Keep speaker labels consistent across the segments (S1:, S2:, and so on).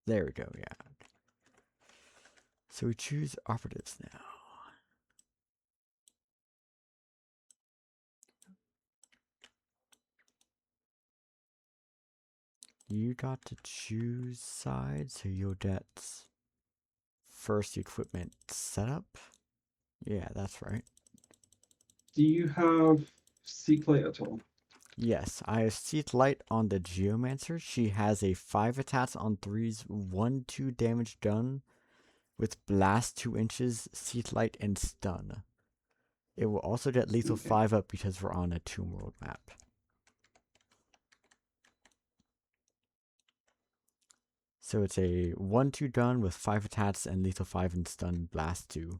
S1: There we go, yeah. So we choose operatives now. You got to choose sides, so you'll get first equipment setup. Yeah, that's right.
S2: Do you have Seek Light at all?
S1: Yes, I have Seat Light on the Geomancer. She has a 5 attacks on 3s, 1-2 damage done with Blast 2 inches, Seat Light, and Stun. It will also get Lethal
S2: Okay.
S1: 5 up because we're on a Tomb World map. So it's a 1-2 done with 5 attacks and Lethal 5 and Stun Blast 2.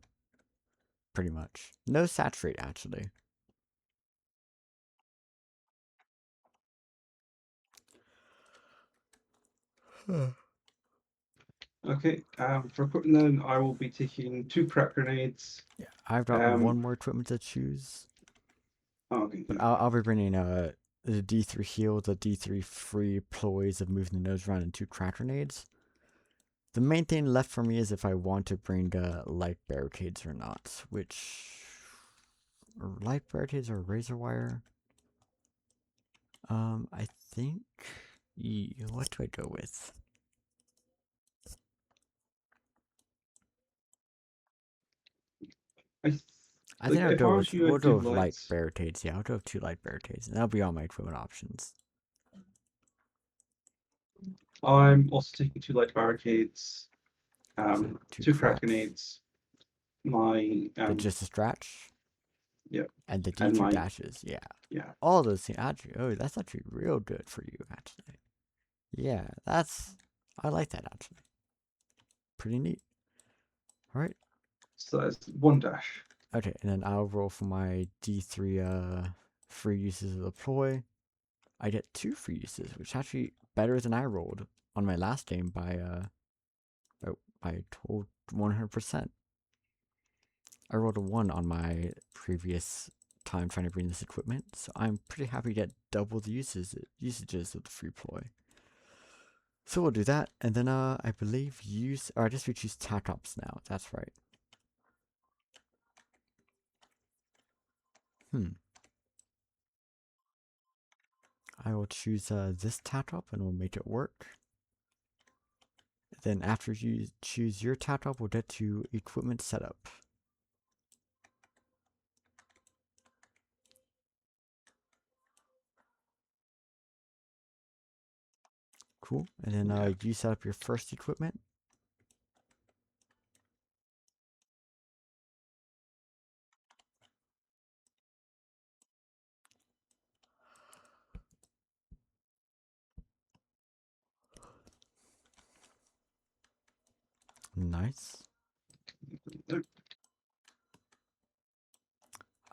S1: Pretty much. No Saturate, actually.
S2: Okay. For equipment then, I will be taking 2 crack grenades.
S1: Yeah, I've got one more equipment to choose.
S2: Okay.
S1: But I'll be bringing the D3 heal, the D3 free ploys of moving the nose around, and 2 crack grenades. The main thing left for me is if I want to bring light barricades or not, which light barricades or razor wire. I think what do I go with? I think I'll
S2: If I
S1: go
S2: was
S1: with
S2: you,
S1: we'll
S2: I'd
S1: go
S2: do
S1: with light
S2: lights.
S1: barricades. Yeah, I'll go with 2 light barricades, and that'll be all my equipment options.
S2: I'm also taking 2 light barricades,
S1: So 2
S2: 2 crack
S1: cracks,
S2: grenades, my
S1: the just a stretch,
S2: yeah,
S1: and the
S2: and
S1: D2
S2: my
S1: dashes. Yeah,
S2: yeah.
S1: all those things. Actually, oh, that's actually real good for you. Actually, yeah, I like that actually. Pretty neat. All right.
S2: So that's 1 dash.
S1: Okay, and then I'll roll for my D3 free uses of the ploy. I get 2 free uses, which is actually better than I rolled on my last game by 100%. I rolled a 1 on my previous time trying to bring this equipment, so I'm pretty happy to get double the usages of the free ploy. So we'll do that, and then I believe or I guess we choose tac ops now. That's right. I will choose this tac op and we'll make it work. Then after you choose your tac op, we'll get to equipment setup. Cool. And then
S2: Yeah.
S1: you set up your first equipment. Nice.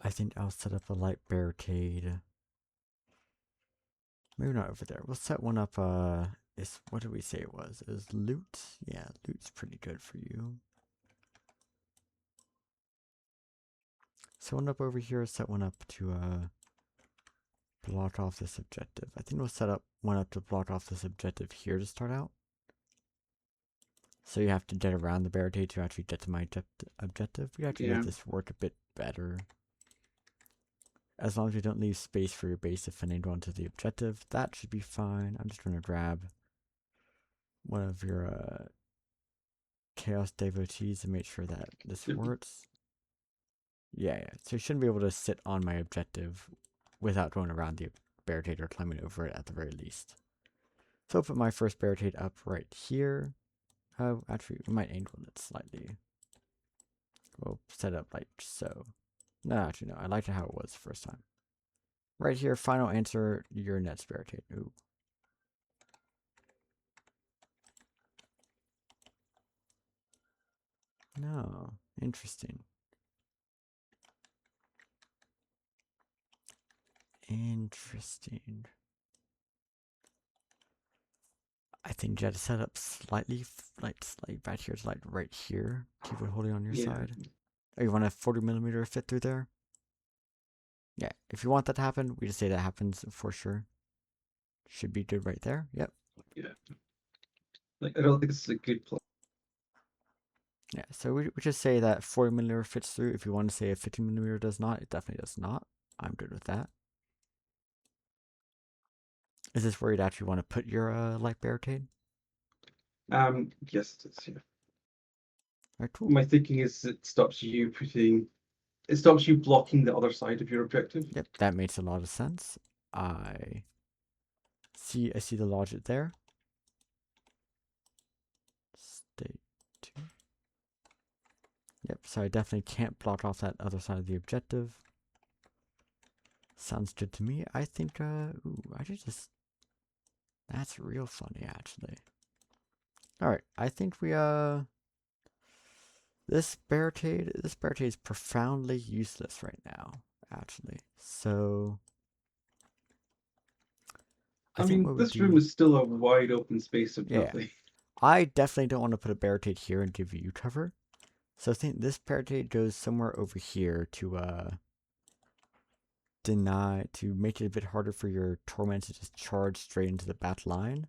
S1: I think I'll set up a light barricade. Maybe not over there. We'll set one up, what did we say it was? It was loot? Yeah, loot's pretty good for you. Set one up over here, set one up to, block off this objective. I think we'll set up one up to block off this objective here to start out. So you have to get around the barricade to actually get to my objective. We have to make this work a bit better. As long as you don't leave space for your base defending onto the objective, that should be fine. I'm just going to grab one of your Chaos Devotees and make sure that this works. Yeah. So you shouldn't be able to sit on my objective without going around the barricade or climbing over it at the very least. So I'll put my first barricade up right here. Actually, we might angle it slightly. We'll set it up like so. No, actually, no. I liked it how it was the first time. Right here, final answer, your next barricade. Ooh. No, interesting. Interesting. I think you had to set up slightly back here to like right here. Keep it holding on your side. Oh, you want a 40mm fit through there? Yeah, if you want that to happen, we just say that happens for sure. Should be good right there. Yep.
S2: Yeah. Like, I don't think this is a good plan.
S1: Yeah, so we just say that 40mm fits through. If you want to say a 50mm does not, it definitely does not. I'm good with that. Is this where you'd actually want to put your light barricade?
S2: Yes, it is. Yeah.
S1: Alright, cool.
S2: My thinking is it stops you blocking the other side of your objective.
S1: Yep, that makes a lot of sense. I see the logic there. Stay tuned. Yep, so I definitely can't block off that other side of the objective. Sounds good to me. I think, ooh, I should just, that's real funny, actually. Alright, I think we, this barricade is profoundly useless right now, actually. So, I
S2: I
S1: think
S2: mean,
S1: what we
S2: this room
S1: do,
S2: is still a wide open space of
S1: yeah,
S2: nothing.
S1: I definitely don't want to put a barricade here and give you cover. So I think this barricade goes somewhere over here to, to make it a bit harder for your torment to just charge straight into the back line.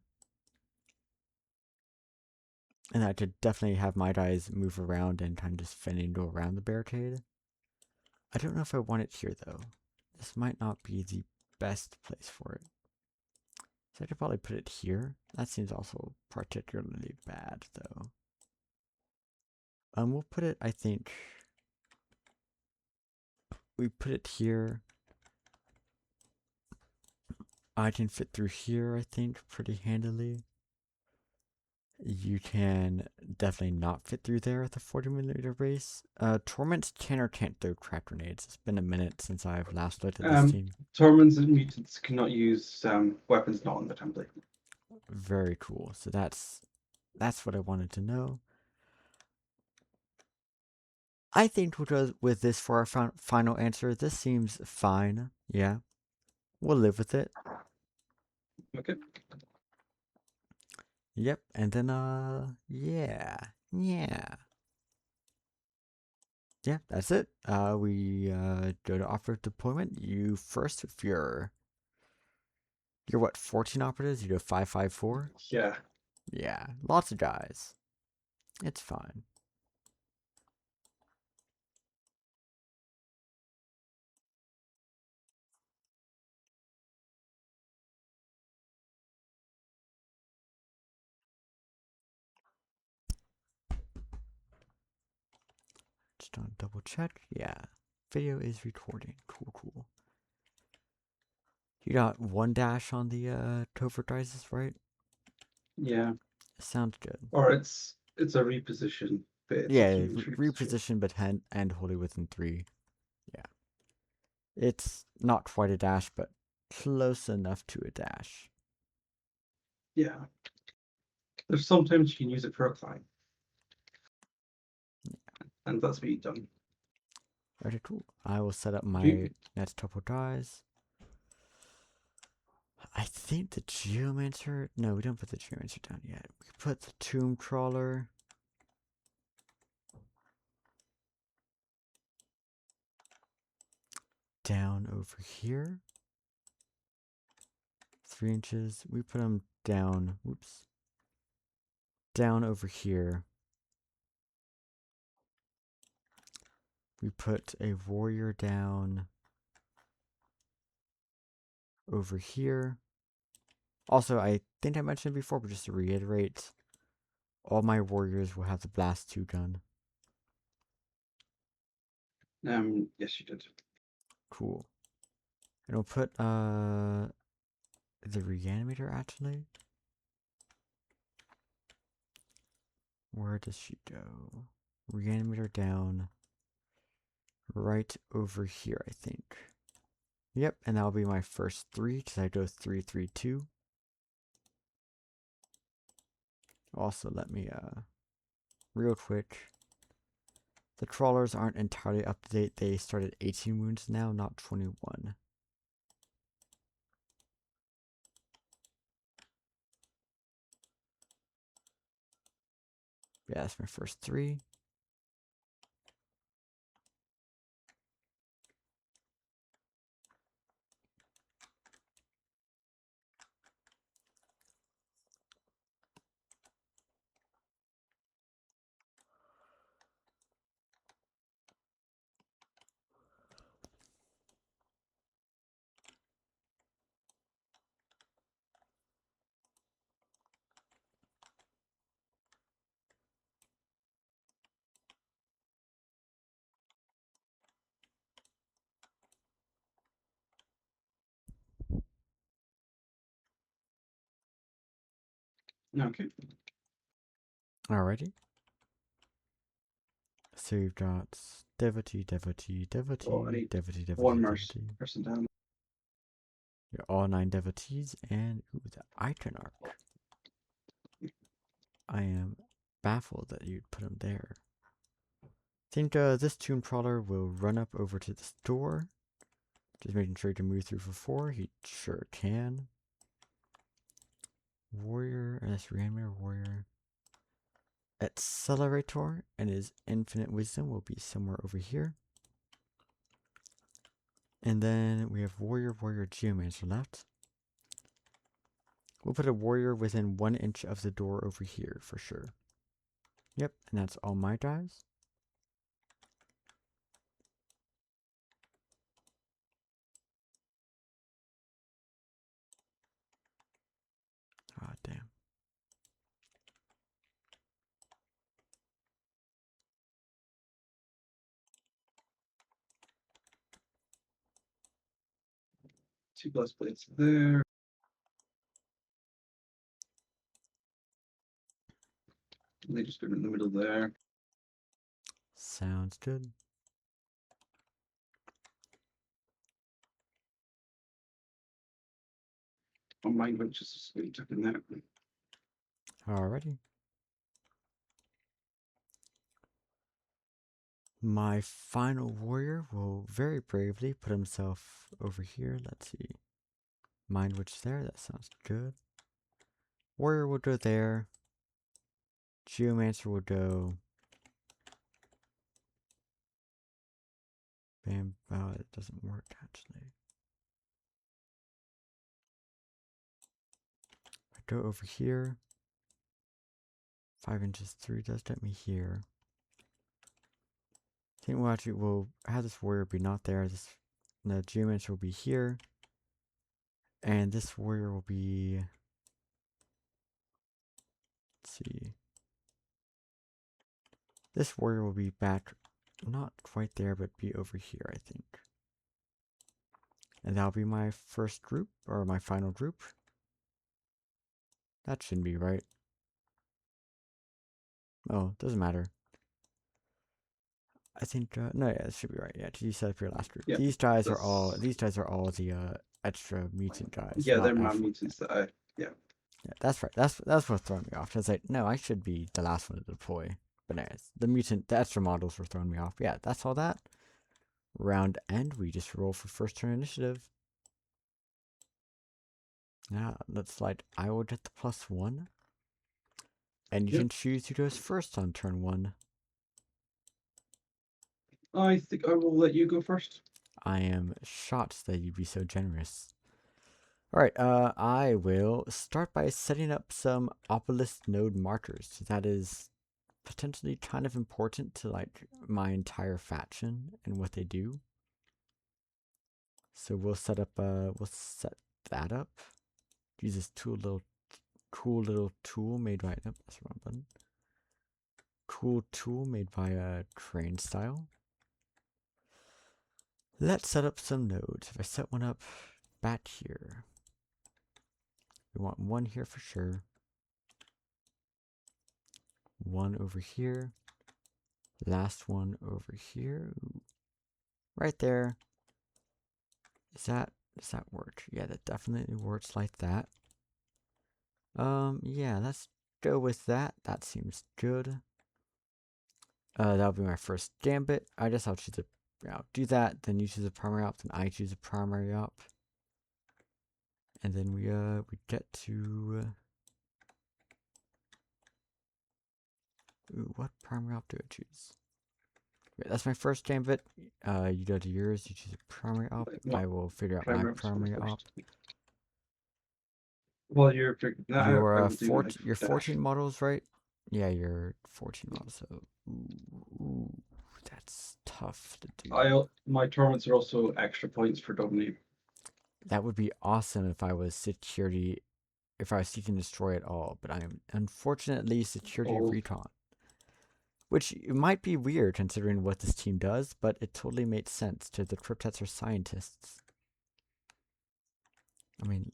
S1: And I could definitely have my guys move around and kind of just fending go around the barricade. I don't know if I want it here though. This might not be the best place for it. So I could probably put it here. That seems also particularly bad though. We'll put it, I think, we put it here. I can fit through here, I think, pretty handily. You can definitely not fit through there at the 40mm base. Torments can or can't throw crack grenades. It's been a minute since I've last looked at this team.
S2: Torments and mutants cannot use weapons not on the template.
S1: Very cool. So that's what I wanted to know. I think we'll go with this for our final answer. This seems fine. Yeah, we'll live with it.
S2: Okay.
S1: Yep. And then yeah. Yeah, that's it. We go to offer deployment. You first with you're what, 14 operatives? You go 554?
S2: Yeah.
S1: Yeah, lots of guys. It's fine. Just don't double check. Yeah, video is recording. Cool. You got one dash on the covert guys, right?
S2: Yeah.
S1: Sounds good.
S2: Or it's a reposition, but it's a
S1: Yeah,
S2: 3-inch reposition.
S1: reposition, but and wholly within 3. Yeah. It's not quite a dash, but close enough to a dash.
S2: Yeah. There's sometimes you can use it for a climb. And that's what you've done.
S1: Okay, cool. I will set up my
S2: You,
S1: next couple guys. I think the Geomancer... No, we don't put the Geomancer down yet. We put the Tomb Crawler down over here. 3 inches. We put them down... Whoops. Down over here. We put a warrior down over here. Also, I think I mentioned before, but just to reiterate, all my warriors will have the Blast 2 gun.
S2: yes, you did.
S1: Cool. And we'll put the Reanimator actually. Where does she go? Reanimator down right over here, I think. Yep, and that'll be my first 3 because I go 3-3-2. Also, let me real quick. The crawlers aren't entirely up to date. They start at 18 wounds now, not 21. Yeah, that's my first 3.
S2: Okay.
S1: Alrighty. So you've got devotee, devotee, devotee,
S2: Oh, I need
S1: devotee,
S2: one
S1: devotee,
S2: more
S1: devotee.
S2: person down.
S1: You're all 9 devotees, and ooh, the Icon Arc. I am baffled that you'd put him there. I think this Tomb Crawler will run up over to this door. Just making sure he can move through for 4. He sure can. Warrior, that's Reanimator, Warrior. Accelerator and his infinite wisdom will be somewhere over here. And then we have Warrior, Warrior, Geomancer left. We'll put a Warrior within 1 inch of the door over here for sure. Yep, and that's all my guys. Ah, damn.
S2: Two glass plates there. They just put them in the middle there.
S1: Sounds good.
S2: Oh, mine went just straight up in there.
S1: Alrighty. My final warrior will very bravely put himself over here. Let's see. Mind Witch there. That sounds good. Warrior will go there. Geomancer will go. Bam. Oh, it doesn't work actually. I go over here. 5 inches through does get me here. I think we'll have this warrior be not there. The Geomancer will be here. And this warrior will be. Let's see. This warrior will be back, not quite there, but be over here, I think. And that'll be my first group, or my final group. That shouldn't be right. Oh, doesn't matter. I think, no, yeah, it should be right. Yeah, you set up your last group.
S2: Yeah,
S1: these guys are all the extra mutant guys.
S2: Yeah, they're my
S1: actual,
S2: mutants that I. Yeah.
S1: Yeah, that's right. That's what's throwing me off. It's like, no, I should be the last one to deploy. But anyways, the extra models were throwing me off. Yeah, that's all that. Round end, we just roll for first turn initiative. Yeah, looks like I will get the +1. And you can choose who goes first on turn 1.
S2: I think I will let you go first.
S1: I am shocked that you'd be so generous. Alright, I will start by setting up some obelisk node markers. That is potentially kind of important to like my entire faction and what they do. So we'll set that up. Use this cool little tool made by, nope, that's the wrong button. Cool tool made by Crane Style. Let's set up some nodes. If I set one up back here, we want one here for sure. One over here. Last one over here. Ooh. Right there. Does that work? Yeah, that definitely works like that. Yeah, let's go with that. That seems good. That'll be my first gambit. I guess I'll choose do that, then you choose a primary op, then I choose a primary op. And then we get to ooh, what primary op do I choose? Okay, that's my first gambit. You go to yours, you choose a primary op. I will figure out my primary op.
S2: Well, you're figuring that out.
S1: You're 14 models, right? Yeah, you're 14 models. So ooh, that's tough to do.
S2: My torments are also extra points for dominating.
S1: That would be awesome if I was seeking destroy it all, but I am unfortunately security recon. Which might be weird considering what this team does, but it totally makes sense because the Cryptets are scientists. I mean,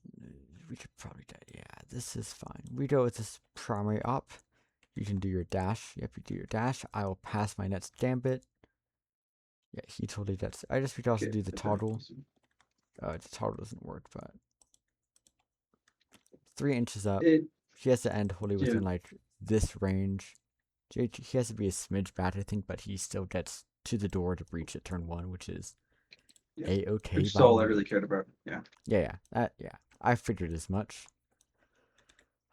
S1: we could probably die. Yeah, this is fine. We go with this primary op. You can do your dash. Yep, you do your dash. I will pass my next gambit. Yeah, he totally gets. I guess we could also
S2: Okay,
S1: do the
S2: attack.
S1: toddle. The toddle doesn't work, but 3 inches up.
S2: It,
S1: He has to end wholly
S2: yeah,
S1: within like this range. He has to be a smidge bad, I think, but he still gets to the door to breach at turn 1, which is
S2: yeah.
S1: a-okay
S2: Which is
S1: by
S2: all I
S1: me.
S2: really cared about. Yeah.
S1: Yeah. I figured as much.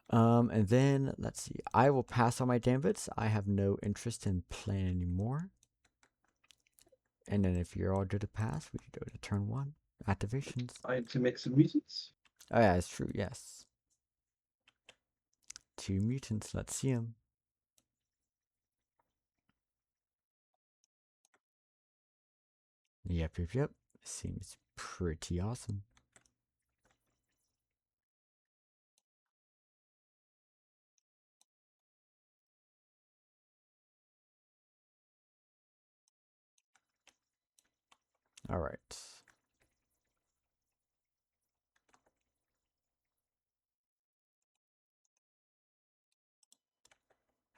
S1: And then let's see. I will pass on my gambits. I have no interest in playing anymore. And then if you're all good to pass, we could go to turn 1 activations.
S2: I had to make some mutants.
S1: Oh yeah, it's true. Yes. 2 mutants. Let's see them. Yep. Seems pretty awesome. All right.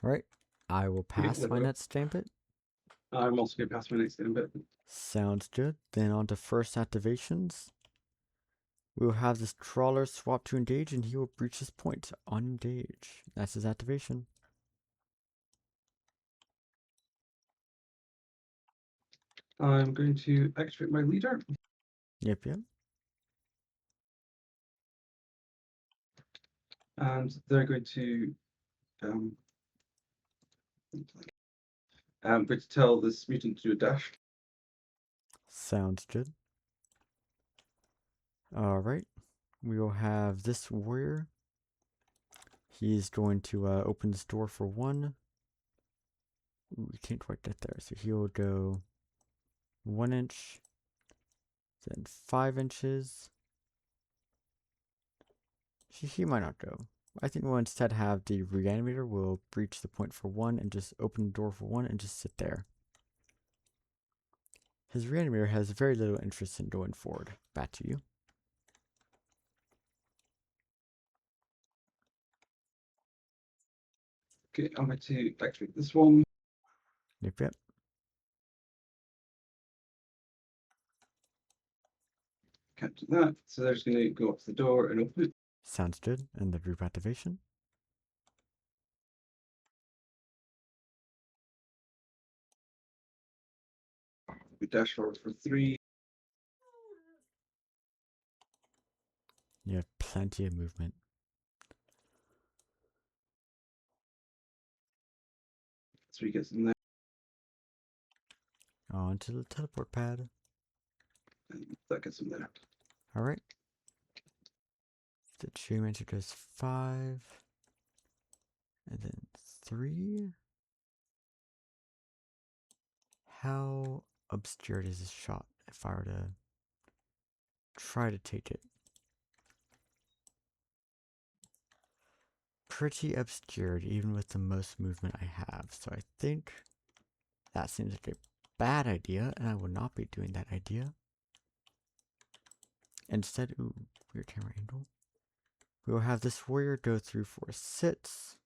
S1: All right. I will pass my next gambit.
S2: I'm also going to pass my next gambit.
S1: Sounds good. Then on to first activations. We will have this trawler swap to engage, and he will breach this point on engage. That's his activation.
S2: I'm going to activate my leader.
S1: Yep.
S2: And they're going to going to tell this mutant to do a dash.
S1: Sounds good. All right. We will have this warrior. He's going to open this door for 1. Ooh, we can't quite get there, so he'll go 1 inch, then 5 inches. He might not go. I think we'll instead have the reanimator will breach the point for 1 and just open the door for 1 and just sit there. His reanimator has very little interest in going forward. Back to you.
S2: Okay, I'm going to activate this one.
S1: Yep.
S2: Can't do that. So they're just going to go up to the door and open it.
S1: Sounds good. And the group activation.
S2: We dash forward for 3.
S1: You have plenty of movement.
S2: 3 gets in there.
S1: Onto the teleport pad.
S2: And that gets in there.
S1: All right. The tree magic goes 5. And then 3. How obscure is this shot if I were to try to take it? Pretty obscured, even with the most movement I have. So I think that seems like a bad idea, and I will not be doing that idea. Instead, ooh, weird camera angle. We will have this warrior go through for 6.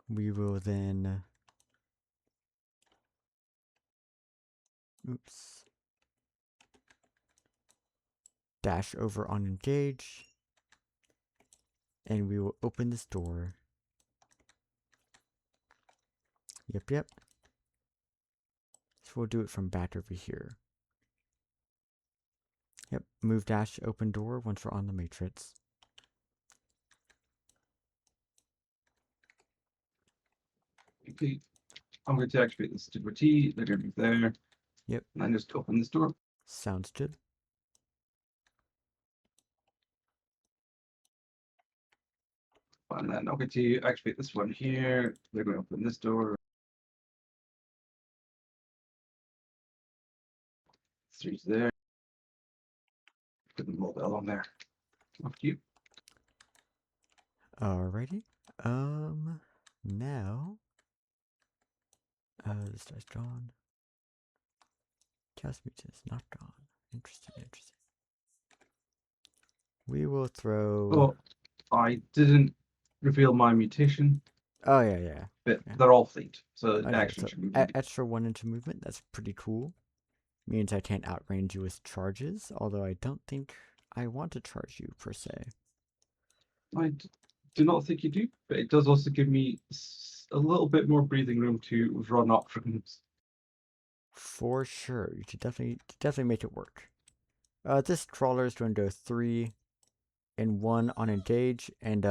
S1: We will then, oops, dash over on engage, and we will open this door. Yep. So we'll do it from back over here. Yep, move dash open door once we're on the matrix.
S2: Okay, I'm going to activate the stupid T. They're going to be there.
S1: Yep.
S2: And I just open this door.
S1: Sounds good.
S2: And then I'm going to activate this one here. They're going to open this door. 3's there. Put the mobile on there. Up to you.
S1: Alrighty. Now, this guy's gone. Chaos Mutant is not gone. Interesting. We will throw.
S2: Oh, I didn't reveal my mutation,
S1: Oh yeah, yeah,
S2: but
S1: yeah.
S2: they're all fleet, so
S1: Okay,
S2: action
S1: so
S2: should move.
S1: extra 1 inch movement. That's pretty cool. Means I can't outrange you with charges. Although I don't think I want to charge you per se.
S2: Do not think you do, but it does also give me a little bit more breathing room to run options.
S1: For sure, you should definitely make it work. This trawler is going to go 3 and 1 on engage, and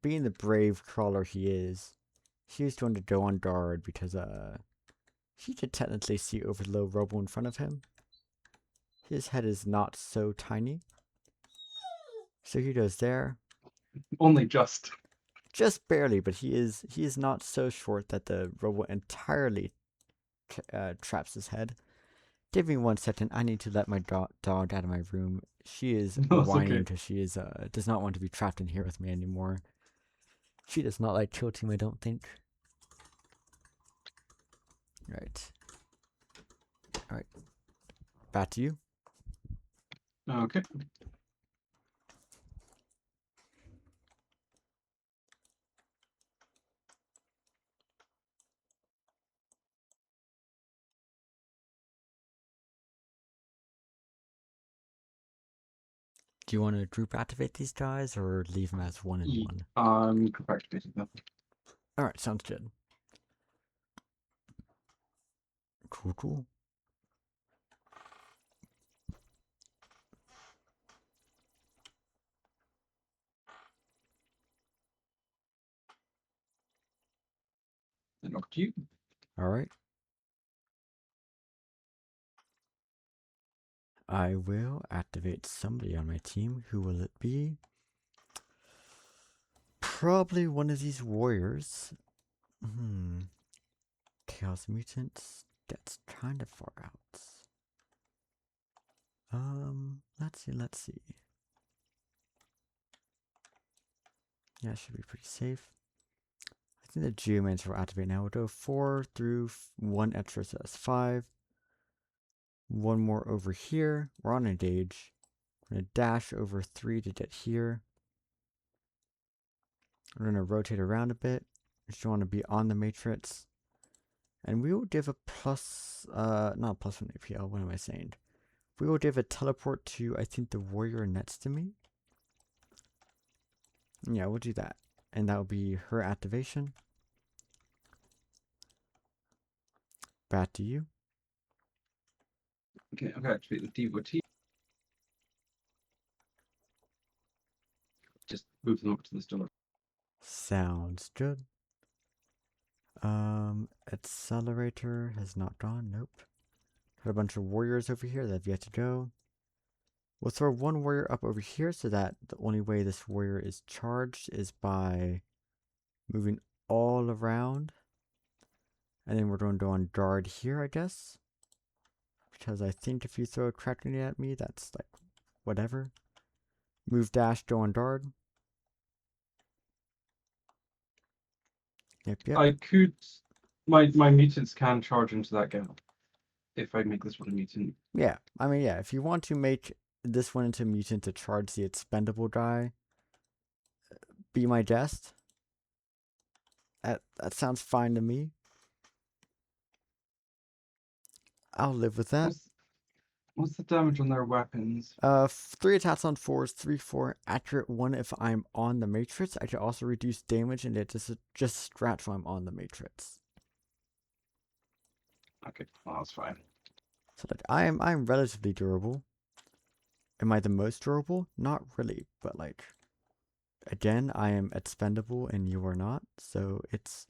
S1: being the brave trawler he is, he's going to go on guard because he could technically see over the low rubble in front of him. His head is not so tiny, so he goes there.
S2: Only just
S1: Barely, but he is not so short that the rubble entirely traps his head. Give me 1 second. I need to let my dog out of my room. She is
S2: no, it's
S1: whining
S2: okay.
S1: because she is does not want to be trapped in here with me anymore. She does not like kill team, I don't think. Right. All right. Back to you.
S2: Okay.
S1: Do you want to group activate these guys or leave them as 1 and 1?
S2: I'm activating them.
S1: All right, sounds good. Cool, cool.
S2: Then up to you.
S1: All right. I will activate somebody on my team. Who will it be? Probably one of these warriors. Chaos mutants. That's kind of far out. Let's see. Yeah, should be pretty safe. I think the geomants will activate now. We'll go 4 through 1 extra, so that's 5. One more over here. We're on engage. I'm going to dash over 3 to get here. We're going to rotate around a bit. Just want to be on the matrix. And we will give a plus, not plus 1 APL, what am I saying? We will give a teleport to, I think, the warrior next to me. Yeah, we'll do that. And that will be her activation. Back to you.
S2: Okay, I'm gonna activate the devotee. Just move them up to this door.
S1: Sounds good. Accelerator has not gone. Nope. Got a bunch of warriors over here that have yet to go. We'll throw one warrior up over here so that the only way this warrior is charged is by moving all around. And then we're going to go on guard here, I guess. Because I think if you throw a crack grenade at me, that's like whatever. Move dash, go on guard. Yep.
S2: I could. My mutants can charge into that gap if I make this one a mutant.
S1: Yeah, I mean, yeah, if you want to make this one into a mutant to charge the expendable guy, be my guest. That sounds fine to me. I'll live with that.
S2: What's the damage on their weapons?
S1: 3 attacks on 4s, 3/4, accurate 1 if I'm on the matrix. I can also reduce damage and it just scratch while I'm on the matrix.
S2: Okay, well, that's fine.
S1: So like I'm relatively durable. Am I the most durable? Not really, but like again, I am expendable and you are not, so it's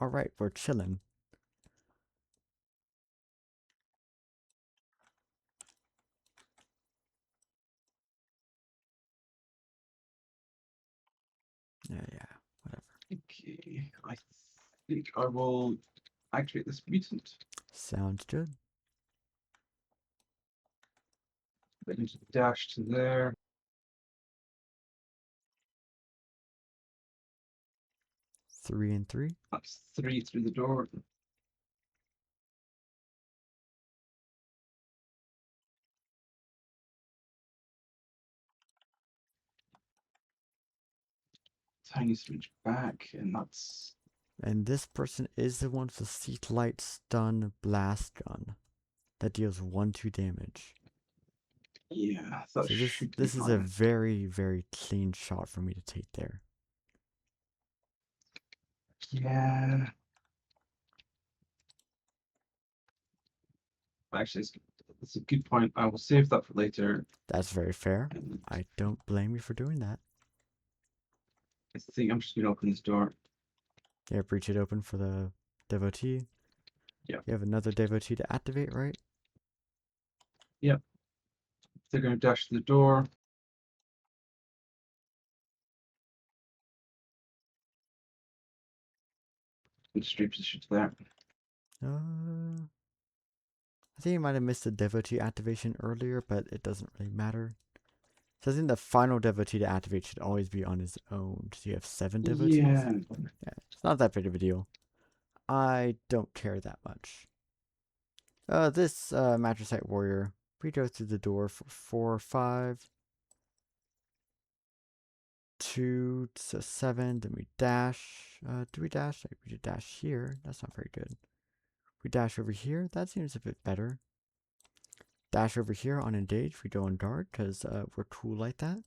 S1: all right. We're chilling. Yeah, whatever.
S2: Okay, I think I will activate this mutant.
S1: Sounds good.
S2: Then just dash to there.
S1: 3 and 3.
S2: That's 3 through the door. tiny smidge back, and that's
S1: And this person is the one with the Seat Light Stun Blast Gun that deals 1-2 damage.
S2: yeah, that
S1: So this
S2: should be
S1: this is a
S2: fine.
S1: very, very clean shot for me to take there.
S2: Yeah. Actually, it's a good point. I will save that for later.
S1: That's very fair.
S2: And
S1: I don't blame you for doing that.
S2: I think I'm just going to open this door.
S1: Yeah, breach it open for the devotee.
S2: Yeah.
S1: You have another devotee to activate, right?
S2: Yep. They're going to dash to the door. And just reposition to there.
S1: I think you might have missed the devotee activation earlier, but it doesn't really matter. So I think the final devotee to activate should always be on his own. So you have 7 devotees?
S2: Yeah.
S1: Yeah, it's not that big of a deal. I don't care that much. This Matricite Warrior, we go through the door for 4, 5, 2, so 7, then we dash. Do we dash? Like, we did dash here. That's not very good. We dash over here. That seems a bit better. Dash over here on engage. We go on guard because we're cool like that.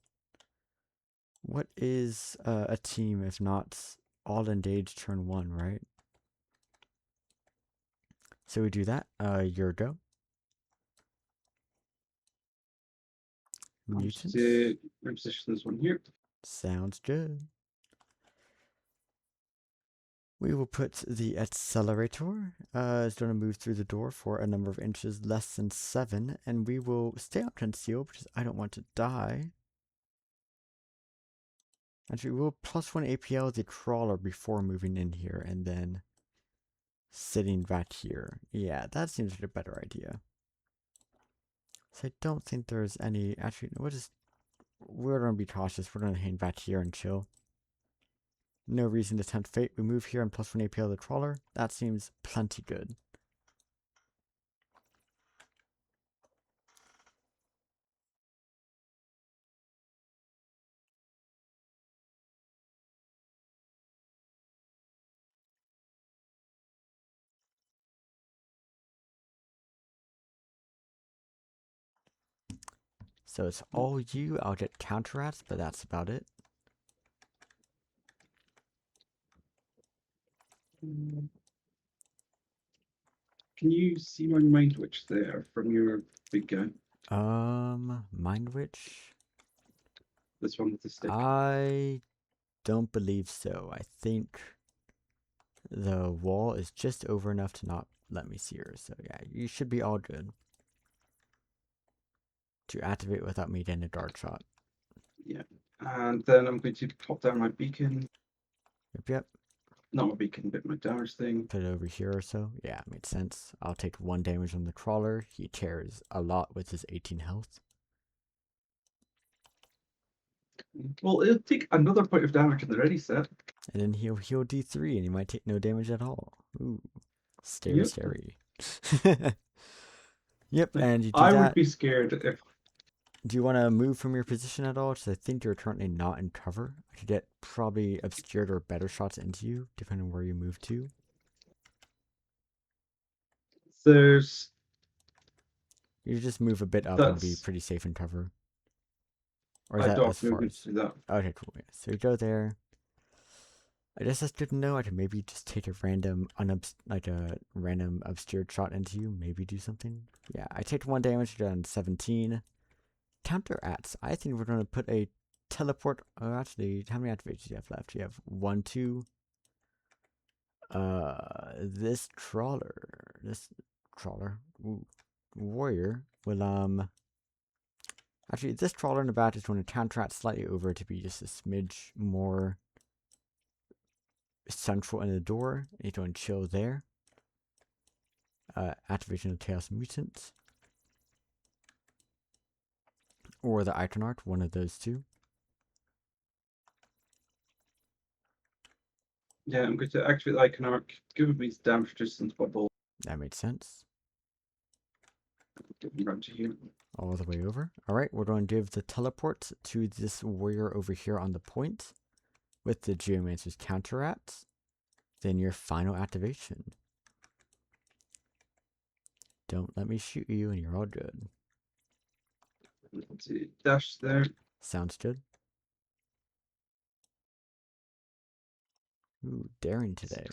S1: What is a team if not all engaged turn 1, right? So we do that. Your go.
S2: I'm just
S1: Mutants.
S2: reposition this one here.
S1: Sounds good. We will put the accelerator. It's going to move through the door for a number of inches less than 7, and we will stay on conceal because I don't want to die. Actually, we'll +1 APL the crawler before moving in here, and then sitting back here. Yeah, that seems like a better idea. So I don't think there's any. Actually, we're going to be cautious. We're going to hang back here and chill. No reason to tempt fate. We move here and +1 APL the crawler. That seems plenty good. So it's all you. I'll get counteracts, but that's about it.
S2: Can you see my mind witch there from your big guy?
S1: Mind Witch?
S2: This one with the stick.
S1: I don't believe so. I think the wall is just over enough to not let me see her. So yeah, you should be all good to activate without me getting a dark shot.
S2: Yeah. And then I'm going to pop down my beacon.
S1: Yep.
S2: Not my beacon, but my damage thing.
S1: Put it over here or so. Yeah, makes sense. I'll take 1 damage on the crawler. He tears a lot with his 18 health.
S2: Well, it'll take another point of damage in the ready set.
S1: And then he'll heal D3 and he might take no damage at all. Ooh.
S2: Yep.
S1: Scary. Yep,
S2: Like,
S1: and you do
S2: I would
S1: that.
S2: be scared if.
S1: Do you want to move from your position at all? Because I think you're currently not in cover. I could get probably obscured or better shots into you, depending on where you move to.
S2: There's.
S1: You just move a bit up and be
S2: That's.
S1: pretty safe in cover. Or is
S2: I
S1: that
S2: dodge
S1: as far
S2: movement
S1: as...
S2: to do that.
S1: Okay, cool. Yeah. So you go there. I guess that's good to know. I could maybe just take a random random obscured shot into you. Maybe do something. Yeah, I take 1 damage down 17. Counteracts. I think we're going to put a teleport. Oh, actually, how many activations do you have left? You have 1, 2. This trawler, ooh, warrior will actually this trawler in the back is going to counteract slightly over to be just a smidge more central in the door. He's going to chill there. Activation of Chaos Mutant. Or the Iconarch, one of those two.
S2: Yeah, I'm going to activate the Iconarch, give me damage resistance bubble.
S1: That made sense.
S2: Get me round to here.
S1: All the way over. Alright, we're going to give the teleport to this warrior over here on the point. with the Geomancer's counter at, then your final activation. Don't let me shoot you and you're all good.
S2: Let's see, dash there.
S1: Sounds good. Ooh, daring today.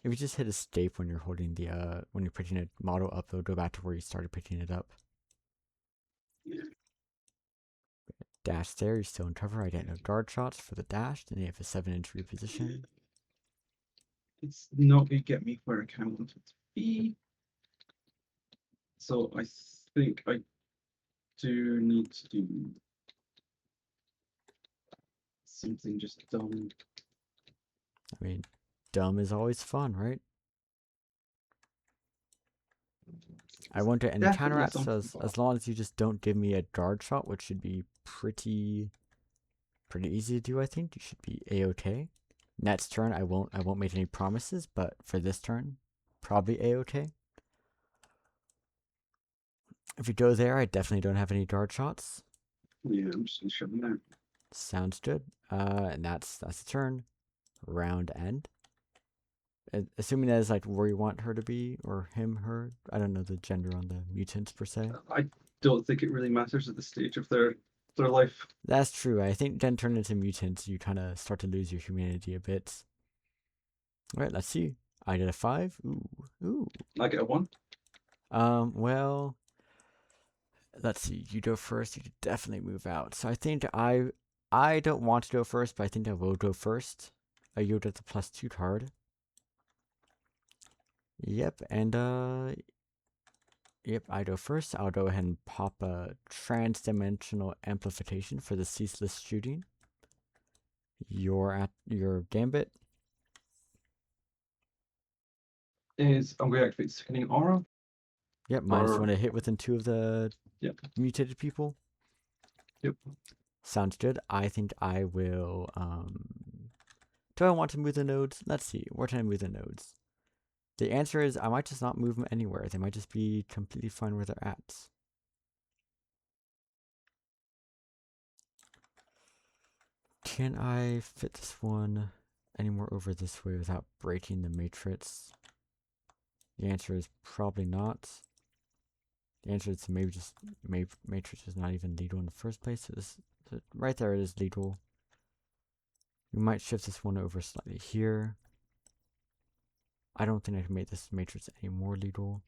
S1: If you just hit escape when you're holding the when you're picking a model up, it'll go back to where you started picking it up.
S2: Yeah.
S1: Dash there, you're still in cover. I get no guard shots for the dash, then you have a 7-inch reposition.
S2: It's not going to get me where I kind of want it to be. So I think I do need to do something just dumb.
S1: I mean, dumb is always fun, right? I won't do any counter
S2: Definitely
S1: ats, so
S2: something
S1: as long as you just don't give me a guard shot, which should be pretty easy to do, I think you should be a-okay. Next turn, I won't make any promises, but for this turn, probably a-okay. If you go there, I definitely don't have any guard shots.
S2: Yeah, I'm just gonna shove him there.
S1: Sounds good. And that's the turn. Round end. Assuming that is like where you want her to be, or him, her. I don't know the gender on the mutants per se.
S2: I don't think it really matters at this stage of their life.
S1: That's true. I think then turn into mutants, you kind of start to lose your humanity a bit. All right, let's see. I get a 5. Ooh.
S2: I get a 1.
S1: Well, let's see. You go first. You could definitely move out. So I think I don't want to go first, but I think I will go first. You'll get the +2 card. Yep, and yep, I go first. I'll go ahead and pop a trans-dimensional amplification for the ceaseless shooting. You're at your gambit.
S2: I'm going to activate sickening aura.
S1: Yep, -1 to hit within 2 of the mutated people.
S2: Yep.
S1: Sounds good. I think I will do I want to move the nodes? Let's see. Where can I move the nodes? The answer is I might just not move them anywhere. They might just be completely fine where they're at. Can I fit this one anymore over this way without breaking the matrix? The answer is probably not. The answer is maybe just matrix is not even legal in the first place. So right there it is legal. We might shift this one over slightly here. I don't think I can make this matrix any more legal.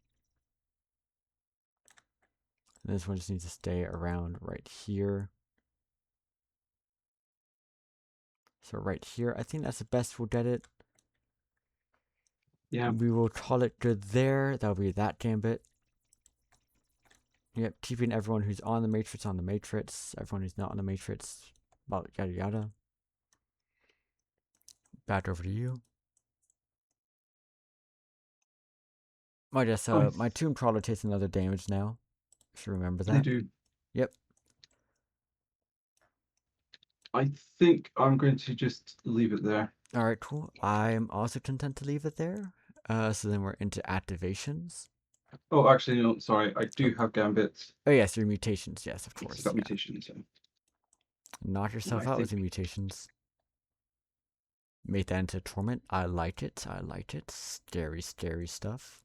S1: And this one just needs to stay around right here. So right here, I think that's the best we'll get it.
S2: Yeah.
S1: We will call it good there. That'll be that gambit. Yep, keeping everyone who's on the matrix, everyone who's not on the matrix, well, yada yada. Back over to you. I guess my Tomb Crawler takes another damage now. Should remember that.
S2: I do.
S1: Yep.
S2: I think I'm going to just leave it there.
S1: Alright, cool. I'm also content to leave it there. So then we're into activations.
S2: Oh, actually, no, sorry. I do have gambits.
S1: Oh yes, your mutations. Yes, of course.
S2: It's got mutations. Yeah.
S1: Knock yourself out with your mutations. Make that into torment. I like it. I like it. Scary, scary stuff.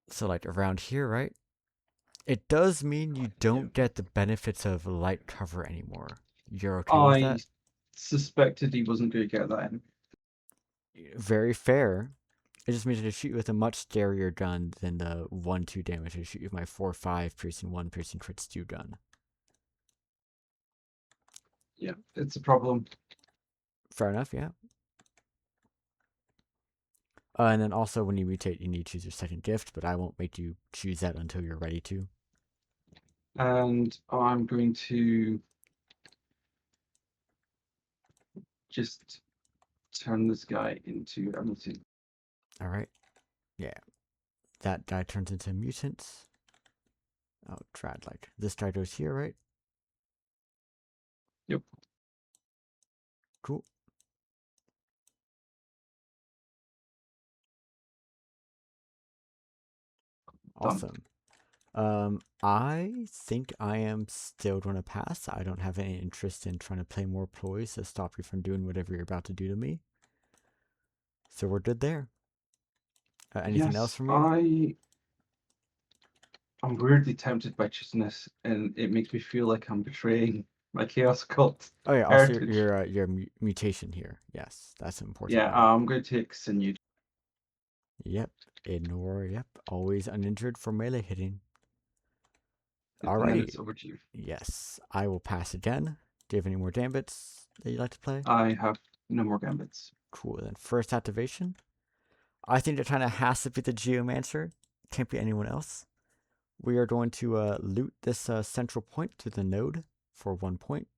S1: So like around here, right? It does mean you don't get the benefits of light cover anymore. You're okay with that?
S2: I suspected he wasn't going to get that anyway.
S1: Very fair. It just means I shoot you with a much scarier gun than the 1-2 damage I shoot you with my 4-5 piercing 1 piercing crit stew gun.
S2: Yeah, it's a problem.
S1: Fair enough, yeah. And then also when you mutate, you need to choose your second gift, but I won't make you choose that until you're ready to.
S2: And I'm going to just turn this guy into a mutant.
S1: Alright. Yeah. That guy turns into mutants. Oh, trad, like, this guy goes here, right?
S2: Yep.
S1: Cool. Awesome. I think I am still going to pass. I don't have any interest in trying to play more ploys to stop you from doing whatever you're about to do to me. So we're good there. Anything else
S2: Yes,
S1: from you?
S2: I'm weirdly tempted by choosing this, and it makes me feel like I'm betraying my Chaos Cult
S1: Oh yeah, also
S2: heritage.
S1: your mutation here. Yes, that's an important
S2: Yeah,
S1: one.
S2: I'm going to take Sinew.
S1: Yep, ignore. Yep, always uninjured for melee hitting.
S2: And then
S1: Alrighty.
S2: it's over to you.
S1: Yes, I will pass again. Do you have any more gambits that you'd like to play?
S2: I have no more gambits.
S1: Cool. Then first activation. I think it kind of has to be the Geomancer. Can't be anyone else. We are going to loot this central point to the node for 1 point.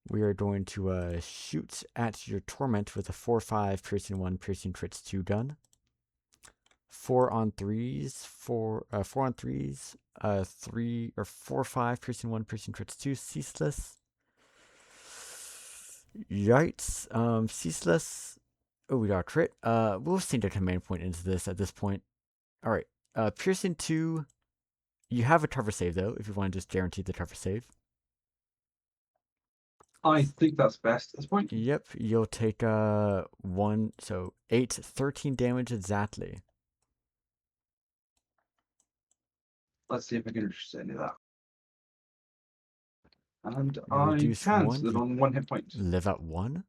S1: We are going to shoot at your Torment with a 4/5 piercing 1 piercing crits 2 gun. 4 on 3s, 3 or 4/5 piercing 1 piercing crits 2 ceaseless. Yikes. Ceaseless. Oh, we got a crit. We'll send a command point into this at this point. Alright. Piercing 2. You have a cover save though, if you want to just guarantee the cover save.
S2: I think that's best at this point.
S1: Yep, you'll take 1, so 8, 13 damage exactly.
S2: Let's see if I can reduce any of that. And
S1: You
S2: I
S1: reduce
S2: can't,
S1: 1,
S2: so they're
S1: you
S2: on 1 hit point.
S1: live at 1.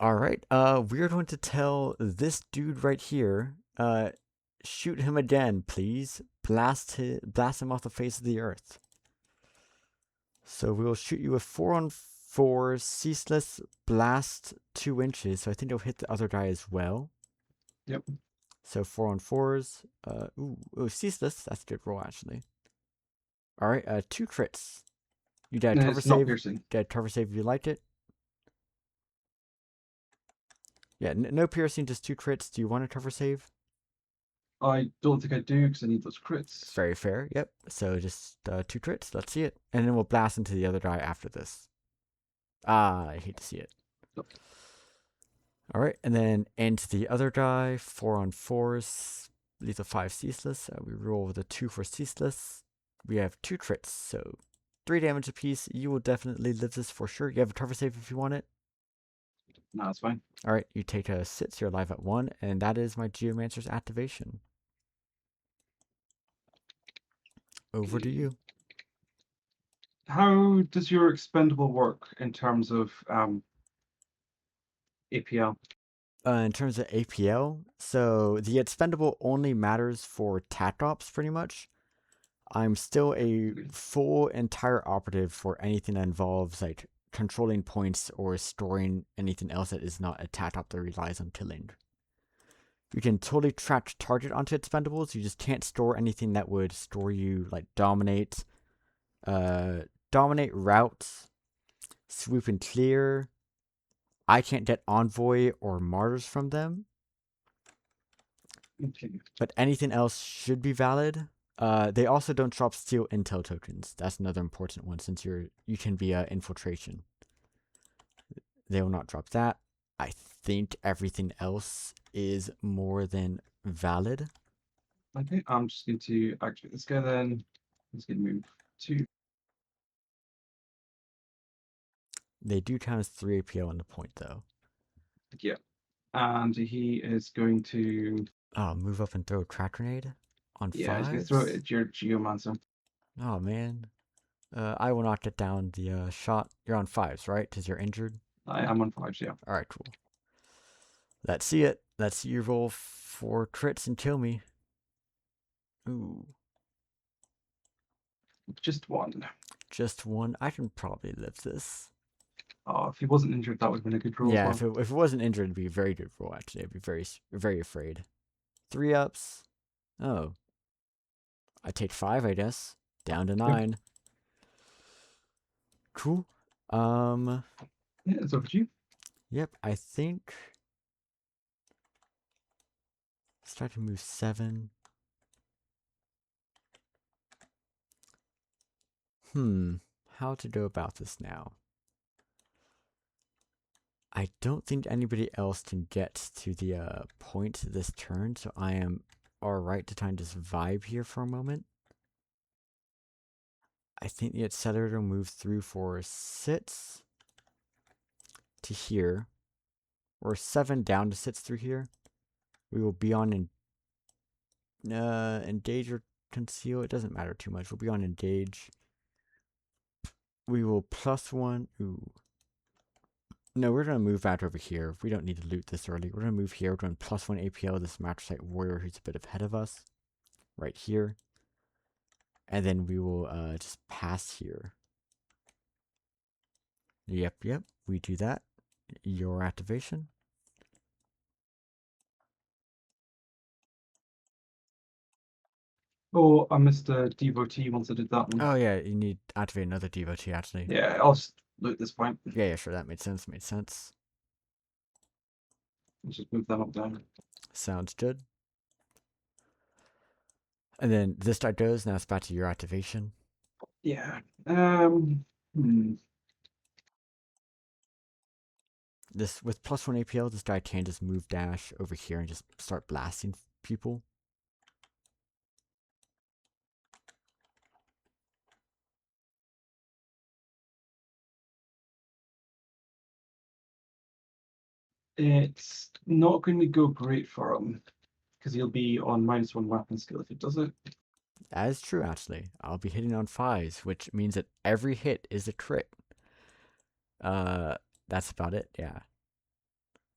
S1: Alright, we're going to tell this dude right here, shoot him again, please. Blast him off the face of the earth. So we'll shoot you with 4 on 4, ceaseless blast 2 inches. So I think it'll hit the other guy as well.
S2: Yep.
S1: So 4 on 4s. Ooh, ceaseless. That's a good roll actually. Alright, 2 crits. You got a
S2: And
S1: cover
S2: it's not
S1: save.
S2: piercing.
S1: Got a cover save if you liked it. Yeah, no piercing, just 2 crits. Do you want a cover save?
S2: I don't think I do because I need those crits.
S1: Very fair, yep. So just 2 crits. Let's see it. And then we'll blast into the other guy after this. Ah, I hate to see it.
S2: Nope.
S1: Alright, and then into the other guy. 4 on 4s. Lethal 5 ceaseless. We roll with a 2 for ceaseless. We have 2 crits, so 3 damage apiece. You will definitely live this for sure. You have a cover save if you want it.
S2: No, it's fine.
S1: Alright, you take a 6, you're alive at 1, and that is my Geomancer's activation. Over to you.
S2: How does your expendable work in terms of APL?
S1: In terms of APL, so the expendable only matters for tac ops pretty much. I'm still a full entire operative for anything that involves like controlling points or storing anything else that is not a tac op that relies on killing. You can totally track target onto expendables. You just can't store anything that would store you like dominate routes, swoop and clear. I can't get envoy or martyrs from them.
S2: Okay.
S1: But anything else should be valid. They also don't drop steel intel tokens. That's another important one since you can be infiltration. They will not drop that. I think everything else is more than valid.
S2: Okay, I'm just going to activate this guy then. He's going to move 2.
S1: They do count as 3 APO on the point though.
S2: Yeah. And he is going to.
S1: Oh, move up and throw a crack grenade on
S2: Yeah, he's going to
S1: 5s.
S2: throw it at your Geomancer.
S1: Oh man. I will not get down the shot. You're on 5s, right? Because you're injured.
S2: I am on 5s, yeah.
S1: Alright, cool. Let's see it. Let's see you roll 4 crits and kill me. Ooh.
S2: Just 1.
S1: Just 1. I can probably live this.
S2: Oh, if he wasn't injured, that would have been a good roll
S1: Yeah,
S2: as well.
S1: if it wasn't injured, it'd be a very good roll, actually. I'd be very afraid. 3 ups. Oh. I take 5, I guess. Down to 9.
S2: Yep.
S1: Cool.
S2: Yeah, it's over to you.
S1: Yep, I think. Start to move 7. How to go about this now? I don't think anybody else can get to the point this turn, so I am alright to kind of just vibe here for a moment. I think the accelerator moves through for 6 to here, or 7 down to 6 through here. We will be on engage or conceal. It doesn't matter too much. We'll be on engage. We will +1. Ooh. No, we're going to move back over here. We don't need to loot this early. We're going to move here. We're doing +1 APL, this Matrosite Warrior who's a bit ahead of us. Right here. And then we will just pass here. Yep. We do that. Your activation.
S2: Oh, I missed a devotee once I did that one.
S1: Oh, yeah, you need to activate another devotee, actually.
S2: Yeah, I'll just loot this point.
S1: Yeah, sure, that made sense.
S2: Let's just move them up down.
S1: Sounds good. And then this die goes, now it's back to your activation.
S2: Yeah.
S1: This, with +1 APL, this guy can just move dash over here and just start blasting people.
S2: It's not going to go great for him because he'll be on -1 weapon skill if it does it.
S1: That is true, actually. I'll be hitting on 5s, which means that every hit is a crit. That's about it, yeah.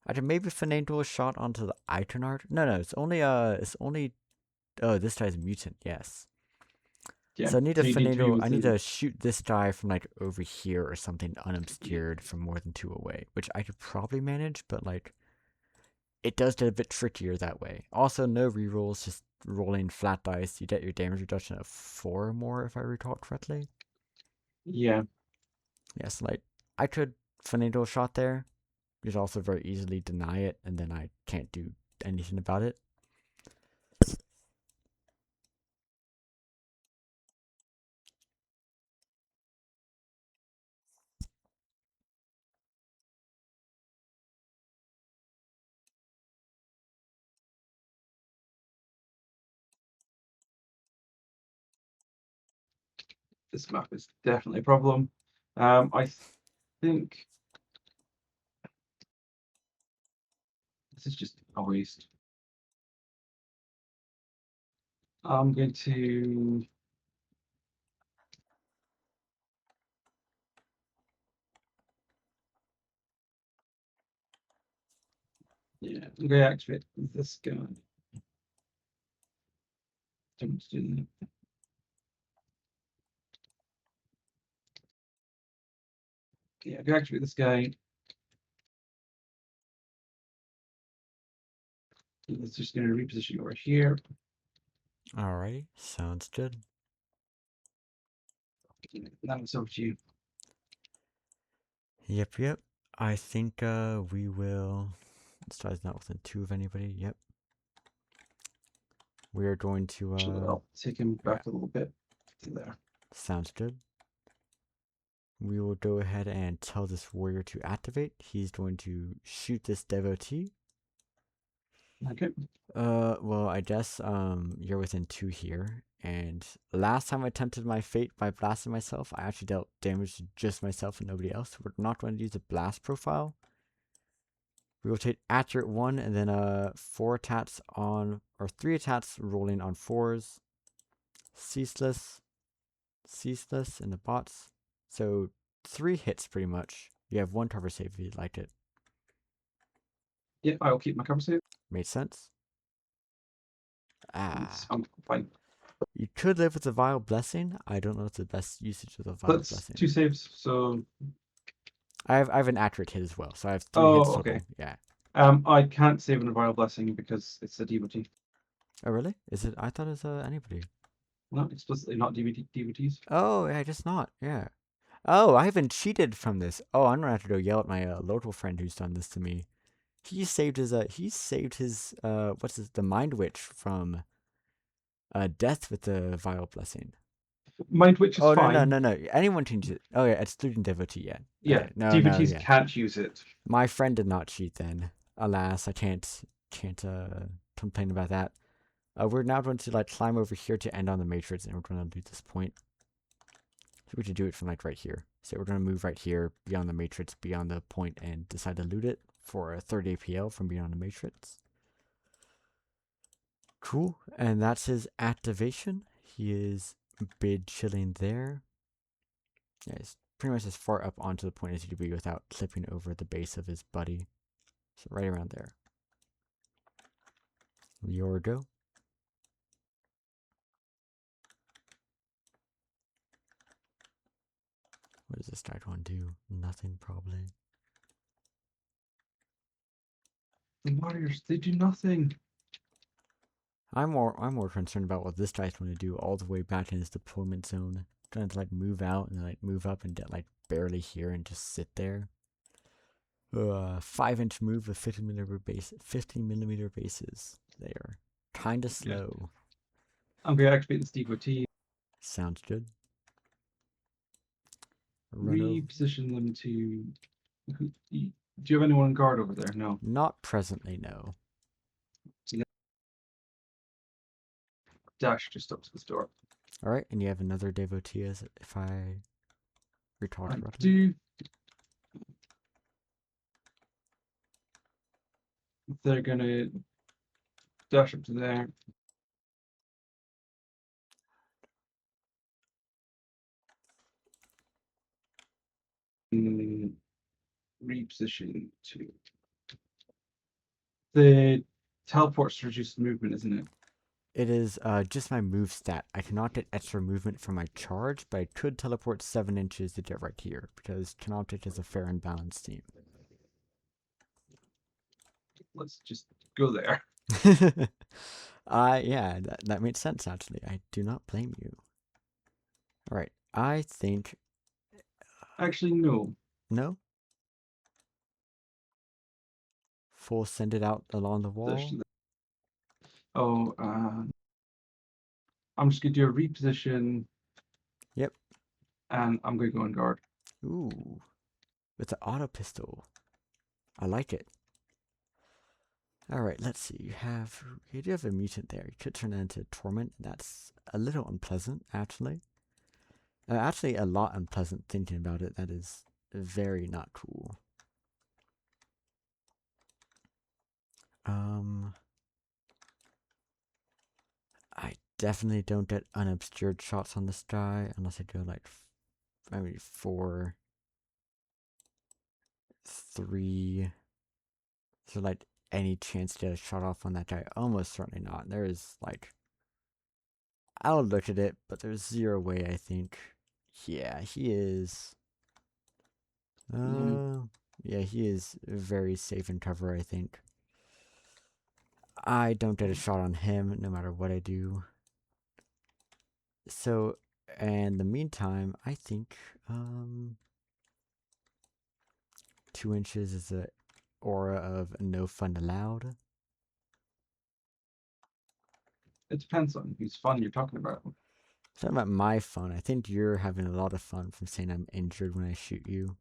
S1: I can maybe finagle a shot onto the Iconart. No, it's only, oh, this guy's mutant, yes.
S2: Yeah.
S1: So I need to
S2: you need to be
S1: finagle,
S2: with
S1: I need
S2: the-
S1: to shoot this guy from like over here or something unobscured from more than 2 away, which I could probably manage, but like, it does get a bit trickier that way. Also, no rerolls, just rolling flat dice. You get your damage reduction of 4 or more, if I recall correctly.
S2: Yeah.
S1: Yes, like, I could finagle a shot there. You could also very easily deny it, and then I can't do anything about it.
S2: This map is definitely a problem. I think this is just a waste. I'm going to I'm going to activate this guy. Don't do that. Yeah, I'm going to activate this guy. It's just going to reposition over here.
S1: Alrighty, sounds good.
S2: Now it's over to you.
S1: Yep. I think we will. This guy's not within 2 of anybody. Yep. We are going to.
S2: I'll take him back a little bit to there.
S1: Sounds good. We will go ahead and tell this warrior to activate. He's going to shoot this devotee.
S2: Okay.
S1: Well, I guess you're within 2 here. And last time I attempted my fate by blasting myself, I actually dealt damage to just myself and nobody else. We're not going to use a blast profile. We will take accurate 1 and then 4 attacks on, or 3 attacks rolling on 4s. Ceaseless in the bots. So 3 hits pretty much. You have 1 cover save if you'd like it.
S2: Yeah, I'll keep my cover save.
S1: Made sense?
S2: I'm fine.
S1: You could live with the Vile Blessing. I don't know if the best usage of the Vile
S2: That's
S1: Blessing.
S2: 2 saves, so
S1: I have an accurate hit as well, so I have 3 hits total.
S2: okay.
S1: Yeah.
S2: I can't save an Vile Blessing because it's a devotee.
S1: Oh really? Is it? I thought it was anybody.
S2: Not explicitly not devotees.
S1: Oh, I just not. Yeah. Oh, I haven't cheated from this. Oh, I'm gonna have to go yell at my local friend who's done this to me. He saved his the Mind Witch from death with the Vile Blessing.
S2: Mind Witch is
S1: Oh
S2: fine.
S1: no. Anyone can use it. Oh yeah, excluding devotee. Yeah.
S2: Yeah,
S1: Okay. No,
S2: devotees
S1: yeah.
S2: can't use it.
S1: My friend did not cheat then. Alas, I can't complain about that. We're now going to like climb over here to end on the matrix, and we're going to loot this point. So we could do it from like right here. So we're going to move right here beyond the matrix, beyond the point, and decide to loot it for a 30 APL from beyond the matrix. Cool. And that's his activation. He is bid chilling there. Yeah, he's pretty much as far up onto the point as he could be without clipping over the base of his buddy. So right around there. Your go. What does this dice one do? Nothing, probably.
S2: The Warriors, they do nothing.
S1: I'm more concerned about what this dice want to do all the way back in his deployment zone. Trying to like move out and like move up and get like barely here and just sit there. 5-inch move with 50 millimeter bases. They are kinda slow.
S2: I'm going to activate the devotee.
S1: Sounds good. Run over.
S2: Reposition them to. Do you have anyone on guard over there? No.
S1: Not presently, no.
S2: Dash just up to the store.
S1: Alright, and you have another devotee as if I recall
S2: I
S1: correctly.
S2: do. They're going to dash up to there. Reposition to. The teleport's reduced movement, isn't it?
S1: It is just my move stat. I cannot get extra movement from my charge, but I could teleport 7 inches to get right here, because Canoptek is a fair and balanced team.
S2: Let's just go there.
S1: Yeah, that makes sense, actually. I do not blame you. Alright, I think...
S2: Actually, no.
S1: No? Full send it out along the wall?
S2: Oh, I'm just going to do a reposition.
S1: Yep.
S2: And I'm going to go on guard.
S1: Ooh. With the auto pistol. I like it. Alright, let's see. You do have a mutant there. You could turn that into Torment. That's a little unpleasant, actually. Actually, a lot unpleasant thinking about it. That is very not cool. I definitely don't get unobscured shots on this guy unless I go like, maybe 4, 3. So like any chance to get a shot off on that guy? Almost certainly not. There is like, I'll look at it, but there's zero way I think. Yeah, he is. Yeah, he is very safe in cover, I think. I don't get a shot on him no matter what I do. So, in the meantime, I think 2 inches is a aura of no fun allowed.
S2: It depends on whose fun you're talking about.
S1: It's not about my fun. I think you're having a lot of fun from saying I'm injured when I shoot you.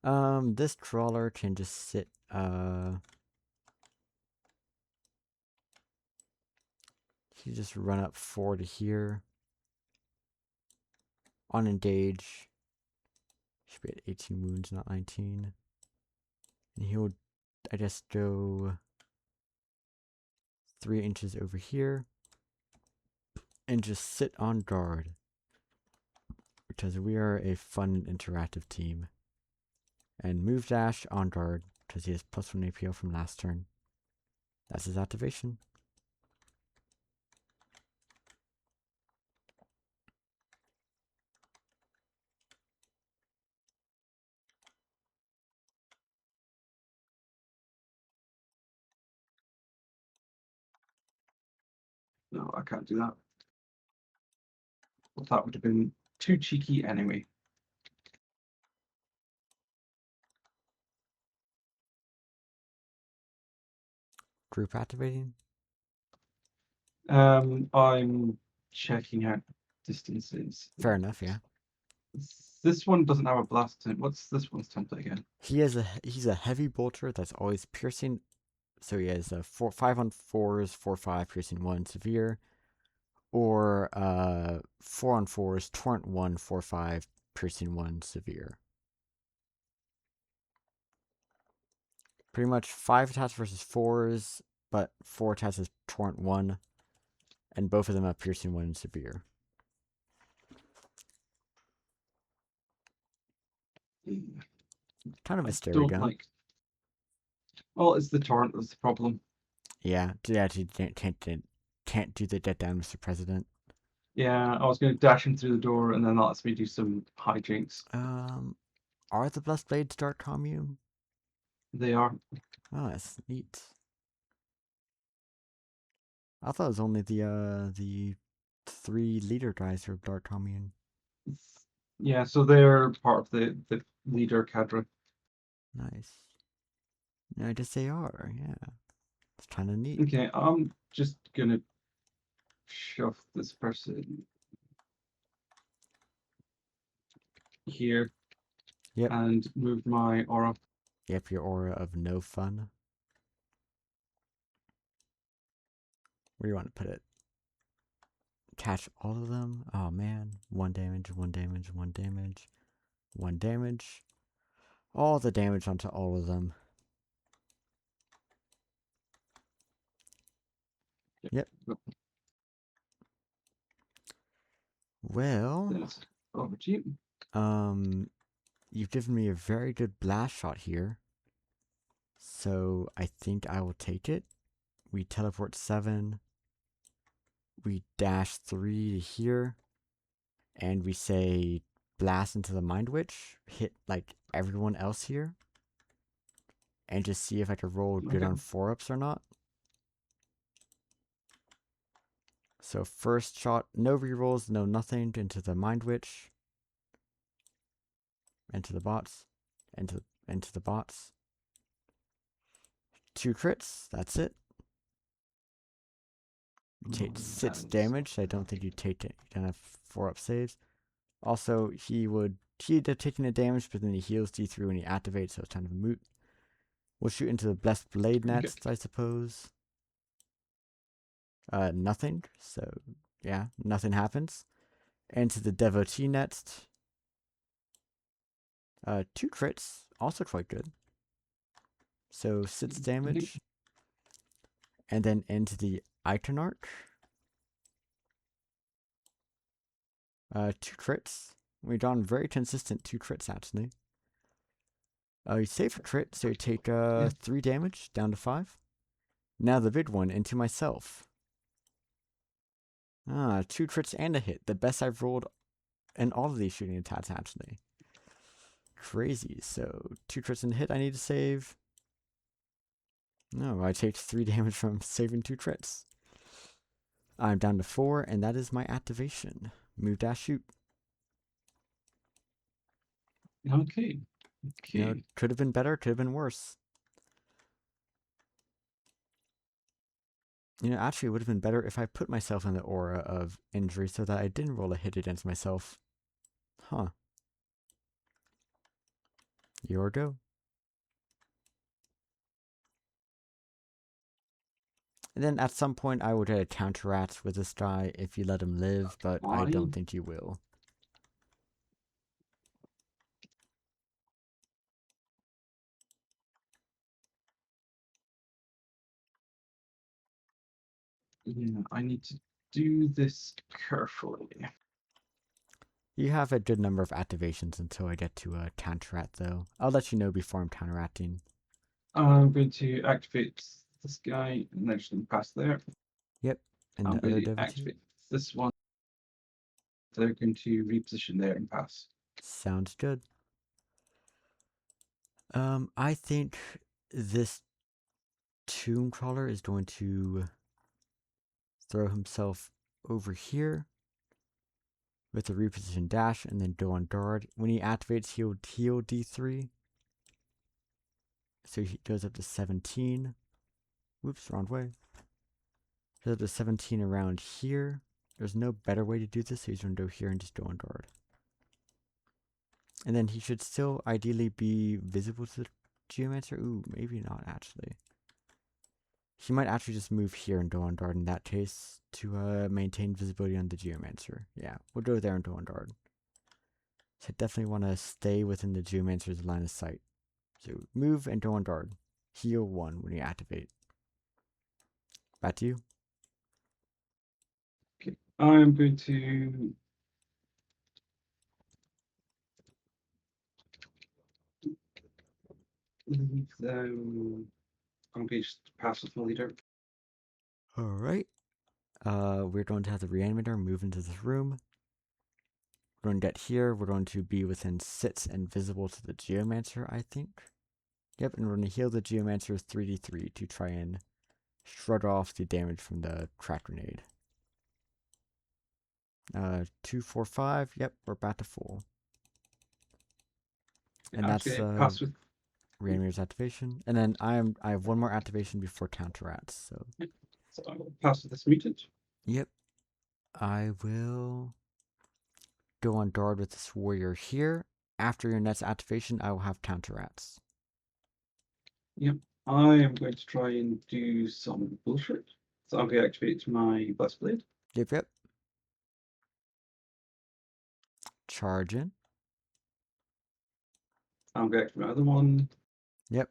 S1: This trawler can just sit, you just run up 4 to here. On engage. Should be at 18 wounds, not 19. And he'll, I guess, go 3 inches over here. And just sit on guard. Because we are a fun and interactive team. And move dash on guard, because he has +1 APO from last turn. That's his activation.
S2: No, I can't do that. Well, that would have been too cheeky anyway.
S1: Group activating?
S2: I'm checking out distances.
S1: Fair enough, yeah.
S2: This one doesn't have a blast in it. What's this one's template again?
S1: He's a heavy bolter that's always piercing. So he has a 5 on 4s, 4/5 piercing 1 severe, or 4 on 4s, Torrent 1, 4, 5, Piercing 1, Severe. Pretty much 5 attacks versus 4s, but 4 attacks is Torrent 1, and both of them have Piercing 1 and Severe. Kind of a
S2: I
S1: scary
S2: don't
S1: gun.
S2: like. Well, it's the torrent that's the problem.
S1: Yeah, you can't do the dead down, Mr. President.
S2: Yeah, I was going to dash him through the door, and then that lets me do some hijinks.
S1: Are the Blessed Blades Dark Commune?
S2: They are.
S1: Oh, that's neat. I thought it was only the 3 leader guys who are Dark Commune.
S2: Yeah, so they're part of the leader cadre.
S1: Nice. Yeah, I guess they are, yeah. It's kind of neat.
S2: Okay, I'm just gonna shove this person here
S1: Yep.
S2: and move my aura.
S1: Yep, your aura of no fun. Where do you want to put it? Catch all of them? Oh man. 1 damage, 1 damage, 1 damage, 1 damage. All the damage onto all of them. Yep. Well,
S2: That's over to you.
S1: you've given me a very good blast shot here. So I think I will take it. We teleport 7. We dash 3 to here. And we say blast into the Mind Witch. Hit like everyone else here. And just see if I could roll good
S2: Okay.
S1: on 4-ups or not. So first shot, no rerolls, no nothing, into the Mind Witch. Into the bots. Into the bots. 2 crits, that's it. You take 6 damage. I don't think you take it. You don't have 4-up saves. Also, he'd have taken the damage, but then he heals D3 when he activates, so it's kind of a moot. We'll shoot into the Blessed Blade next, I suppose. Nothing. So, yeah, nothing happens. Into the Devotee next. 2 crits, also quite good. So 6 damage. And then into the Iconarch. 2 crits. We've done very consistent 2 crits, actually. You save a crit, so you take 3 damage, down to 5. Now the big one, into myself. 2 crits and a hit. The best I've rolled in all of these shooting attacks, actually. Crazy. So, 2 crits and a hit I need to save. No, I take 3 damage from saving 2 crits. I'm down to 4, and that is my activation. Move, dash, shoot.
S2: Okay.
S1: You know, could have been better, could have been worse. You know, actually, it would have been better if I put myself in the aura of injury so that I didn't roll a hit against myself. Huh. Your go. And then at some point, I would counteract with this guy if you let him live, but I don't think you will.
S2: Yeah, I need to do this carefully.
S1: You have a good number of activations until I get to counteract, though. I'll let you know before I'm counteracting.
S2: I'm going to activate this guy and then just pass there.
S1: Yep, and
S2: I'm
S1: the other
S2: going to
S1: devotee.
S2: activate this one. They're going to reposition there and pass.
S1: Sounds good. I think this Tomb Crawler is going to throw himself over here with a reposition dash and then go on guard. When he activates, he'll heal D3. So he goes up to 17. Whoops, wrong way. Goes up to 17 around here. There's no better way to do this, so he's going to go here and just go on guard. And then he should still ideally be visible to the Geomancer. Ooh, maybe not, actually. he might actually just move here and Doandard in that case to maintain visibility on the Geomancer. Yeah, we'll go there and Doandard. So I definitely want to stay within the Geomancer's line of sight. So move and Doandard. Heal 1 when you activate. Back to you.
S2: Okay, I'm going to leave them. I'm going to just pass with my leader.
S1: Alright. We're going to have the Reanimator move into this room. We're going to get here. We're going to be within sits and visible to the Geomancer, I think. Yep, and we're going to heal the Geomancer 3d3 to try and shrug off the damage from the crack grenade. 2, 4, 5. Yep, we're back to full. And that's
S2: Actually, pass with.
S1: Reanimator's activation. And then I have one more activation before Counterrats. So
S2: So I will pass with this mutant.
S1: yep, I will go on guard with this warrior here. After your next activation, I will have Counterrats.
S2: Yep. I am going to try and do some bullshit. So I'm going to activate my Blessed Blade.
S1: Yep, yep. Charge in.
S2: I'm going to activate my other one.
S1: Yep.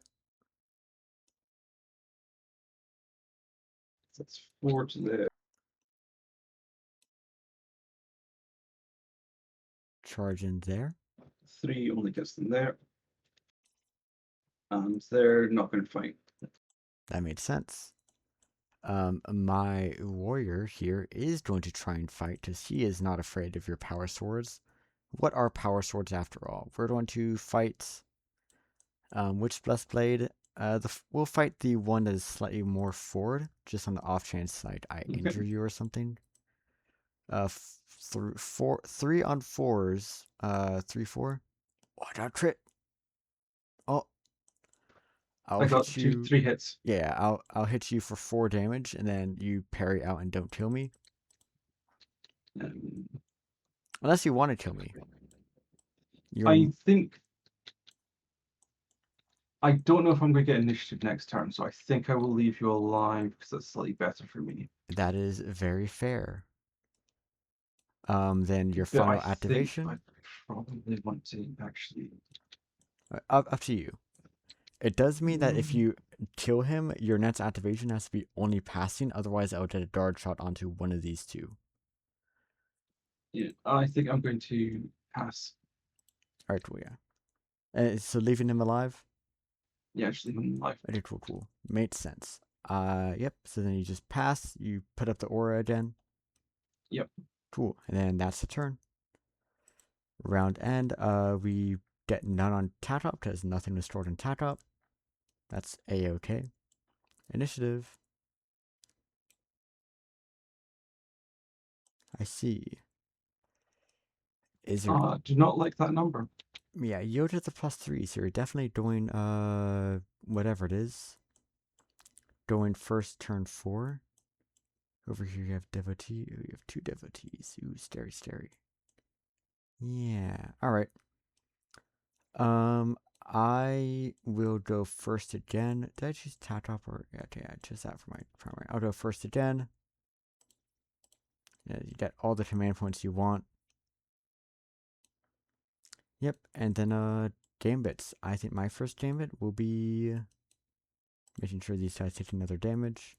S2: So that's 4 to the
S1: Charge in there.
S2: 3, only gets them there. And they're not going to fight.
S1: That made sense. My warrior here is going to try and fight because he is not afraid of your power swords. What are power swords after all? We're going to fight which Blessed Blade? We'll fight the one that is slightly more forward, just on the off chance like I injure you or something. 3 on 4s. 3, 4. Oh, I got a crit. Oh, I'll
S2: I got
S1: hit you.
S2: 3 hits.
S1: Yeah, I'll hit you for 4 damage, and then you parry out and don't kill me.
S2: Um,
S1: Unless you want to kill me.
S2: I think. I don't know if I'm going to get initiative next turn, so I think I will leave you alive because that's slightly better for me.
S1: That is very fair. Then your
S2: But
S1: final
S2: I think I
S1: activation.
S2: probably want to actually.
S1: Up to you. It does mean that if you kill him, your next activation has to be only passing. Otherwise, I would get a dart shot onto one of these two.
S2: Yeah, I think I'm going to pass.
S1: All right, cool, yeah. So leaving him alive.
S2: Yeah, actually, I'm alive.
S1: Okay, cool, cool. Makes sense. Yep. So then you just pass. You put up the aura again.
S2: Yep.
S1: Cool. And then that's the turn. Round end. We get none on Tatop because nothing was stored in Tatop. That's a-okay. Initiative. I see. Is there?
S2: Do not like that number.
S1: Yeah, Yoda the +3, so you're definitely doing whatever it is. Going first turn 4. Over here you have devotee. Ooh, you have 2 devotees. Ooh, scary. Yeah. Alright. I will go first again. Did I choose Tatop or okay, I chose that for my primary. I'll go first again. Yeah, you get all the command points you want. Yep, and then gambits. I think my first gambit will be making sure these guys take another damage.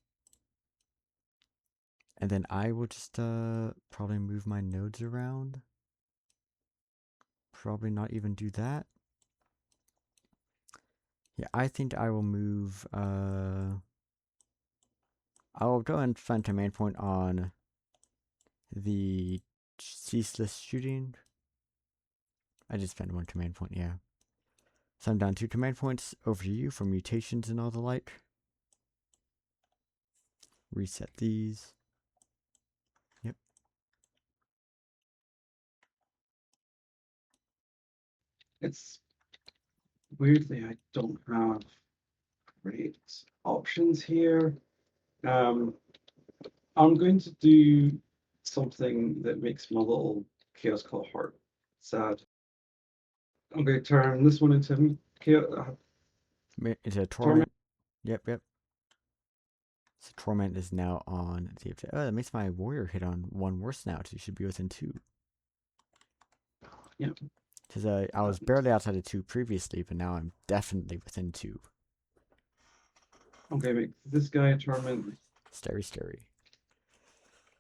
S1: And then I will just probably move my nodes around. Probably not even do that. Yeah, I think I will move I'll go and find command point on the ceaseless shooting. I just spent 1 command point, yeah. So I'm down 2 command points. Over to you for mutations and all the like. Reset these. Yep.
S2: It's weirdly I don't have great options here. I'm going to do something that makes my little chaos cohort sad. I'm going to turn this one into chaos,
S1: It's a
S2: torment.
S1: torment. Yep. So Torment is now on the objective. Oh, that makes my warrior hit on one worse now, so you should be within 2.
S2: Yep.
S1: Because I was barely outside of 2 previously, but now I'm definitely within 2.
S2: Okay, make this guy a torment,
S1: Scary, scary.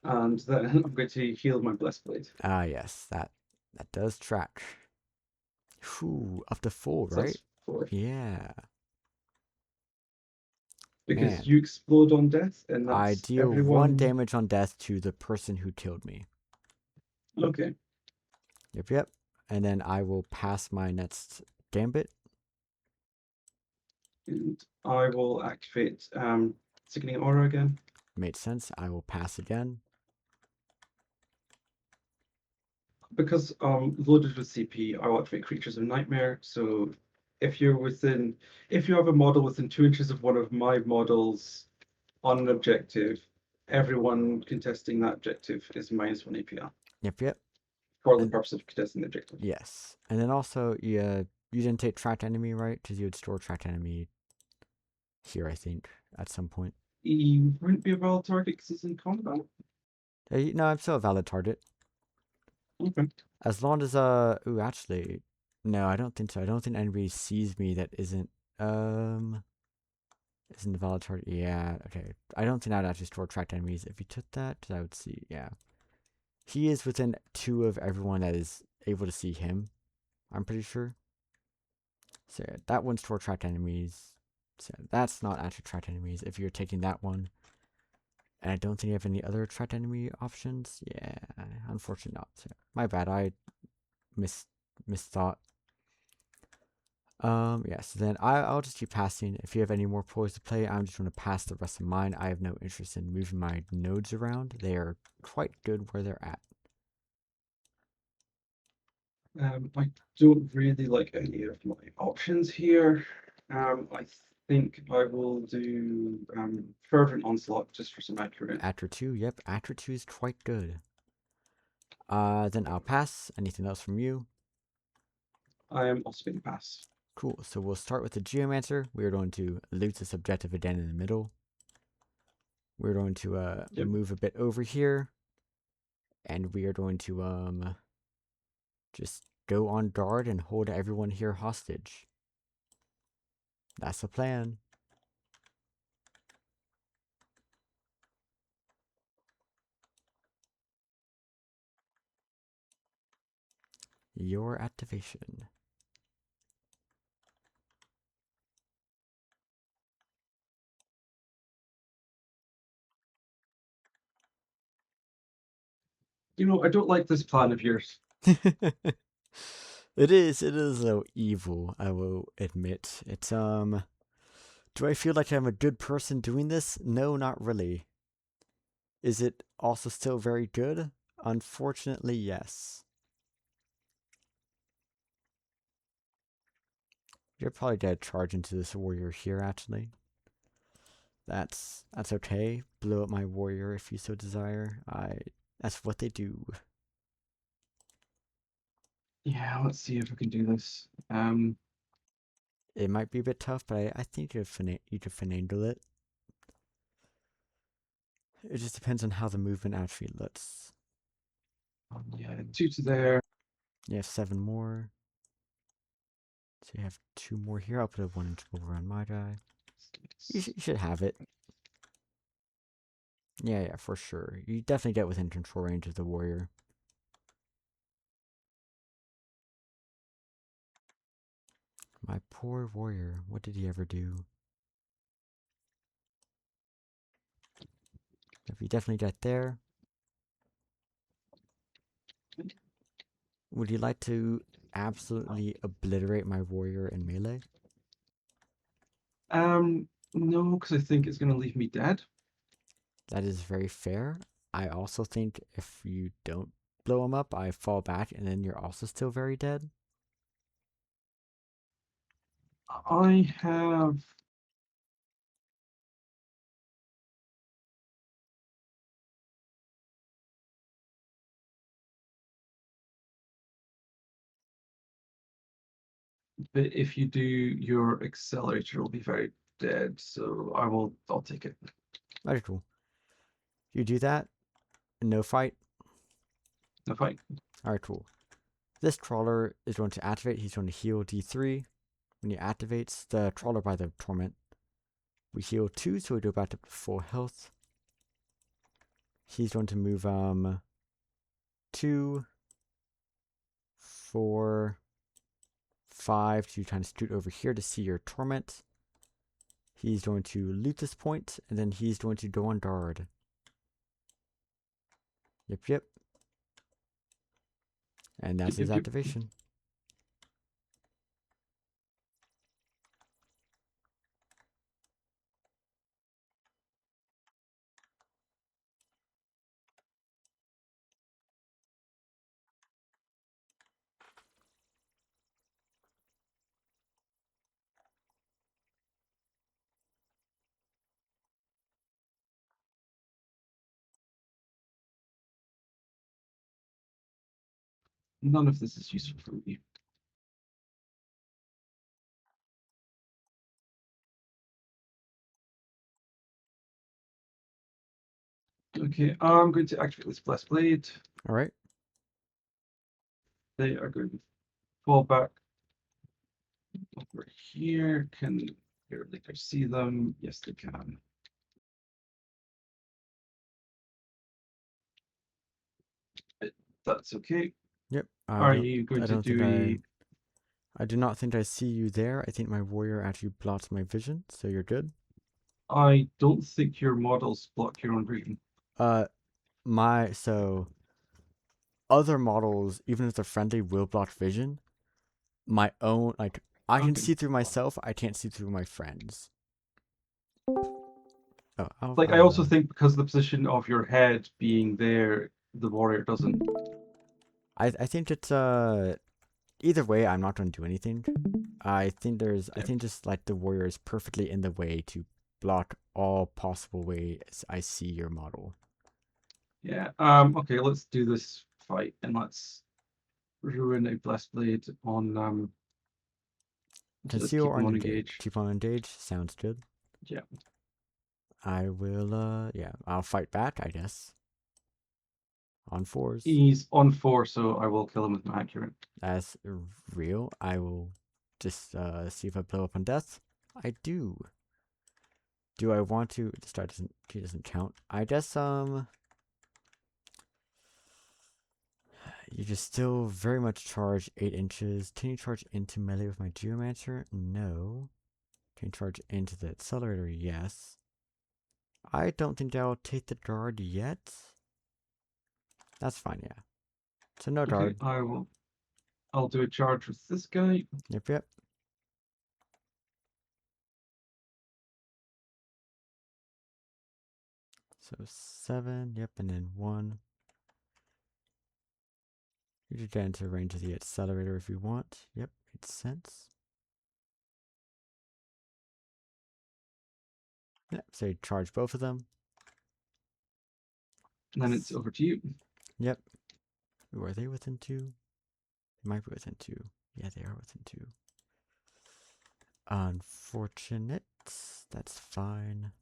S2: and then I'm going to heal my blessed blade.
S1: Ah, yes, that does track. Whew, up to 4,
S2: So
S1: right?
S2: that's 4.
S1: Yeah.
S2: Because
S1: Man,
S2: you explode on death, and
S1: I
S2: that's
S1: deal 1
S2: everyone.
S1: damage on death to the person who killed me.
S2: Okay.
S1: Yep, yep. And then I will pass my next gambit.
S2: And I will activate Sickening Aura again.
S1: Made sense. I will pass again.
S2: Because loaded with CP, I will activate Creatures of Nightmare. So if you have a model within 2 inches of one of my models on an objective, everyone contesting that objective is -1 APR
S1: Yep, yep.
S2: for the
S1: And
S2: purpose of contesting the objective.
S1: yes. And then also, you didn't take tracked enemy, right? Because you would store tracked enemy here, I think, at some point.
S2: He wouldn't be a valid target because he's in combat.
S1: No, I'm still a valid target.
S2: Okay.
S1: As long as, ooh, actually, no, I don't think so. I don't think anybody sees me that um, isn't a valid target. Yeah, okay. I don't think I'd actually store tracked enemies. If you took that, I would see, yeah. He is within 2 of everyone that is able to see him, I'm pretty sure. So yeah, that one's for tracked enemies. So that's not actually tracked enemies if you're taking that one. And I don't think you have any other tracked enemy options. Yeah, unfortunately not. So my bad. I misthought. Yeah, so then I'll just keep passing. If you have any more ploys to play, I'm just going to pass the rest of mine. I have no interest in moving my nodes around. They are quite good where they're at.
S2: I don't really like any of my options here. I think I will do Fervent Onslaught just for some accurate.
S1: After 2, yep, after 2 is quite good. Then I'll pass. Anything else from you?
S2: I am also going to pass.
S1: Cool. So we'll start with the Geomancer. We're going to loot this objective again in the middle. We're going to
S2: Yep.
S1: move a bit over here, and we are going to just go on guard and hold everyone here hostage. That's the plan. Your activation.
S2: I don't like this plan of yours.
S1: It is though evil, I will admit. It's do I feel like I'm a good person doing this? No, not really. Is it also still very good? Unfortunately, yes. You're probably gonna charge into this warrior here, actually. That's okay. Blow up my warrior if you so desire. That's what they do.
S2: Yeah, let's see if I can do this.
S1: It might be a bit tough, but I think you could finagle it. It just depends on how the movement actually looks.
S2: Yeah, 2 to there.
S1: You have 7 more. So you have 2 more here. I'll put a 1 inch over on my guy. You should have it. Yeah, for sure. You definitely get within control range of the warrior. My poor warrior. What did he ever do? If you definitely get there. Would you like to absolutely obliterate my warrior in melee?
S2: No, because I think it's going to leave me dead.
S1: That is very fair. I also think if you don't blow him up, I fall back and then you're also still very dead.
S2: I have. But if you do, your accelerator will be very dead. So I'll take it.
S1: Okay, cool. You do that, no fight.
S2: No fight.
S1: Alright, cool. This trawler is going to activate. He's going to heal D3. When he activates the trawler by the torment, we heal 2, so we go back up to full health. He's going to move 2, 4, 5 to kind of scoot over here to see your torment. He's going to loot this point, and then he's going to go on guard. Yep. And that's his
S2: Yep.
S1: activation.
S2: None of this is useful for me. Okay, I'm going to activate this Blessed Blade.
S1: Alright.
S2: They are going to fall back over here. Can your leader see them? Yes, they can. That's okay.
S1: Yep.
S2: Are you going to do
S1: I do not think I see you there. I think my warrior actually blocks my vision, so you're good.
S2: I don't think your models block your own vision.
S1: So other models, even if they're friendly, will block vision. My own, like, I can
S2: Okay.
S1: see through myself, I can't see through my friends. Oh,
S2: Like, I also think because of the position of your head being there, the warrior doesn't.
S1: I think it's, either way, I'm not going to do anything. I think just like the warrior is perfectly in the way to block all possible ways I see your model.
S2: Yeah. Okay, let's do this fight and let's ruin a Blessed Blade on to
S1: Conceal
S2: keep
S1: or
S2: them on
S1: engage?
S2: engage.
S1: Keep on engage. Sounds good.
S2: Yeah.
S1: I will, yeah, I'll fight back, I guess. On 4s.
S2: He's on 4, so I will kill him with my accurate.
S1: That's real. I will just see if I blow up on death. I do. Do I want to? The star doesn't. He doesn't count. I guess you just still very much charge 8 inches. Can you charge into melee with my geomancer? No. Can you charge into the accelerator? Yes. I don't think I'll take the guard yet. That's fine. Yeah. So no
S2: Okay,
S1: guard.
S2: I'll do a charge with this guy.
S1: Yep. So 7. Yep, and then 1. You could get into range of the accelerator if you want. Yep, makes sense. Yep, so you charge both of them.
S2: And then it's over to you.
S1: Yep. Ooh, are they within 2? They might be within 2. Yeah, they are within 2. Unfortunate. That's fine.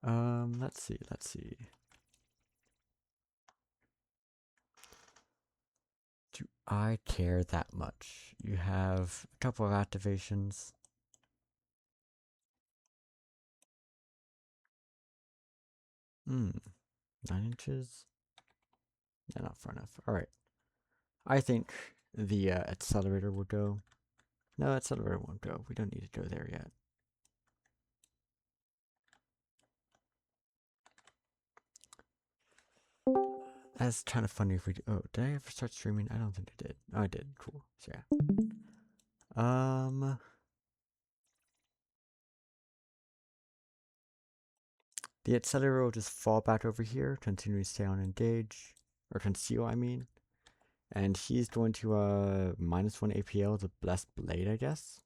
S1: Let's see. Do I care that much? You have a couple of activations. Hmm. 9 inches? Yeah, not far enough. Alright. I think the accelerator will go. No, accelerator won't go. We don't need to go there yet. That's kind of funny if we do. Oh, did I ever start streaming? I don't think I did. Oh, I did. Cool. So yeah. The accelerator will just fall back over here, continue to stay on engage, or conceal, I mean. And he's going to -1 APL the Blessed Blade, I guess.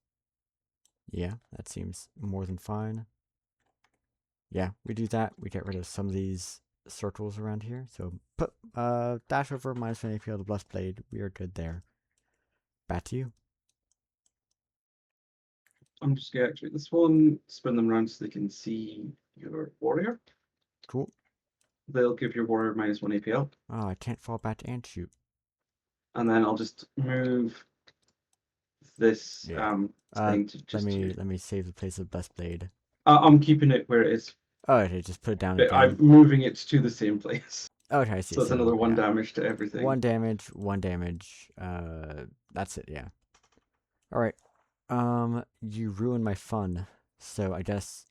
S1: Yeah, that seems more than fine. Yeah, we do that. We get rid of some of these circles around here. So put dash over -1 APL the Blessed Blade. We are good there. Back to you.
S2: I'm just gonna activate this one, spin them around so they can see your warrior.
S1: Cool.
S2: They'll give your warrior -1 APL.
S1: Oh, I can't fall back and shoot.
S2: And then I'll just move this
S1: Yeah.
S2: thing to just here.
S1: Let me save the place of Blessed Blade.
S2: I'm keeping it where it is,
S1: Oh, okay, just put it down
S2: but I'm
S1: again.
S2: moving it to the same place.
S1: Okay, I see.
S2: So it's
S1: So
S2: another 1
S1: yeah,
S2: damage to everything.
S1: one damage, one damage. That's it. Yeah. All right. You ruined my fun. So I guess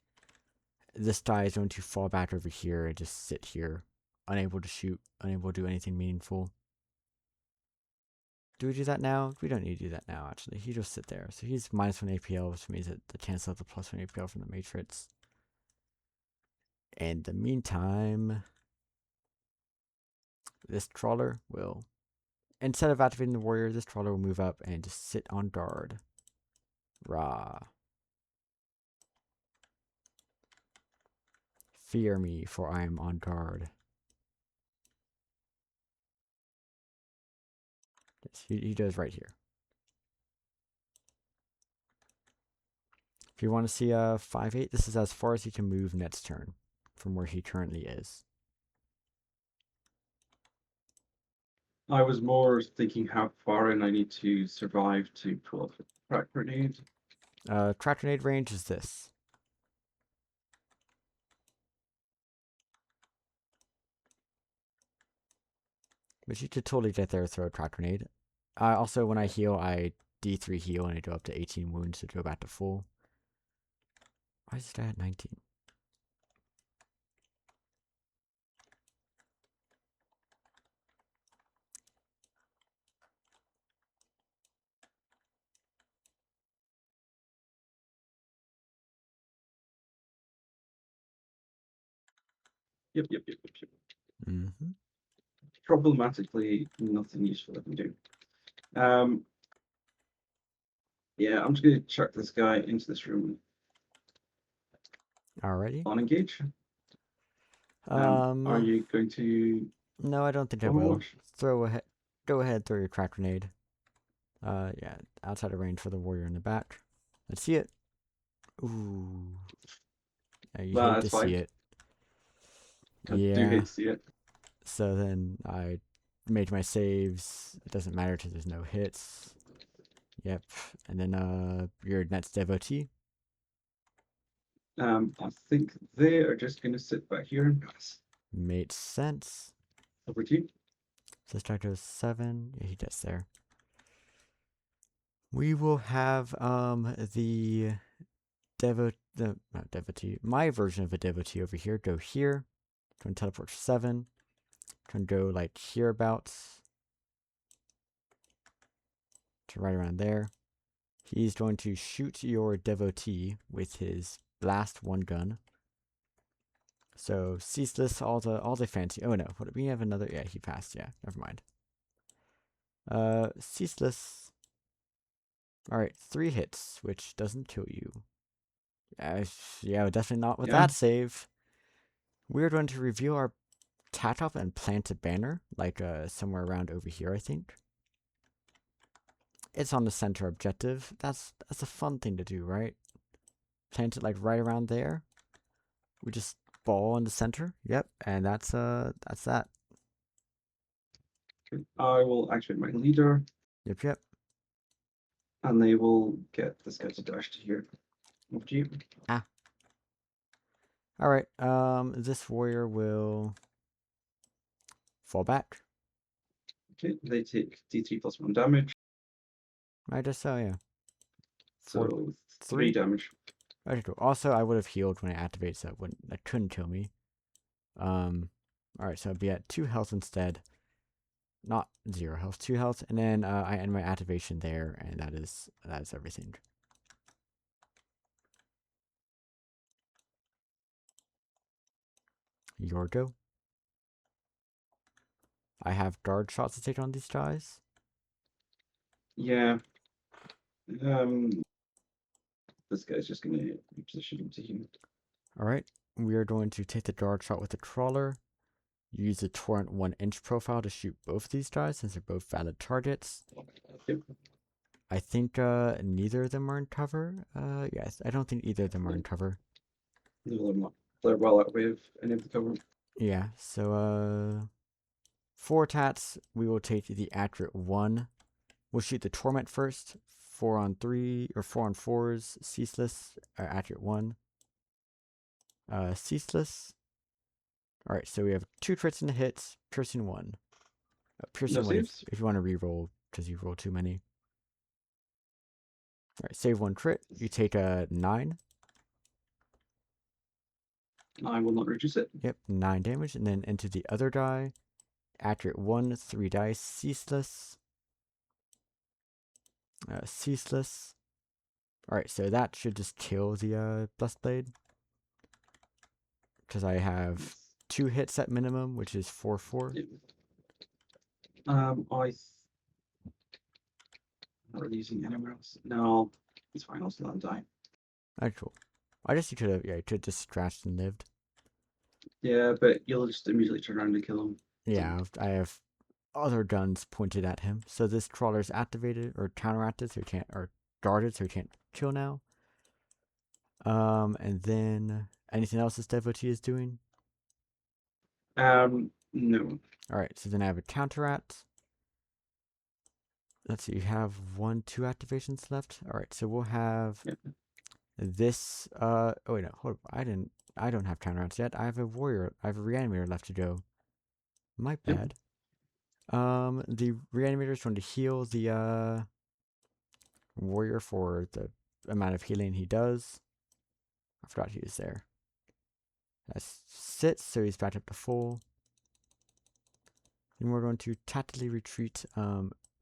S1: this die is going to fall back over here and just sit here, unable to shoot, unable to do anything meaningful. Do we do that now? We don't need to do that now, actually. He just sit there. So he's -1 APL, which means that the chance of the +1 APL from the Matrix. In the meantime, this trawler will, instead of activating the warrior, this trawler will move up and just sit on guard. Rah. Fear me, for I am on guard. Yes, he does right here. If you want to see a 5-8, this is as far as he can move next turn from where he currently is.
S2: I was more thinking how far in I need to survive to pull off a crack grenade.
S1: Track grenade range is this. But you could totally get there, throw a track grenade. Also, when I heal, I D3 heal and I go up to 18 wounds to go back to full. Why is it at 19?
S2: Yep.
S1: Mm-hmm.
S2: Problematically, nothing useful I can do. Yeah, I'm just going to chuck this guy into this room
S1: Alrighty.
S2: on engage. Are you going to
S1: No, I don't think I will. Go ahead, throw your crack grenade. Yeah, outside of range for the warrior in the back. Let's see it. Ooh. Yeah, you hate
S2: that's
S1: to
S2: fine.
S1: see it.
S2: I do
S1: Yeah.
S2: hate to see it.
S1: So then I made my saves. It doesn't matter because there's no hits. Yep. And then your next devotee.
S2: I think they are just going to sit back here and pass.
S1: Makes sense.
S2: Over to you.
S1: So this guy goes 7. Yeah, he gets there. We will have the not devotee, my version of a devotee over here go here. Going to teleport 7. Going to go like hereabouts to right around there. He's going to shoot your devotee with his blast 1 gun. So ceaseless, all the fancy. Oh no, what, we have another. Yeah, he passed. Yeah, never mind. Ceaseless. All right, 3 hits, which doesn't kill you. Yeah, definitely not with that save. We're going to reveal our cat up and plant a banner, like somewhere around over here, I think. It's on the center objective. That's a fun thing to do, right? Plant it like right around there. We just ball in the center. Yep, and that's that.
S2: I will activate my leader.
S1: Yep.
S2: And they will get this guy to dash to here. Over to you.
S1: Ah. All right. This warrior will fall back.
S2: Okay, they take D3 plus 1 damage.
S1: I just so yeah.
S2: So 3 damage.
S1: Okay, cool. Also, I would have healed when it activates, so that couldn't kill me. All right, so I'd be at 2 health instead. Not 0 health, 2 health, and then I end my activation there, and that is everything. Your go. I have guard shots to take on these guys.
S2: Yeah. This guy's just going to reposition him to him.
S1: All right, we are going to take the guard shot with the trawler. Use the torrent 1-inch profile to shoot both these guys since they're both valid targets.
S2: Yep.
S1: I think neither of them are in cover. Yes, I don't think either of them are in cover.
S2: No, they're not. They're well out of any of the cover.
S1: Yeah, so for tats, we will take the accurate 1. We'll shoot the torment first. 4 on 3 or 4 on 4s, ceaseless, accurate 1. Ceaseless. Alright, so we have 2 crits and a hit, piercing 1.
S2: No
S1: Piercing 1
S2: saves.
S1: if you want to reroll, because you rolled too many. Alright, save 1 crit. You take a 9.
S2: I will not reduce it.
S1: Yep, 9 damage. And then into the other die. Accurate 1, 3 dice, ceaseless. Ceaseless. Alright, so that should just kill the Blessed Blade. Because I have 2 hits at minimum, which is 4/4.
S2: Yeah. Not really using anywhere else. No, it's fine. I'll still not die.
S1: Alright, cool. I guess you could have, yeah, you could have just scratched and lived.
S2: Yeah, but you'll just immediately turn around and kill him.
S1: Yeah, I have other guns pointed at him. So this crawler's activated or counteracted, so he can't, or guarded, so he can't kill now. And then anything else this devotee is doing?
S2: No.
S1: Alright, so then I have a counteract. Let's see, you have 1, 2 activations left. Alright, so we'll have this, oh wait, no, hold up, I don't have counteracts yet. I have a warrior, I have a reanimator left to go. My bad. The reanimator is going to heal the, warrior for the amount of healing he does. I forgot he was there. That sits, so he's back up to full. And we're going to tactically retreat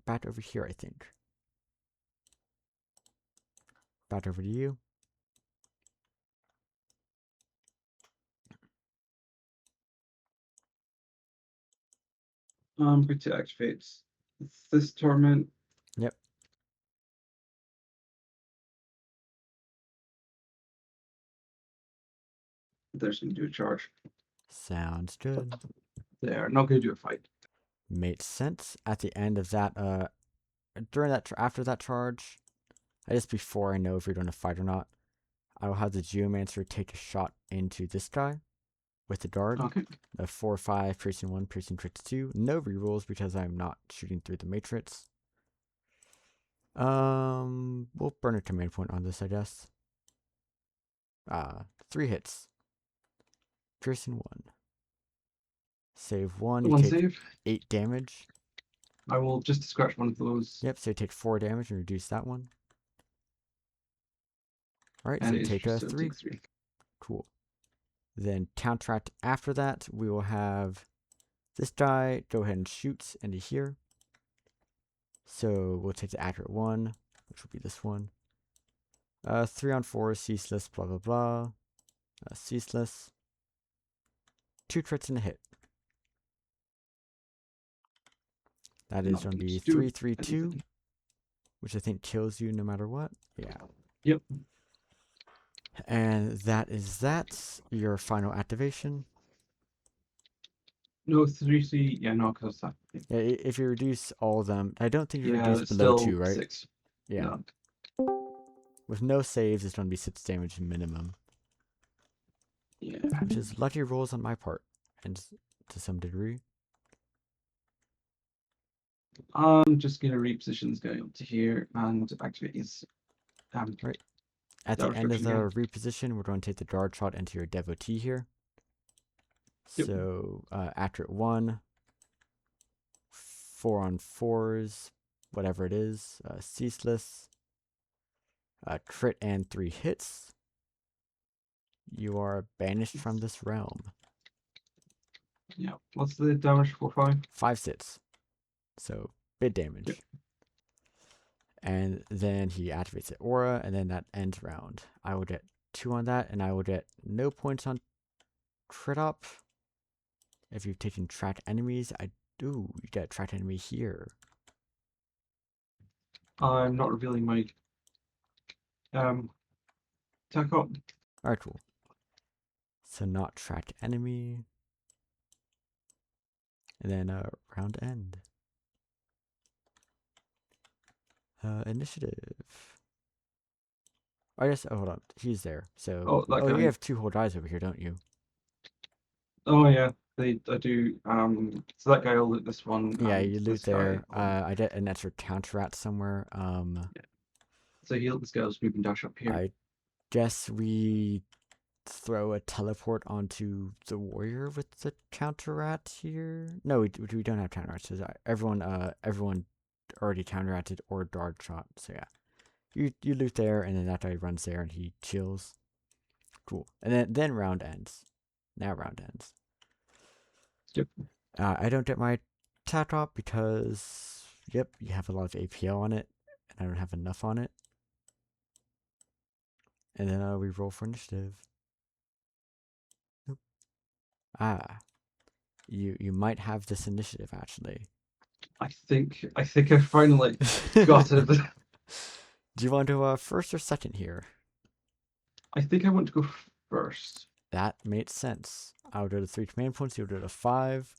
S1: back over here, I think. Back over to you.
S2: I'm going to activate this torment.
S1: Yep.
S2: There's going to do a charge.
S1: Sounds good.
S2: They're not going to do a fight.
S1: Makes sense. At the end of that, during that, after that charge, I guess before I know if you're going to fight or not, I will have the Geomancer take a shot into this guy with the guard.
S2: Okay.
S1: A 4/5, piercing 1, piercing crits 2. No rerolls because I'm not shooting through the matrix. We'll burn a command point on this, I guess. 3 hits. Piercing 1. Save 1. You
S2: One
S1: take
S2: save.
S1: 8 damage.
S2: I will just scratch one of those.
S1: Yep, so you take 4 damage and reduce that one. Alright, so
S2: And
S1: you
S2: it's
S1: take a
S2: just
S1: 3.
S2: 3.
S1: Cool. Then counteract after that, we will have this guy go ahead and shoot into here. So we'll take the accurate 1, which will be this one. 3 on 4, ceaseless, blah blah blah. Ceaseless. 2 crits and a hit. That is going to be 3/3/2, which I think kills you no matter what. Yeah.
S2: Yep.
S1: And that is that. Your final activation.
S2: No, 3. Yeah, no, because that.
S1: Yeah, if you reduce all of them, I don't think you
S2: Yeah,
S1: reduce
S2: it's
S1: below
S2: still
S1: 2, right?
S2: 6.
S1: Yeah.
S2: No.
S1: With no saves, it's going to be 6 damage minimum.
S2: Yeah.
S1: Which is lucky rolls on my part, and to some degree.
S2: I'm just going to reposition this guy up to here and activate his.
S1: Right. At the end of the reposition, we're going to take the guard shot into your devotee here.
S2: Yep.
S1: So, accurate 1, 4 on 4s, whatever it is, ceaseless, crit and 3 hits. You are banished from this realm.
S2: Yeah. What's the damage for 5?
S1: 5 sits. So, bit damage.
S2: Yep.
S1: And then he activates the aura, and then that ends round. I will get 2 on that, and I will get no points on crit up. If you've taken track enemies, I do. You get a track enemy here.
S2: I'm not revealing my attack up.
S1: Alright, cool. So not tracked enemy. And then round end. Initiative. I guess. Oh, hold on. He's there. So.
S2: Oh, that
S1: Oh, you
S2: guy.
S1: have two whole dies over here, don't you?
S2: Oh yeah, I do. So that guy will loot this one,
S1: Yeah,
S2: and
S1: you loot
S2: this guy.
S1: there. I get an extra counter rat somewhere.
S2: Yeah. So he'll this guy will just move and dash up here.
S1: I guess we throw a teleport onto the warrior with the counter rat here. No, we don't have counter rats. Everyone already counter ratted or dart shot. So yeah, you loot there, and then that guy runs there and he chills. Cool. And then round ends. Now round ends.
S2: Yep.
S1: I don't get my tat drop because yep, you have a lot of APL on it, and I don't have enough on it. And then we roll for initiative. Nope. Ah, you might have this initiative actually.
S2: I think I finally got it.
S1: Do you want to first or second here?
S2: I think I want to go first.
S1: That makes sense. I'll go to 3 command points, you'll go to 5.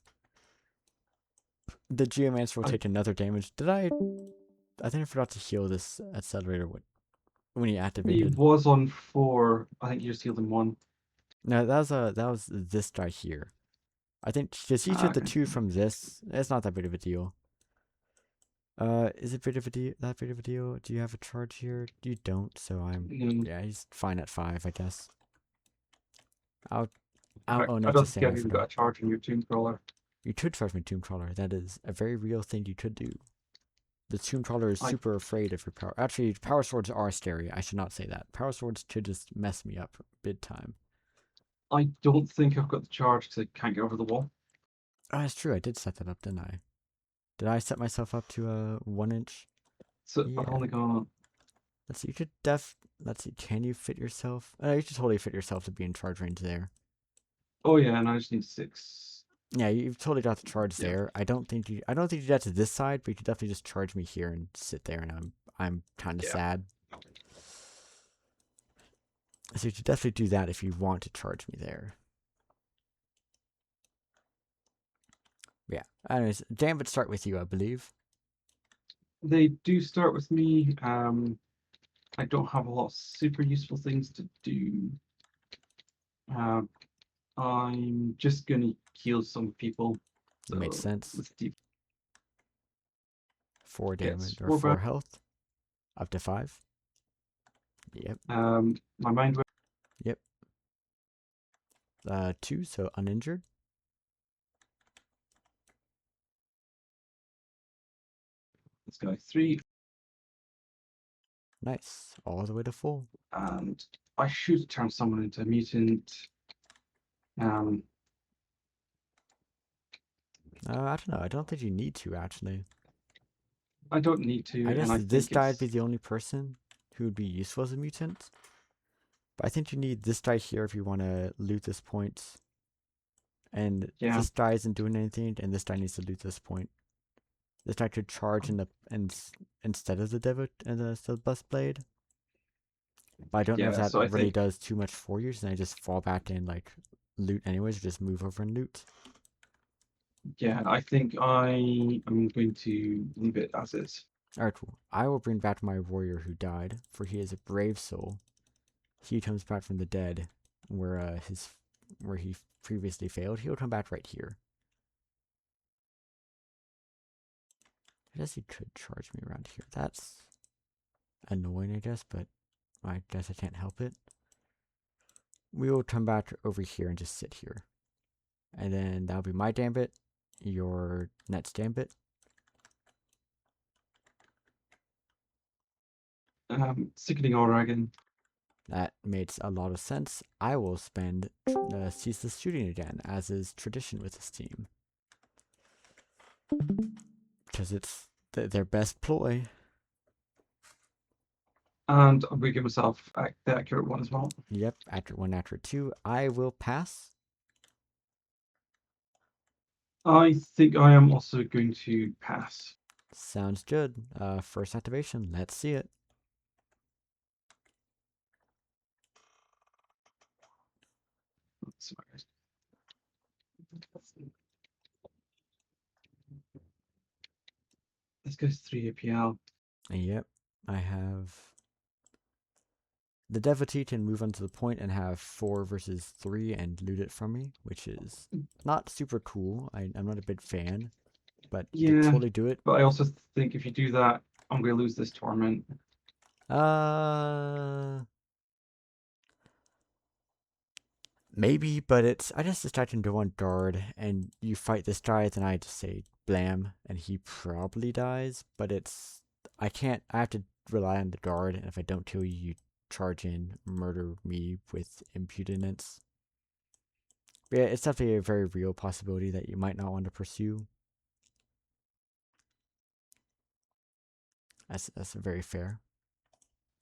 S1: The Geomancer will
S2: I,
S1: take another damage. I think I forgot to heal this accelerator when he
S2: he
S1: activated.
S2: was on 4. I think you just healed him 1.
S1: No, that was this guy here. I think because he took the
S2: Okay.
S1: 2 from this, it's not that big of a deal. Is it big of a deal? That big of a deal? Do you have a charge here? You don't, so yeah, he's fine at 5, I guess. I'll own
S2: I
S1: it's a
S2: don't think I've
S1: samurai for
S2: even
S1: now.
S2: got a charge in your tomb crawler.
S1: You could charge me Tomb Crawler. That is a very real thing you could do. The Tomb Crawler is
S2: I
S1: super afraid of your power. Actually, power swords are scary. I should not say that. Power swords could just mess me up big time.
S2: I don't think I've got the charge because I can't get over the wall.
S1: Oh, that's true. I did set that up, didn't I? Did I set myself up to a 1 inch?
S2: So I've
S1: Yeah.
S2: only gone.
S1: Let's see. Let's see. Can you fit yourself? You should totally fit yourself to be in charge range there.
S2: Oh yeah, and I just need 6.
S1: Yeah, you've totally got the charge
S2: Yeah.
S1: there. I don't think you do that to this side, but you could definitely just charge me here and sit there, and I'm kind of
S2: Yeah.
S1: sad. So you should definitely do that if you want to charge me there. Yeah. Anyways, Dan would start with you, I believe.
S2: They do start with me. I don't have a lot of super useful things to do. Uh, I'm just gonna heal some people.
S1: Makes
S2: So
S1: sense.
S2: let's see.
S1: 4
S2: Gets
S1: damage or
S2: 4 back.
S1: 4 health. Up to 5. Yep.
S2: My mind.
S1: Yep. 2, so uninjured.
S2: This guy 3,
S1: Nice. All the way to full.
S2: and I should turn someone into a mutant. Um,
S1: I don't know. I don't think you need to, actually.
S2: I don't need
S1: I
S2: to, and
S1: guess
S2: I
S1: this
S2: think
S1: guy would be
S2: it's
S1: the only person who would be useful as a mutant. But I think you need this guy here if you want to loot this point. And
S2: yeah,
S1: this guy isn't doing anything, and this guy needs to loot this point. This guy could charge instead of the Devo and the Bust Blade. But I don't know if
S2: yeah.
S1: that
S2: So I
S1: really
S2: think
S1: does too much for you, so then I just fall back in like loot anyways, or just move over and loot.
S2: I think I am going to leave it as is.
S1: Alright, cool. I will bring back my warrior who died, for he is a brave soul. He comes back from the dead, where where he previously failed. He'll come back right here. I guess he could charge me around here. That's annoying, I guess, but I guess I can't help it. We will come back over here and just sit here. And then that'll be my gambit, your next gambit.
S2: Sickening Oregon.
S1: That makes a lot of sense. I will spend ceaseless shooting again, as is tradition with this team. Because it's their best ploy.
S2: And I'm going to give myself the accurate one as well.
S1: Yep, after 1, after 2, I will pass.
S2: I think I am also going to pass.
S1: Sounds good. First activation, let's see it.
S2: Sorry. This goes 3 APL.
S1: Yep, I have the devotee can move onto the point and have 4 versus 3 and loot it from me, which is not super cool. I'm not a big fan, but you could
S2: Yeah,
S1: totally do it.
S2: but I also think if you do that, I'm going to lose this torment.
S1: Uh, Maybe, but I just distract him to one guard, and you fight this guy, then I just say blam, and he probably dies, but I can't, I have to rely on the guard, and if I don't kill you, you charge in, murder me with impudence. But yeah, it's definitely a very real possibility that you might not want to pursue. That's very fair.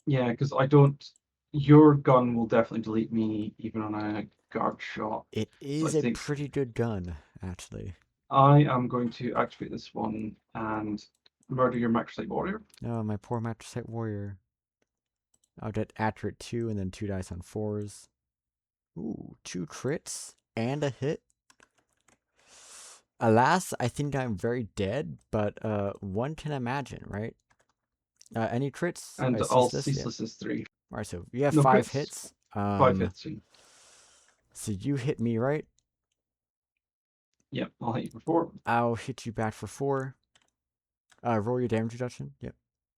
S2: Yeah, because I don't. Your gun will definitely delete me even on a guard shot.
S1: It
S2: So I
S1: is a
S2: think
S1: pretty good gun, actually.
S2: I am going to activate this one and murder your Macrosite warrior.
S1: Oh, my poor Matrixite warrior. I'll get accurate 2 and then 2 dice on 4s. Ooh, 2 crits and a hit. Alas, I think I'm very dead, but one can imagine, right? Any crits?
S2: And all
S1: Ceaseless, yeah.
S2: ceaseless is 3.
S1: Alright, so you have
S2: No
S1: 5
S2: crits,
S1: hits.
S2: 5 hits.
S1: So you hit me, right?
S2: Yep, I'll hit you for 4.
S1: I'll hit you back for 4. Roll your damage reduction. Yep.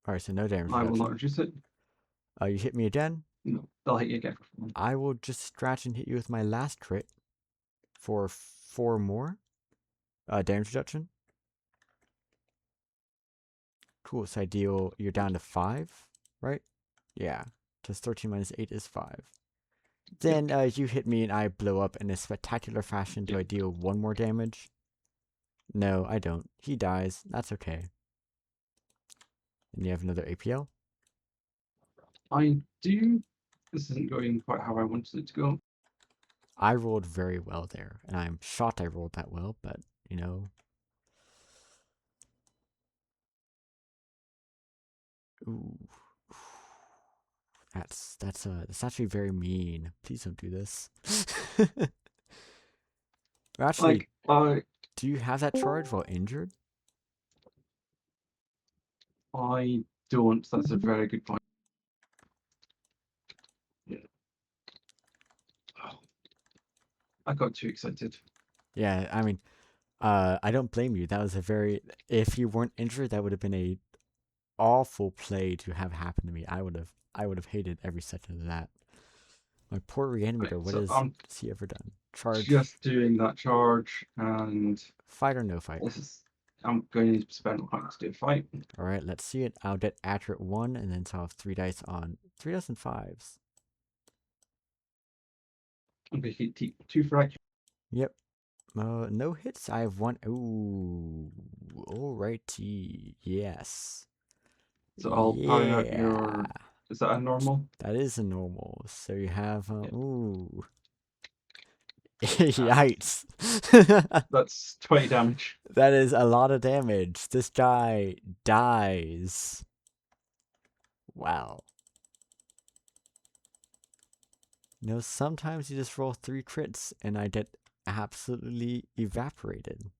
S1: Alright, so no damage
S2: I will not
S1: reduction.
S2: reduce it.
S1: You hit me again.
S2: No, I'll hit you again for 4.
S1: I will just scratch and hit you with my last crit for 4 more. Damage reduction. Cool, so you're down to 5, right? Yeah. Just 13 minus 8 is 5.
S2: Yep,
S1: Then you hit me and I blow up in a spectacular fashion. Do
S2: yep.
S1: I deal 1 more damage? No, I don't. He dies. That's okay. And you have another APL.
S2: I do. This isn't going quite how I wanted it to go.
S1: I rolled very well there, and I'm shocked I rolled that well, but, you know. Ooh. That's actually very mean. Please don't do this. Actually,
S2: Like,
S1: do you have that charge while injured?
S2: I don't. That's a very good point. Yeah. I got too excited.
S1: Yeah, I mean, I don't blame you. That was a very, if you weren't injured, that would have been a awful play to have happen to me. I would have hated every second of that. My poor
S2: Right,
S1: reanimator, what
S2: so
S1: has
S2: I'm
S1: he ever done? Charge,
S2: just doing that charge, and
S1: fight or no fight?
S2: this is. I'm going to spend a point to do a fight.
S1: Alright, let's see it. I'll get accurate 1, and then so I'll have 3 dice on 3 dice and 5s.
S2: I'm going to keep 2 for accuracy.
S1: Yep. No hits. I have 1. Ooh. Alrighty. Yes.
S2: So I'll parry out
S1: Yeah.
S2: your. Is that a normal?
S1: That is a normal. So you have,
S2: Yep.
S1: ooh.
S2: And
S1: Yikes.
S2: that's 20 damage.
S1: That is a lot of damage. This guy dies. Wow. You know, sometimes you just roll 3 crits and I get absolutely evaporated.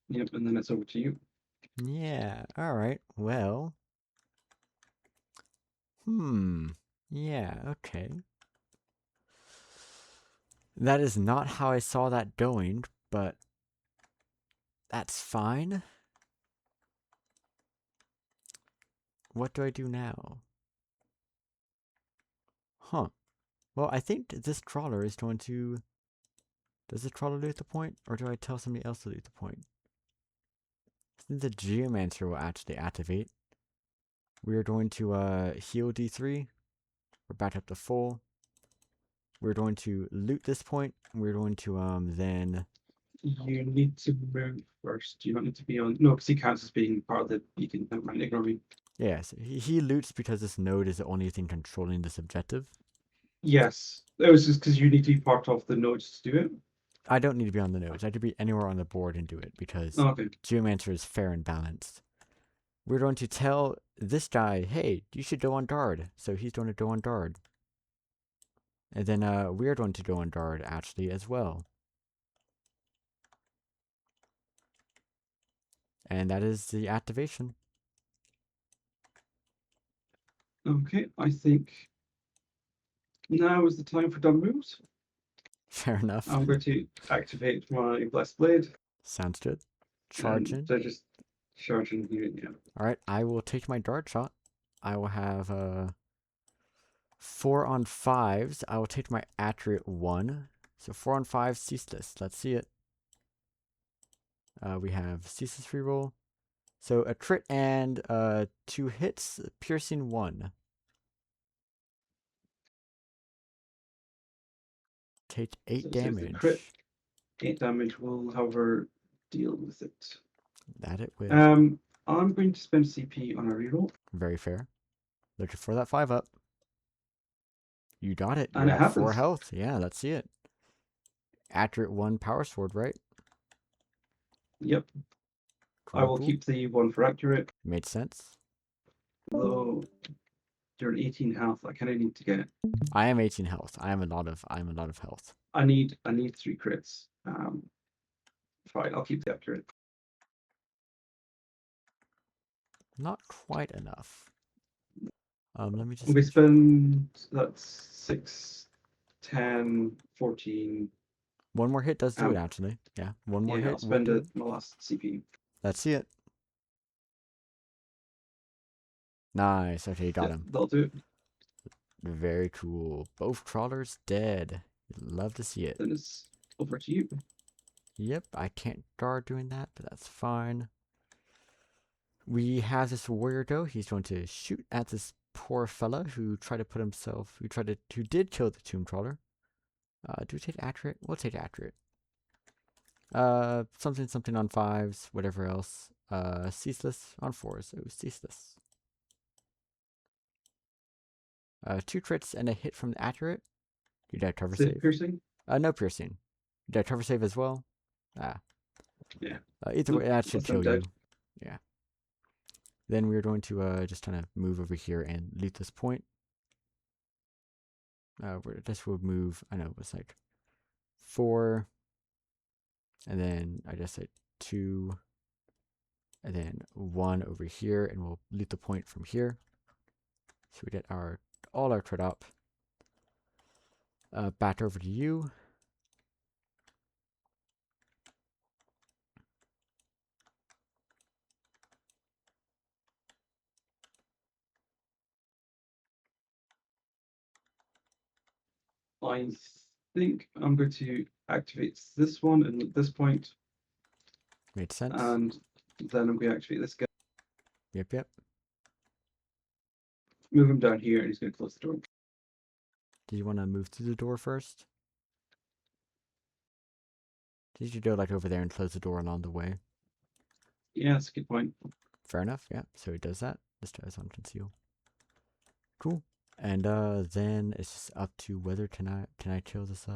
S2: Yep, and then it's over to you.
S1: Yeah, alright. Well. Yeah, okay. That is not how I saw that going, but that's fine. What do I do now? Huh. Well, I think this crawler is going to... Does the crawler loot the point? Or do I tell somebody else to loot the point? I think the Geomancer will actually activate. We are going to heal D3. We're back up to full. We're going to loot this point. We're going to then...
S2: You need to move first. You don't need to be on. No, because he counts as being part of the beacon. Never mind, ignore me.
S1: Yes, he loots because this node is the only thing controlling this objective.
S2: Yes, it was just because you need to be part of the nodes to do it.
S1: I don't need to be on the nodes. I could be anywhere on the board and do it because
S2: Okay.
S1: Geomancer is fair and balanced. We're going to tell this guy, hey, you should go on guard. So he's going to go on guard. And then we're going to go on guard actually as well. And that is the activation.
S2: Okay, I think now is the time for dumb moves.
S1: Fair enough.
S2: I'm going to activate my Blessed Blade
S1: Sounds good. Charge
S2: and
S1: in.
S2: just charge in here. Yeah.
S1: Alright, I will take my dart shot. I will have 4 on 5s. I will take my accurate 1. So 4 on 5, ceaseless. Let's see it. We have ceaseless reroll. So a crit and 2 hits, piercing 1. Take 8
S2: So it says the crit,
S1: damage.
S2: 8 damage will, however, deal with it.
S1: That it will.
S2: I'm going to spend CP on a reroll.
S1: Very fair. Looking for that 5 up. You got it. You're
S2: And it
S1: at 4
S2: happens.
S1: health. Yeah, let's see it. Accurate 1 power sword, right?
S2: Yep. I
S1: Cool,
S2: will
S1: cool.
S2: keep the 1 for accurate.
S1: Made sense.
S2: Though you're at 18 health, I kind of need to get.
S1: I am 18 health. I'm a lot of health.
S2: I need 3 crits. Fine, I'll keep the accurate.
S1: Not quite enough. Let me just
S2: We spend that's 6, 10, 14.
S1: one more hit does do it actually. Yeah, one more
S2: Yeah, I'll
S1: hit will
S2: spend
S1: do
S2: it
S1: it.
S2: my last CP.
S1: Let's see it. Nice. Okay, you got
S2: Yeah,
S1: him.
S2: that'll do it.
S1: Very cool. Both crawlers dead. Love to see it.
S2: Then it's over to you.
S1: Yep, I can't guard doing that, but that's fine. We have this warrior though. He's going to shoot at this poor fella who tried to put himself, who did kill the tomb crawler. Do we take accurate? We'll take accurate. Something on 5s, whatever else. Ceaseless on 4s. Oh, ceaseless. 2 crits and a hit from the accurate. You did cover
S2: Is it
S1: save.
S2: piercing?
S1: No piercing. You did cover save as well. Ah.
S2: Yeah.
S1: Either
S2: Nope,
S1: way, that should
S2: that's I'm
S1: kill you.
S2: dead.
S1: Yeah. Then we're going to just kind of move over here and loot this point. This will move. I know it was like 4, and then I guess like 2, and then 1 over here, and we'll loot the point from here. So we get all our crit up. Back over to you.
S2: I think I'm going to activate this one and at this point,
S1: Made sense.
S2: and then I'm going to activate this guy.
S1: Yep, yep.
S2: Move him down here, and he's going to close the door.
S1: Do you want to move through the door first? Did you go like over there and close the door along the way?
S2: Yeah, that's a good point.
S1: Fair enough. Yeah. So he does that. This tries on conceal. Cool. And then it's just up to whether can I kill this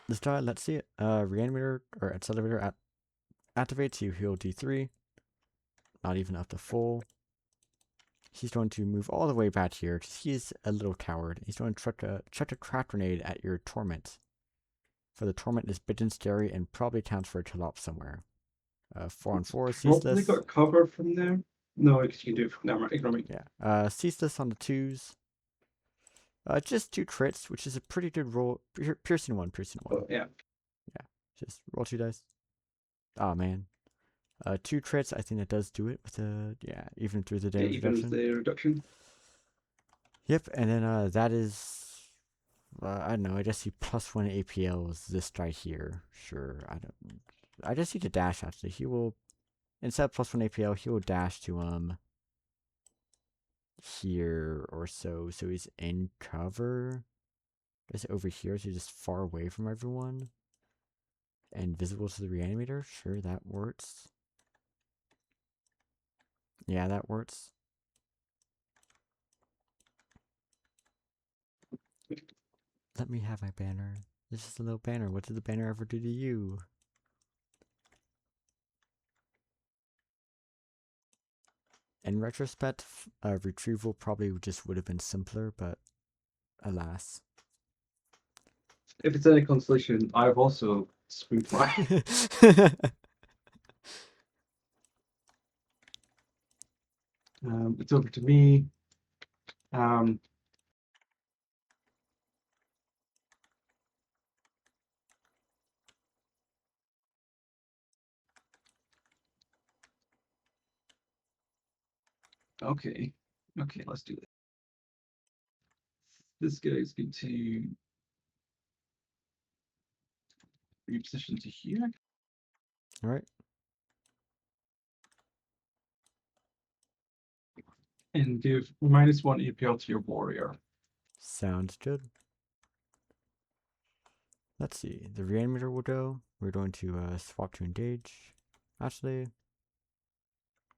S1: this guy. Let's see it. Reanimator or accelerator activates. You heal D3. Not even up to full. He's going to move all the way back here because he's a little coward. He's going to chuck a crack grenade at your torment. For the torment is big and scary and probably counts for a kill up somewhere. 4 on 4
S2: Probably
S1: ceaseless.
S2: got cover from there. No, because you can do it from there. Ignore me.
S1: Yeah. Ceaseless on the 2s. Just 2 crits, which is a pretty good roll. Piercing 1, piercing 1.
S2: Oh, yeah.
S1: Yeah. Just roll 2 dice. Oh man. 2 crits, I think that does do it with yeah, even through the
S2: Yeah,
S1: damage
S2: even with
S1: reduction.
S2: the reduction.
S1: Yep, and then that is I don't know, I guess he +1 APL is this guy here. Sure, I just need to dash actually. He will, instead of +1 APL, he will dash to here or so. So he's in cover. I guess over here, so he's just far away from everyone. And visible to the reanimator. Sure, that works. Yeah, that works. Let me have my banner. This is a little banner. What did the banner ever do to you? In retrospect, retrieval probably just would have been simpler, but alas.
S2: If it's any consolation, I've also spooked my. It's over to me. Um, okay. Okay, let's do this. This guy is going to reposition to here.
S1: All right.
S2: And give -1 APL to your warrior.
S1: Sounds good. Let's see. The reanimator will go. We're going to swap to engage. Actually,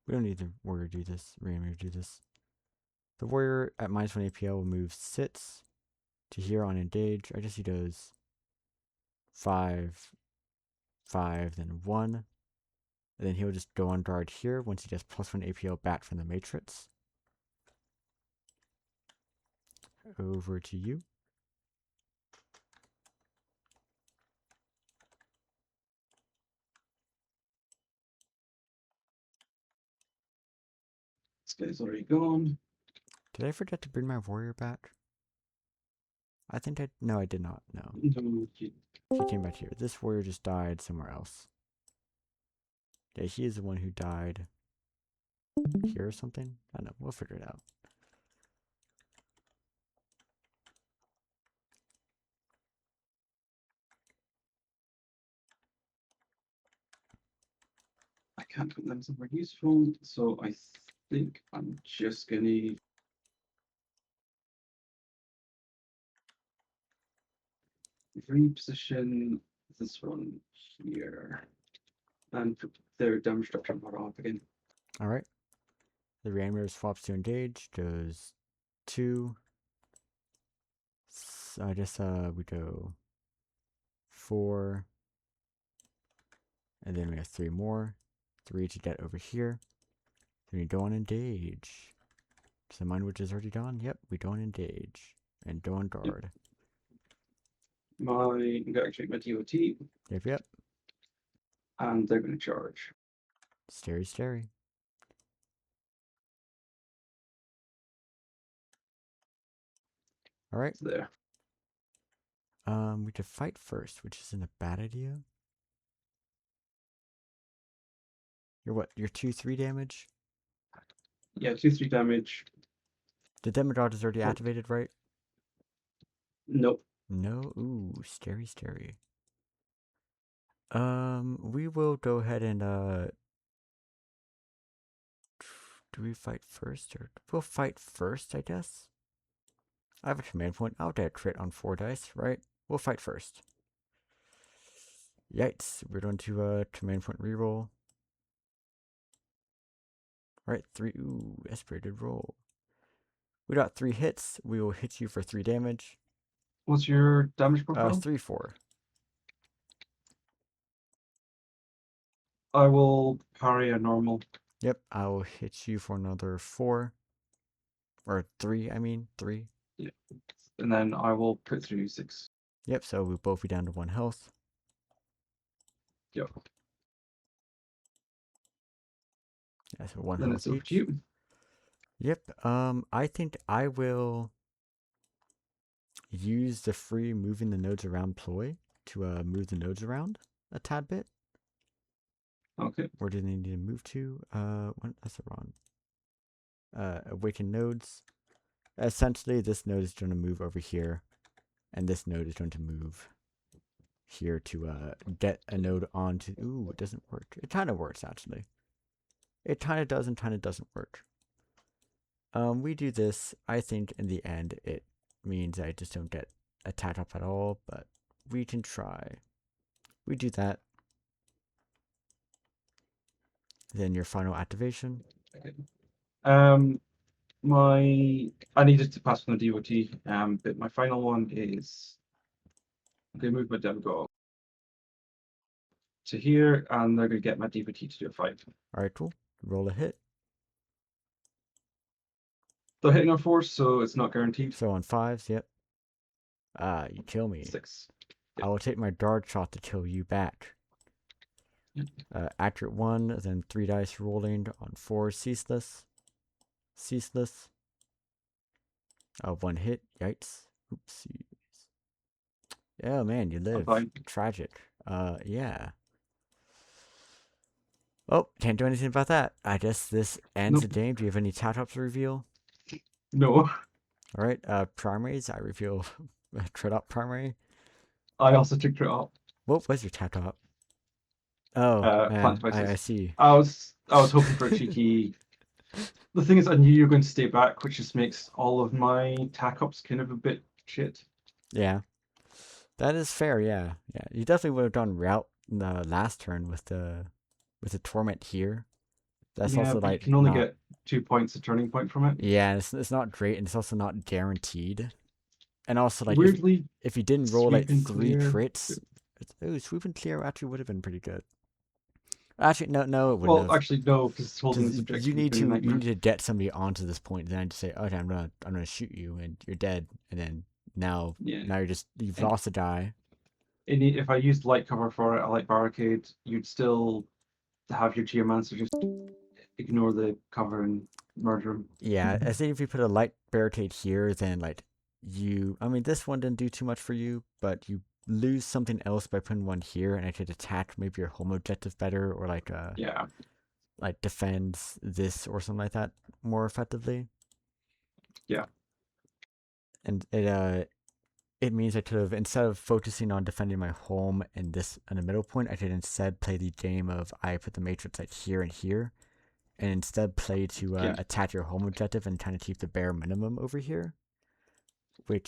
S1: we don't need the warrior do this. Reanimator do this. The warrior at -1 APL will move sits to here on engage. I guess he does 5, 5, then 1. And then he'll just go on guard here once he gets +1 APL back from the matrix. Over to you.
S2: This guy's already gone.
S1: Did I forget to bring my warrior back? I think no, I did not. No.
S2: No,
S1: He came back here. This warrior just died somewhere else. Yeah, he is the one who died here or something. I don't know. We'll figure it out.
S2: I can't put them somewhere useful, so I think I'm just gonna reposition this one here and put their damage reduction model up again.
S1: All right. The reanimator swaps to engage. Goes 2. So I guess we go 4. And then we have 3 more. 3 to get over here. Then we go on engage. So mine which is already gone? Yep, we go on engage. And go on guard.
S2: I'm gonna activate my DOT,
S1: Yep, yep.
S2: and they're gonna charge.
S1: Scary, scary. All right.
S2: It's there.
S1: We could fight first, which isn't a bad idea. You're what? You're 2-3 damage?
S2: Yeah, 2-3 damage.
S1: The Demigod is already
S2: Oh,
S1: activated, right?
S2: nope.
S1: No? Ooh, scary, scary. We will go ahead and, do we fight first, or we'll fight first, I guess? I have a command point. I'll get a crit on 4 dice, right? We'll fight first. Yikes, we're going to, command point reroll. Alright, 3, ooh, that's a pretty good roll. We got 3 hits. We will hit you for 3 damage.
S2: What's your damage profile?
S1: 3, 4.
S2: I will parry a normal.
S1: Yep, I will hit you for another 4. Or 3, I mean, 3.
S2: Yeah. And then I will put through 6.
S1: Yep, so we'll both be down to 1 health.
S2: Yep.
S1: Yeah, so 1
S2: Then
S1: health
S2: it's over
S1: each.
S2: to you.
S1: Yep, I think I will use the free moving the nodes around ploy to move the nodes around a tad bit.
S2: Okay.
S1: Where do they need to move to? That's the wrong. Awaken nodes. Essentially, this node is going to move over here, and this node is going to move here to get a node onto. Ooh, it doesn't work. It kind of works actually. It kind of does and kind of doesn't work. We do this. I think in the end it means I just don't get attacked up at all, but we can try. We do that. Then your final activation.
S2: Okay. I needed to pass on the DOT, but my final one is I'm gonna move my Demigod to here, and they're gonna get my DOT to do a 5.
S1: Alright, cool. Roll a hit.
S2: They're hitting on 4, so it's not guaranteed.
S1: So on 5s, yep. Ah, you kill me.
S2: 6.
S1: I will take my dart shot to kill you back. Accurate 1, then 3 dice rolling on 4, ceaseless. Ceaseless. Oh, one hit. Yikes. Oopsie. Oh man, you
S2: I'm
S1: live.
S2: fine.
S1: Tragic. Yeah. Oh, can't do anything about that. I guess this ends the
S2: Nope.
S1: game. Do you have any top to reveal?
S2: No.
S1: All right. Primaries. I reveal Tridop primary.
S2: I also took it up.
S1: What was your top? Oh
S2: Plant
S1: man, I
S2: devices.
S1: see.
S2: I was hoping for a cheeky. The thing is, I knew you were going to stay back, which just makes all of my tack ups kind of a bit shit.
S1: Yeah, that is fair. Yeah, yeah. You definitely would have done route in the last turn with the torment here. That's
S2: Yeah,
S1: also
S2: but you
S1: like
S2: can only
S1: not.
S2: get 2 points a turning point from it.
S1: Yeah, it's not great, and it's also not guaranteed. And also like
S2: Weirdly,
S1: if you didn't roll like
S2: sweep and
S1: three
S2: clear.
S1: crits, oh, swoop and clear actually would have been pretty good. Actually, no, it wouldn't
S2: Well,
S1: have.
S2: actually, no, because it's holding this
S1: Because
S2: objective has been a
S1: you
S2: nightmare.
S1: need to get somebody onto this point, then I just say, okay, I'm gonna shoot you, and you're dead, and then
S2: Yeah,
S1: now you've
S2: and
S1: lost a die.
S2: if I used light cover for it, a light barricade, you'd still have your geomancer just ignore the cover and murder him.
S1: Yeah, I think if you put a light barricade here, then like I mean, this one didn't do too much for you, but you lose something else by putting one here, and I could attack maybe your home objective better, or
S2: Yeah,
S1: like defends this or something like that more effectively.
S2: yeah.
S1: And it means I could have, instead of focusing on defending my home and this in the middle point, I could instead play the game of I put the matrix like here and here, and instead play to
S2: Yeah.
S1: attack your home objective and kind of keep the bare minimum over here.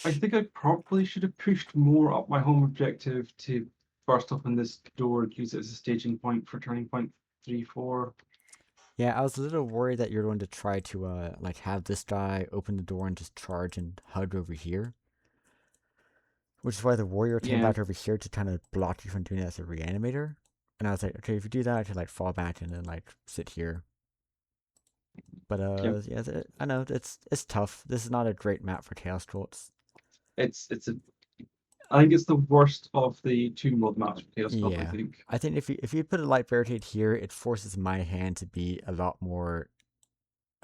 S2: I
S1: Which,
S2: think I probably should have pushed more up my home objective to burst open this door, use it as a staging point for turning point 3, 4.
S1: yeah, I was a little worried that you're going to try to like have this guy open the door and just charge and hug over here. Which is why the warrior came
S2: Yeah,
S1: back over here to kind of block you from doing that as a reanimator. And I was like, okay, if you do that, I could like fall back and then like sit here. But
S2: yeah.
S1: yeah, I know it's tough. This is not a great map for chaos cults.
S2: It's a. I think it's the worst of the two world maps for Chaos Cult, I
S1: Yeah,
S2: think.
S1: I think if you put a light barricade here, it forces my hand to be a lot more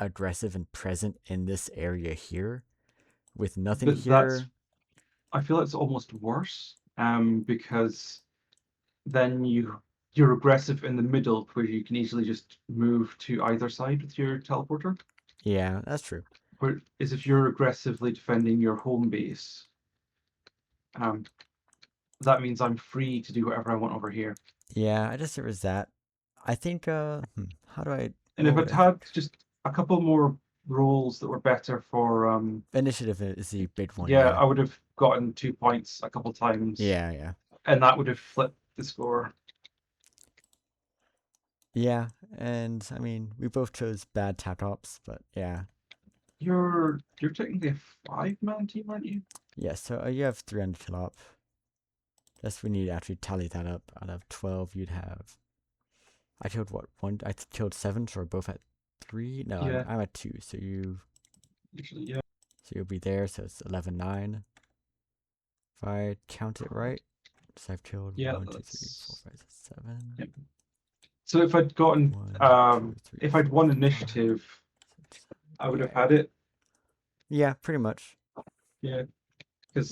S1: aggressive and present in this area here. With nothing
S2: But that's
S1: here,
S2: I feel it's almost worse. Because then you're aggressive in the middle where you can easily just move to either side with your teleporter.
S1: yeah, that's true.
S2: Whereas if you're aggressively defending your home base, um, that means I'm free to do whatever I want over here.
S1: Yeah, I guess there was that. I think how do I
S2: And if
S1: well
S2: I'd had just a couple more roles that were better for
S1: initiative is the big one,
S2: yeah,
S1: yeah.
S2: I would have gotten 2 points a couple times,
S1: Yeah, yeah.
S2: and that would have flipped the score.
S1: Yeah, and I mean, we both chose bad tap tops, but yeah.
S2: You're technically a 5-man team, aren't you?
S1: Yeah, so you have 300 kill up. Guess we need to actually tally that up. Out of 12, you'd have. I killed what? One? I killed 7, so we're both at 3? No,
S2: Yeah,
S1: I'm at 2, so
S2: usually, yeah.
S1: so you'll be there, so it's 11-9. If I count it right, so I've killed
S2: Yeah,
S1: one, 2, 3, 4,
S2: that's
S1: 5, 6, 7.
S2: yeah. So if I'd gotten
S1: 1, 2, 3,
S2: if I'd
S1: 4,
S2: won
S1: 5,
S2: initiative,
S1: 6, 7.
S2: I would
S1: Yeah,
S2: have
S1: yeah.
S2: had it.
S1: Yeah, pretty much.
S2: Yeah,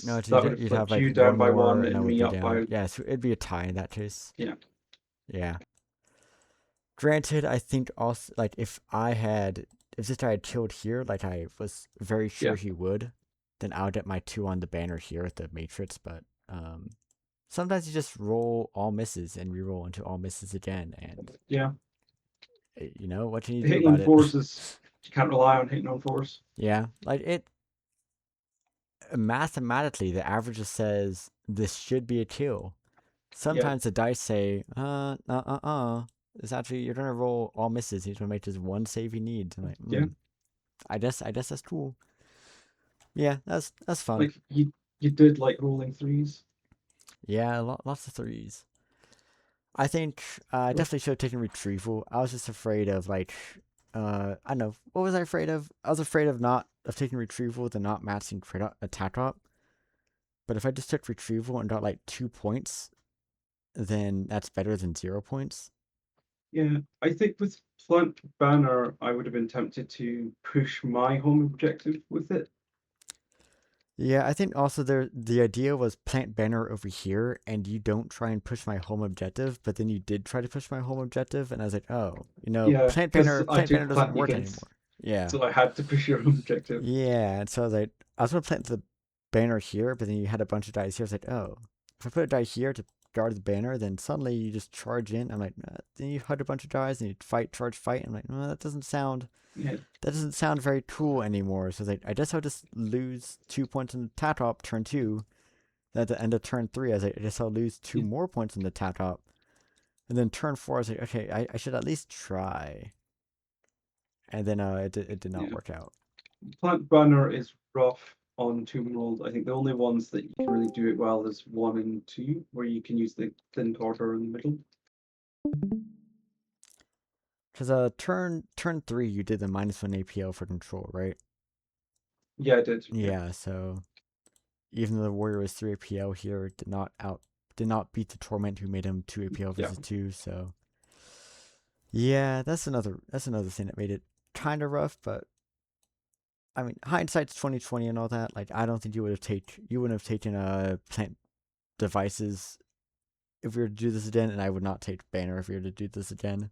S1: No,
S2: because
S1: so
S2: that would have
S1: you'd have
S2: flipped
S1: like
S2: you down
S1: one
S2: by
S1: more,
S2: one
S1: and I
S2: and
S1: would
S2: me
S1: be
S2: up
S1: down.
S2: by
S1: Yeah, so it'd be a tie in that case.
S2: yeah.
S1: Yeah. Granted, I think also like if this guy had killed here, like I was very sure
S2: Yeah,
S1: he would, then I would get my 2 on the banner here at the matrix. But sometimes you just roll all misses and re-roll into all misses again, and
S2: yeah.
S1: you know what can you do
S2: Hitting on
S1: about it?
S2: fours is you can't rely on hitting on fours.
S1: Yeah, like it mathematically, the average just says this should be a kill.
S2: Yeah,
S1: Sometimes the dice say, It's actually you're gonna roll all misses. He's gonna make just one save he needs. I'm like,
S2: yeah.
S1: I guess that's cool. Yeah, that's fun.
S2: Like you did like rolling threes.
S1: Yeah, lots of threes. I think I
S2: Well,
S1: definitely should have taken retrieval. I was just afraid of like, I don't know. What was I afraid of? I was afraid of not of taking retrieval with and not matching attack drop. But if I just took retrieval and got like 2 points, then that's better than 0 points.
S2: yeah, I think with Plant Banner, I would have been tempted to push my home objective with it.
S1: Yeah, I think also the idea was plant banner over here, and you don't try and push my home objective, but then you did try to push my home objective, and I was like, oh,
S2: Yeah, because I
S1: plant banner
S2: took
S1: doesn't
S2: plant
S1: work
S2: against,
S1: anymore. Yeah,
S2: so I had to push your home objective.
S1: yeah, and so I was like, I was gonna plant the banner here, but then you had a bunch of dice here. I was like, oh, if I put a die here to guard the banner, then suddenly you just charge in. I'm like, then you had a bunch of dice and you fight, charge, fight. I'm like,
S2: Yeah,
S1: that doesn't sound very cool anymore. So I guess I'll just lose 2 points in the tat top turn two. Then at the end of turn three, I guess I'll lose two
S2: yeah,
S1: more points in the tat top. And then turn four, I was like, okay, I should at least try. And then it did not
S2: yeah.
S1: work out.
S2: Plant banner is rough on Tomb World. I think the only ones that you can really do it well is 1 and 2, where you can use the thin border in the middle.
S1: Because turn three, you did the -1 APL for control, right?
S2: Yeah, I did. Yeah,
S1: Yeah, so even though the warrior was 3 APL here, did not beat the torment who made him 2 APL
S2: yeah,
S1: versus 2. So yeah, that's another thing that made it kind of rough. But I mean, hindsight's 2020 and all that. Like, I don't think you wouldn't have taken plant devices if we were to do this again, and I would not take banner if we were to do this again.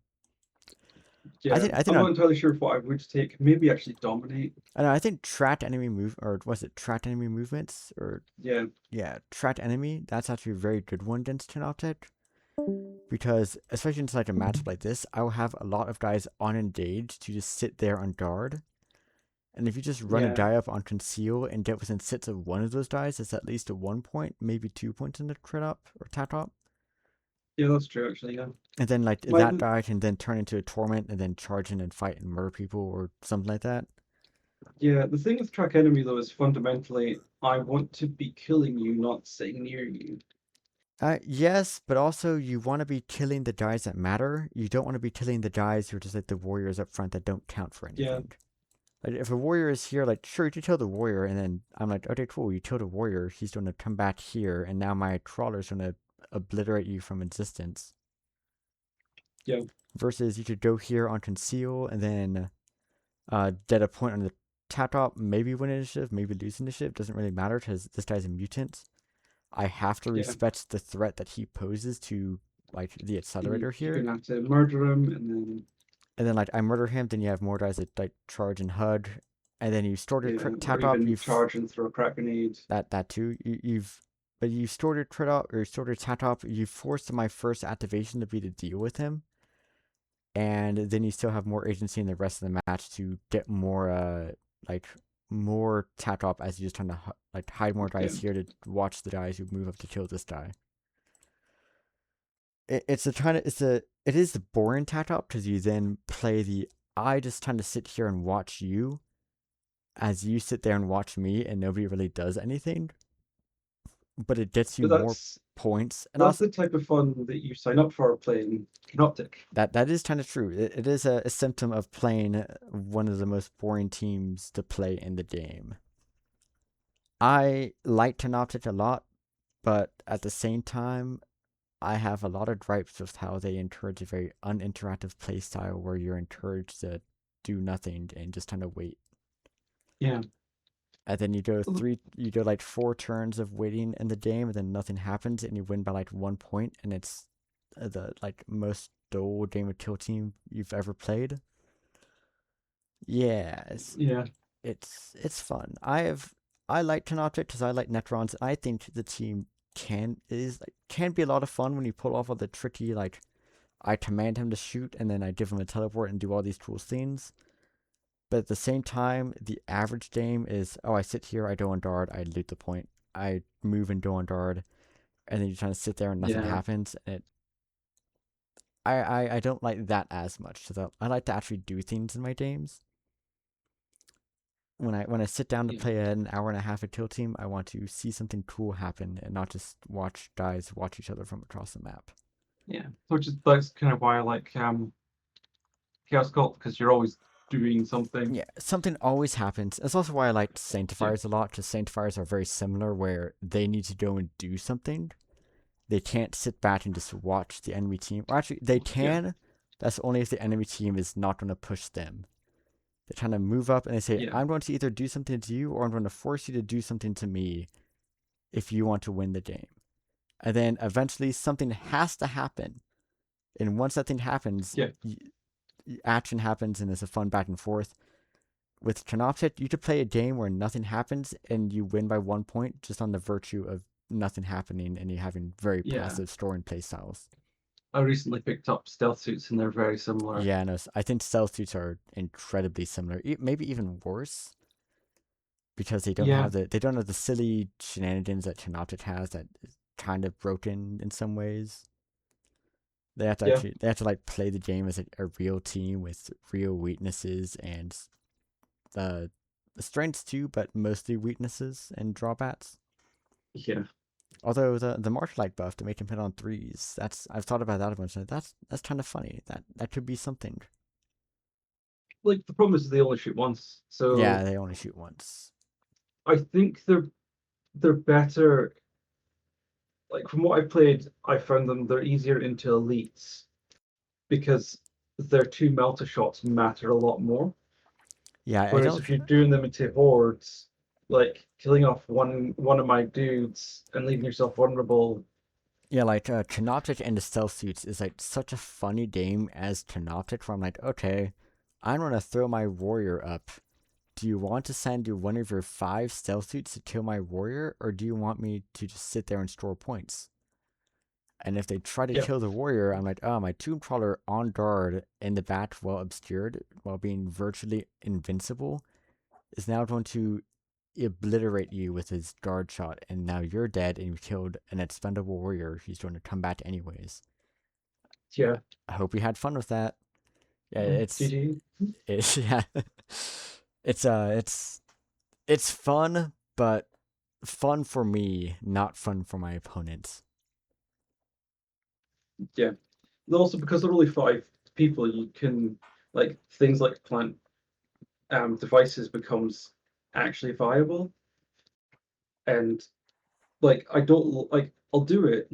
S2: yeah.
S1: I think
S2: I'm not
S1: on
S2: entirely sure what I would take. Maybe actually dominate.
S1: I know I think tracked enemy move, or was it tracked enemy movements, or
S2: Yeah,
S1: yeah, tracked enemy. That's actually a very good one against Canoptek, because especially inside a matchup like this, I will have a lot of guys on engage to just sit there on guard. And if you just run a
S2: yeah,
S1: die up on conceal and get within sits of one of those dies, it's at least a 1 point, maybe 2 points in the crit up or tat up.
S2: yeah. That's true. Actually, yeah.
S1: And then like
S2: My
S1: that die can then turn into a torment and then charge in and fight and murder people or something like that.
S2: Yeah. The thing with track enemy though is fundamentally, I want to be killing you, not sitting near you.
S1: Yes, but also you want to be killing the dies that matter. You don't want to be killing the dies who are just like the warriors up front that don't count for
S2: Yeah,
S1: anything. Like if a warrior is here, like sure you kill the warrior, and then I'm like, okay, cool, you killed a warrior. He's going to come back here, and now my crawler's going to obliterate you from existence.
S2: yeah,
S1: Versus you could go here on conceal, and then dead a point on the tap top, maybe win initiative, maybe lose initiative. Doesn't really matter because this guy's a mutant. I have to
S2: yeah.
S1: respect the threat that he poses to like the accelerator
S2: You're
S1: here.
S2: gonna have to murder him, and then
S1: And then like I murder him, then you have more guys that like charge and hug, and then you stored your
S2: yeah, or
S1: tap top.
S2: even charge and throw a crack grenade.
S1: That too. But you stored your crit up or stored your tap top. You forced my first activation to be to deal with him, and then you still have more agency in the rest of the match to get more like more tap top as you're just trying to like hide more
S2: Yeah,
S1: guys here to watch the guys who move up to kill this guy. It's a kind of it is the boring tap top because you then play the I just trying to sit here and watch you as you sit there and watch me and nobody really does anything, but it gets you
S2: but
S1: more points. And
S2: that's
S1: also
S2: the type of fun that you sign up for playing Canoptek.
S1: that is kind of true. It is a symptom of playing one of the most boring teams to play in the game. I like Canoptek a lot, but at the same time, I have a lot of gripes with how they encourage a very uninteractive play style where you're encouraged to do nothing and just kind of wait.
S2: Yeah,
S1: And then you go like 4 turns of waiting in the game, and then nothing happens, and you win by like 1 point, and it's the like most dull game of kill team you've ever played. Yeah,
S2: yeah,
S1: it's fun. I like Canoptek because I like Necrons. I think the team can be a lot of fun when you pull off all the tricky like I command him to shoot and then I give him a teleport and do all these cool things. But at the same time, the average game is oh I sit here, I go on guard, I loot the point, I move and go on guard, and then you trying to sit there and nothing
S2: yeah,
S1: happens. And I don't like that as much. So I like to actually do things in my games. When I sit down to
S2: yeah,
S1: play an hour and a half of Kill Team, I want to see something cool happen and not just watch guys watch each other from across the map.
S2: yeah. Which is that's kind of why I like Chaos Cult, because you're always doing something.
S1: Yeah, something always happens. That's also why I like
S2: Yeah,
S1: Sanctifiers a lot, because Sanctifiers are very similar, where they need to go and do something. They can't sit back and just watch the enemy team. Or actually, they
S2: yeah,
S1: can. That's only if the enemy team is not going to push them. They're trying to move up and they say,
S2: Yeah.
S1: I'm going to either do something to you or I'm going to force you to do something to me if you want to win the game. And then eventually something has to happen. And once that thing happens,
S2: Yeah.
S1: action happens and it's a fun back and forth. With Canoptek, you could play a game where nothing happens and you win by 1 point just on the virtue of nothing happening and you having very
S2: Yeah.
S1: passive store and play styles.
S2: I recently picked up stealth suits and they're very similar.
S1: Yeah, no, I think stealth suits are incredibly similar, maybe even worse because
S2: Yeah.
S1: they don't have the silly shenanigans that Canoptek has that is kind of broken in some ways.
S2: Yeah.
S1: They have to like play the game as a real team with real weaknesses and uh, strengths too, but mostly weaknesses and drawbacks.
S2: Yeah.
S1: Although the Marshallite buff to make him hit on threes, I've thought about that a bunch. That's kind of funny. That could be something.
S2: Like the problem is they only shoot once.
S1: Yeah,
S2: So
S1: they only shoot once.
S2: I think they're better. Like from what I've played, I found they're easier into elites because their two melter shots matter a lot more.
S1: Yeah, I
S2: Whereas
S1: don't.
S2: if you're doing them into hordes, like killing off one of my dudes and leaving yourself vulnerable.
S1: Yeah, like Canoptek and the stealth suits is like such a funny game as Canoptek, where I'm like, okay, I'm gonna throw my warrior up. Do you want to send one of your 5 stealth suits to kill my warrior, or do you want me to just sit there and store points? And if they try to
S2: Yeah,
S1: kill the warrior, I'm like, oh, my tomb crawler on guard in the back, well obscured, while being virtually invincible, is now going to obliterate you with his guard shot, and now you're dead, and you killed an expendable warrior. He's going to come back anyways.
S2: yeah,
S1: I hope you had fun with that. Yeah,
S2: yeah. GG.
S1: it's yeah, it's fun, but fun for me, not fun for my opponents.
S2: Yeah. And also because there are only 5 people, you can like things like plant devices becomes actually viable. And like I don't like I'll do it,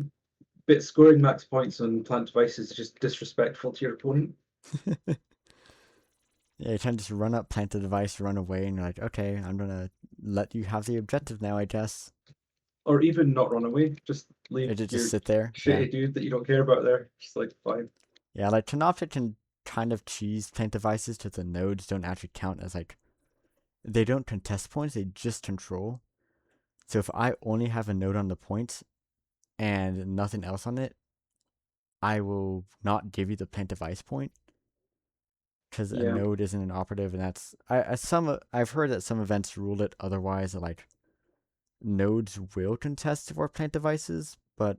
S2: but scoring max points on plant devices is just disrespectful to your opponent.
S1: Yeah, you tend to just run up, plant the device, run away, and you're like, okay, I'm gonna let you have the objective now, I guess.
S2: Or even not run away, just leave
S1: It just
S2: your
S1: sit there. Yeah.
S2: shitty dude that you don't care about there. Just like fine.
S1: Yeah, like Tanoptic can kind of cheese plant devices to the nodes don't actually count as like they don't contest points, they just control. So if I only have a node on the point and nothing else on it, I will not give you the plant device point because a
S2: Yeah.
S1: node isn't an operative, and I've heard that some events rule it otherwise. That like nodes will contest for plant devices, but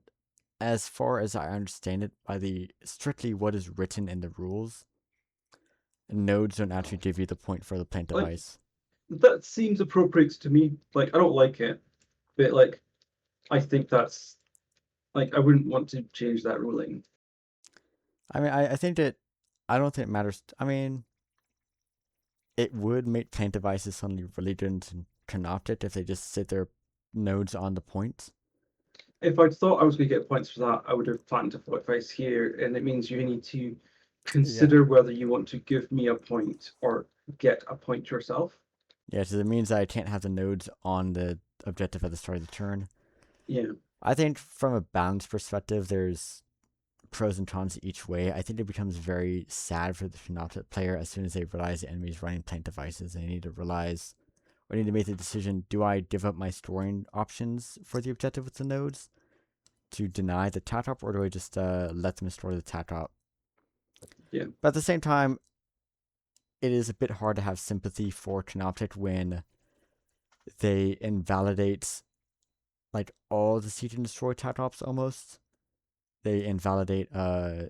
S1: as far as I understand it, by the strictly what is written in the rules, nodes don't actually give you the point for the plant
S2: Like
S1: device.
S2: that seems appropriate to me. Like I don't like it, but like I think that's like I wouldn't want to change that ruling.
S1: I mean, I think that I don't think it matters. I mean, it would make plant devices suddenly really good and canoptic if they just sit their nodes on the point.
S2: If I thought I was going to get points for that, I would have planned to advice here, and it means you need to
S1: Yeah.
S2: consider whether you want to give me a point or get a point yourself.
S1: Yeah, so it means that I can't have the nodes on the objective at the start of the turn.
S2: Yeah,
S1: I think from a balance perspective, there's pros and cons each way. I think it becomes very sad for the Synoptic player as soon as they realize the enemy's running plant devices. They need to realize, or need to make the decision, do I give up my storing options for the objective with the nodes to deny the TATOP, or do I just let them store the TATOP?
S2: yeah,
S1: But at the same time, it is a bit hard to have sympathy for Canoptic when they invalidate like all the seek and destroy TATOPs almost. They invalidate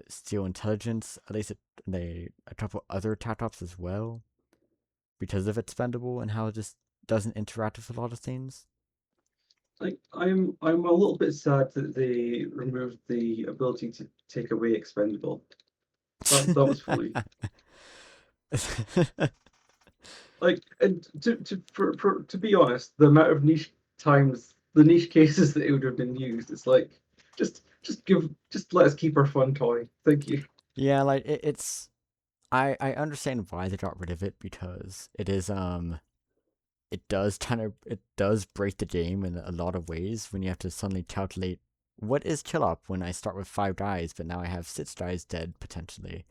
S1: Steel Intelligence, at least a couple other TATOPs as well, because of expendable and how it just doesn't interact with a lot of things.
S2: like I'm a little bit sad that they removed the ability to take away expendable. That was funny. Like, and to be honest, the amount of niche times, the niche cases that it would have been used, it's like just let us keep our fun toy. Thank you.
S1: Yeah, like I understand why they got rid of it because it does break the game in a lot of ways when you have to suddenly calculate what is kill up when I start with 5 guys, but now I have 6 guys dead potentially.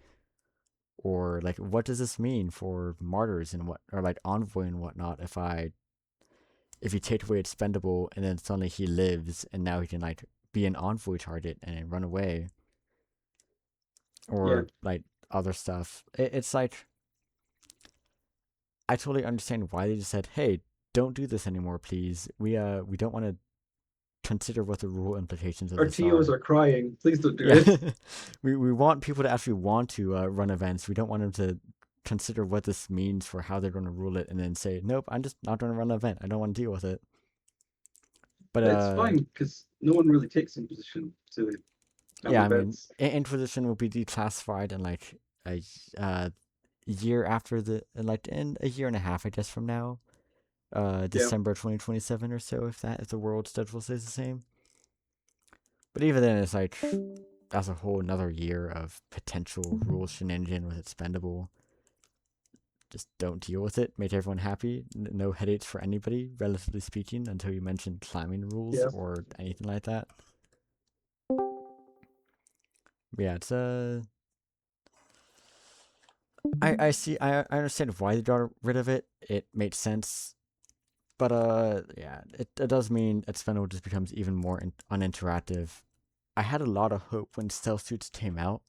S1: Or like what does this mean for martyrs and what or like envoy and whatnot if you take away expendable and then suddenly he lives and now he can like be an envoy target and run away
S2: Yeah.
S1: or like other stuff. It's like I totally understand why they just said, "Hey, don't do this anymore, please. We don't want to consider what the rule implications of
S2: Our
S1: this
S2: TOs
S1: are."
S2: are crying. Please don't do
S1: Yeah,
S2: it.
S1: we want people to actually want to run events. We don't want them to consider what this means for how they're going to rule it and then say, "Nope, I'm just not going to run an event. I don't want to deal with it." But
S2: It's fine because no one really takes in position to
S1: yeah, I mean,
S2: events.
S1: Inquisition will be declassified in like a year after like in a year and a half, I guess, from now.
S2: Yeah.
S1: December 2027 or so, if the world schedule stays the same. But even then, it's like that's a whole another year of potential rule shenanigan with expendable. Just don't deal with it. Make everyone happy. No headaches for anybody, relatively speaking, until you mention climbing rules
S2: Yeah.
S1: or anything like that. But yeah, it's I see. I understand why they got rid of it. It makes sense. But yeah, it does mean expendable just becomes even more uninteractive. I had a lot of hope when stealth suits came out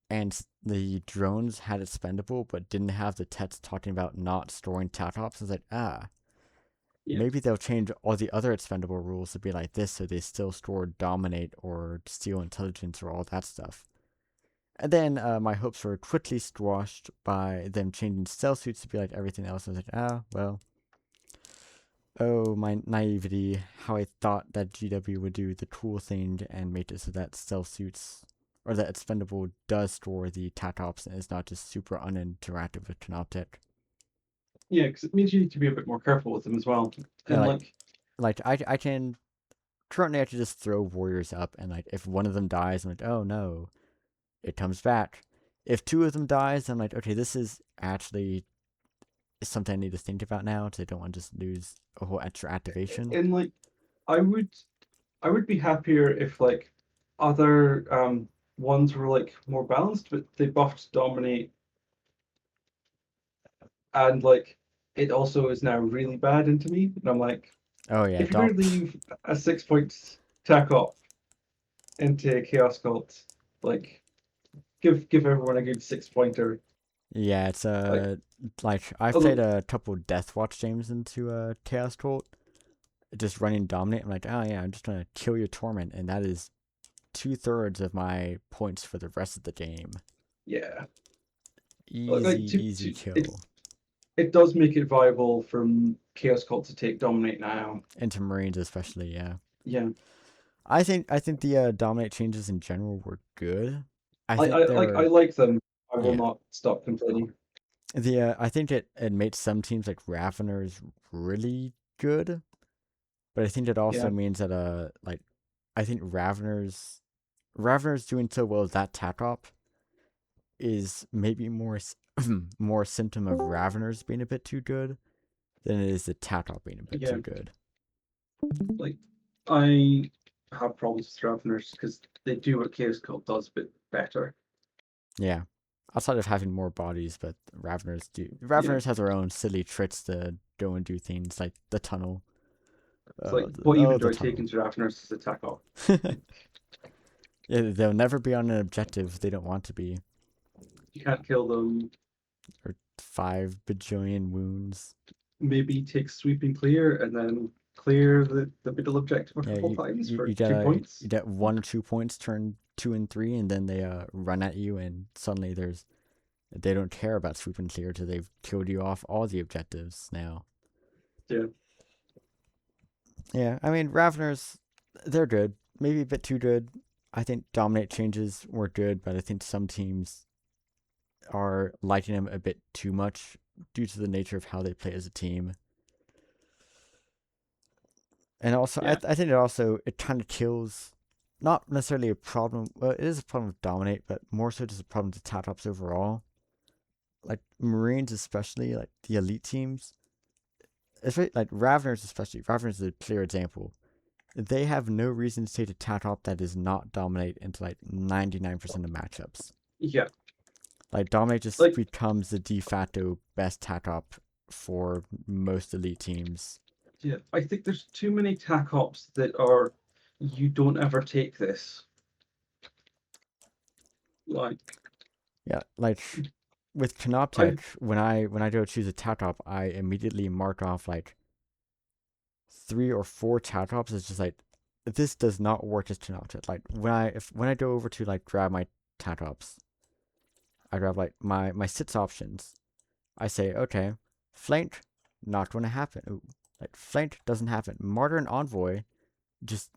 S1: and the drones had expendable but didn't have the text talking about not storing tap-tops. I was like,
S2: Yeah.
S1: maybe they'll change all the other expendable rules to be like this so they still store dominate or steal intelligence or all that stuff. And then my hopes were quickly squashed by them changing stealth suits to be like everything else. I was like, well. Oh, my naivety. How I thought that GW would do the cool thing and make it so that stealth suits or that expendable does store the tap-tops and is not just super uninteractive with Canoptek.
S2: Yeah, because it means you need to be a bit more careful with them as well.
S1: Yeah,
S2: And like,
S1: I can currently I can just throw warriors up and like if one of them dies, I'm like, oh no, it comes back. If two of them dies, I'm like, okay, this is actually something I need to think about now because I don't want to just lose a whole extra activation.
S2: and like, I would, I would be happier if like other ones were like more balanced, but they buffed dominate, and like it also is now really bad into me. And I'm like,
S1: Oh yeah,
S2: if you're going to leave a 6 point tack up into Chaos Cult, like give everyone a good 6 pointer.
S1: Yeah, it's
S2: Like,
S1: like I've played
S2: although,
S1: a couple Death Watch games into Chaos Cult, just running Dominate. I'm like, oh yeah, I'm just gonna kill your Torment, and that is 2/3 of my points for the rest of the game.
S2: yeah, like
S1: Easy kill.
S2: it does make it viable for Chaos Cult to take Dominate now.
S1: Into Marines especially, yeah.
S2: Yeah,
S1: I think the Dominate changes in general were good. I
S2: I
S1: think
S2: like I
S1: they're
S2: like them. I will
S1: yeah.
S2: not stop complaining.
S1: The I think it made some teams like Raveners really good, but I think it also
S2: Yeah,
S1: means that like I think Ravener's doing so well as that tap drop is maybe more more a symptom of Ravener's being a bit too good than it is the tap drop being a bit
S2: yeah.
S1: too good.
S2: Like I have problems with Raveners because they do what Chaos Cult does, but better.
S1: Yeah. Outside of having more bodies, but Raveners do.
S2: Yeah,
S1: Raveners have their own silly tricks to go and do things like the tunnel.
S2: it's like what you
S1: The
S2: enjoy
S1: tunnel.
S2: taking to Raveners is attack off.
S1: Yeah, they'll never be on an objective if they don't want to be.
S2: You can't kill them.
S1: Or 5 bajillion wounds.
S2: Maybe take sweeping clear and then clear the middle objective a
S1: Yeah,
S2: couple times for
S1: you
S2: 2 points.
S1: get 1 or 2 points, turn 2 and 3, and then they run at you, and suddenly they don't care about sweep and clear till they've killed you off all the objectives now.
S2: Yeah,
S1: Yeah, I mean Raveners, they're good, maybe a bit too good. I think dominate changes were good, but I think some teams are liking them a bit too much due to the nature of how they play as a team. And also,
S2: yeah,
S1: I think it kind of kills, not necessarily a problem. Well, it is a problem with dominate, but more so just a problem to tap ups overall. like Marines, especially like the elite teams, especially like Raveners, especially Raveners is a clear example. They have no reason to take a Tatop that does not dominate into like 99% of matchups.
S2: Yeah,
S1: Like Dominate just
S2: like
S1: becomes the de facto best Tatop for most elite teams.
S2: yeah, I think there's too many tac ops that are you don't ever take this. Like
S1: Yeah, like with
S2: I
S1: Canoptek, when I go choose a Tatop, I immediately mark off like 3 or 4 Tatops. It's just like this does not work as Canoptek. Like when I go over to like grab my Tatops, I grab like my sits options. I say, okay, flank, not going to happen. Ooh, like flank doesn't happen. Martyr and Envoy, just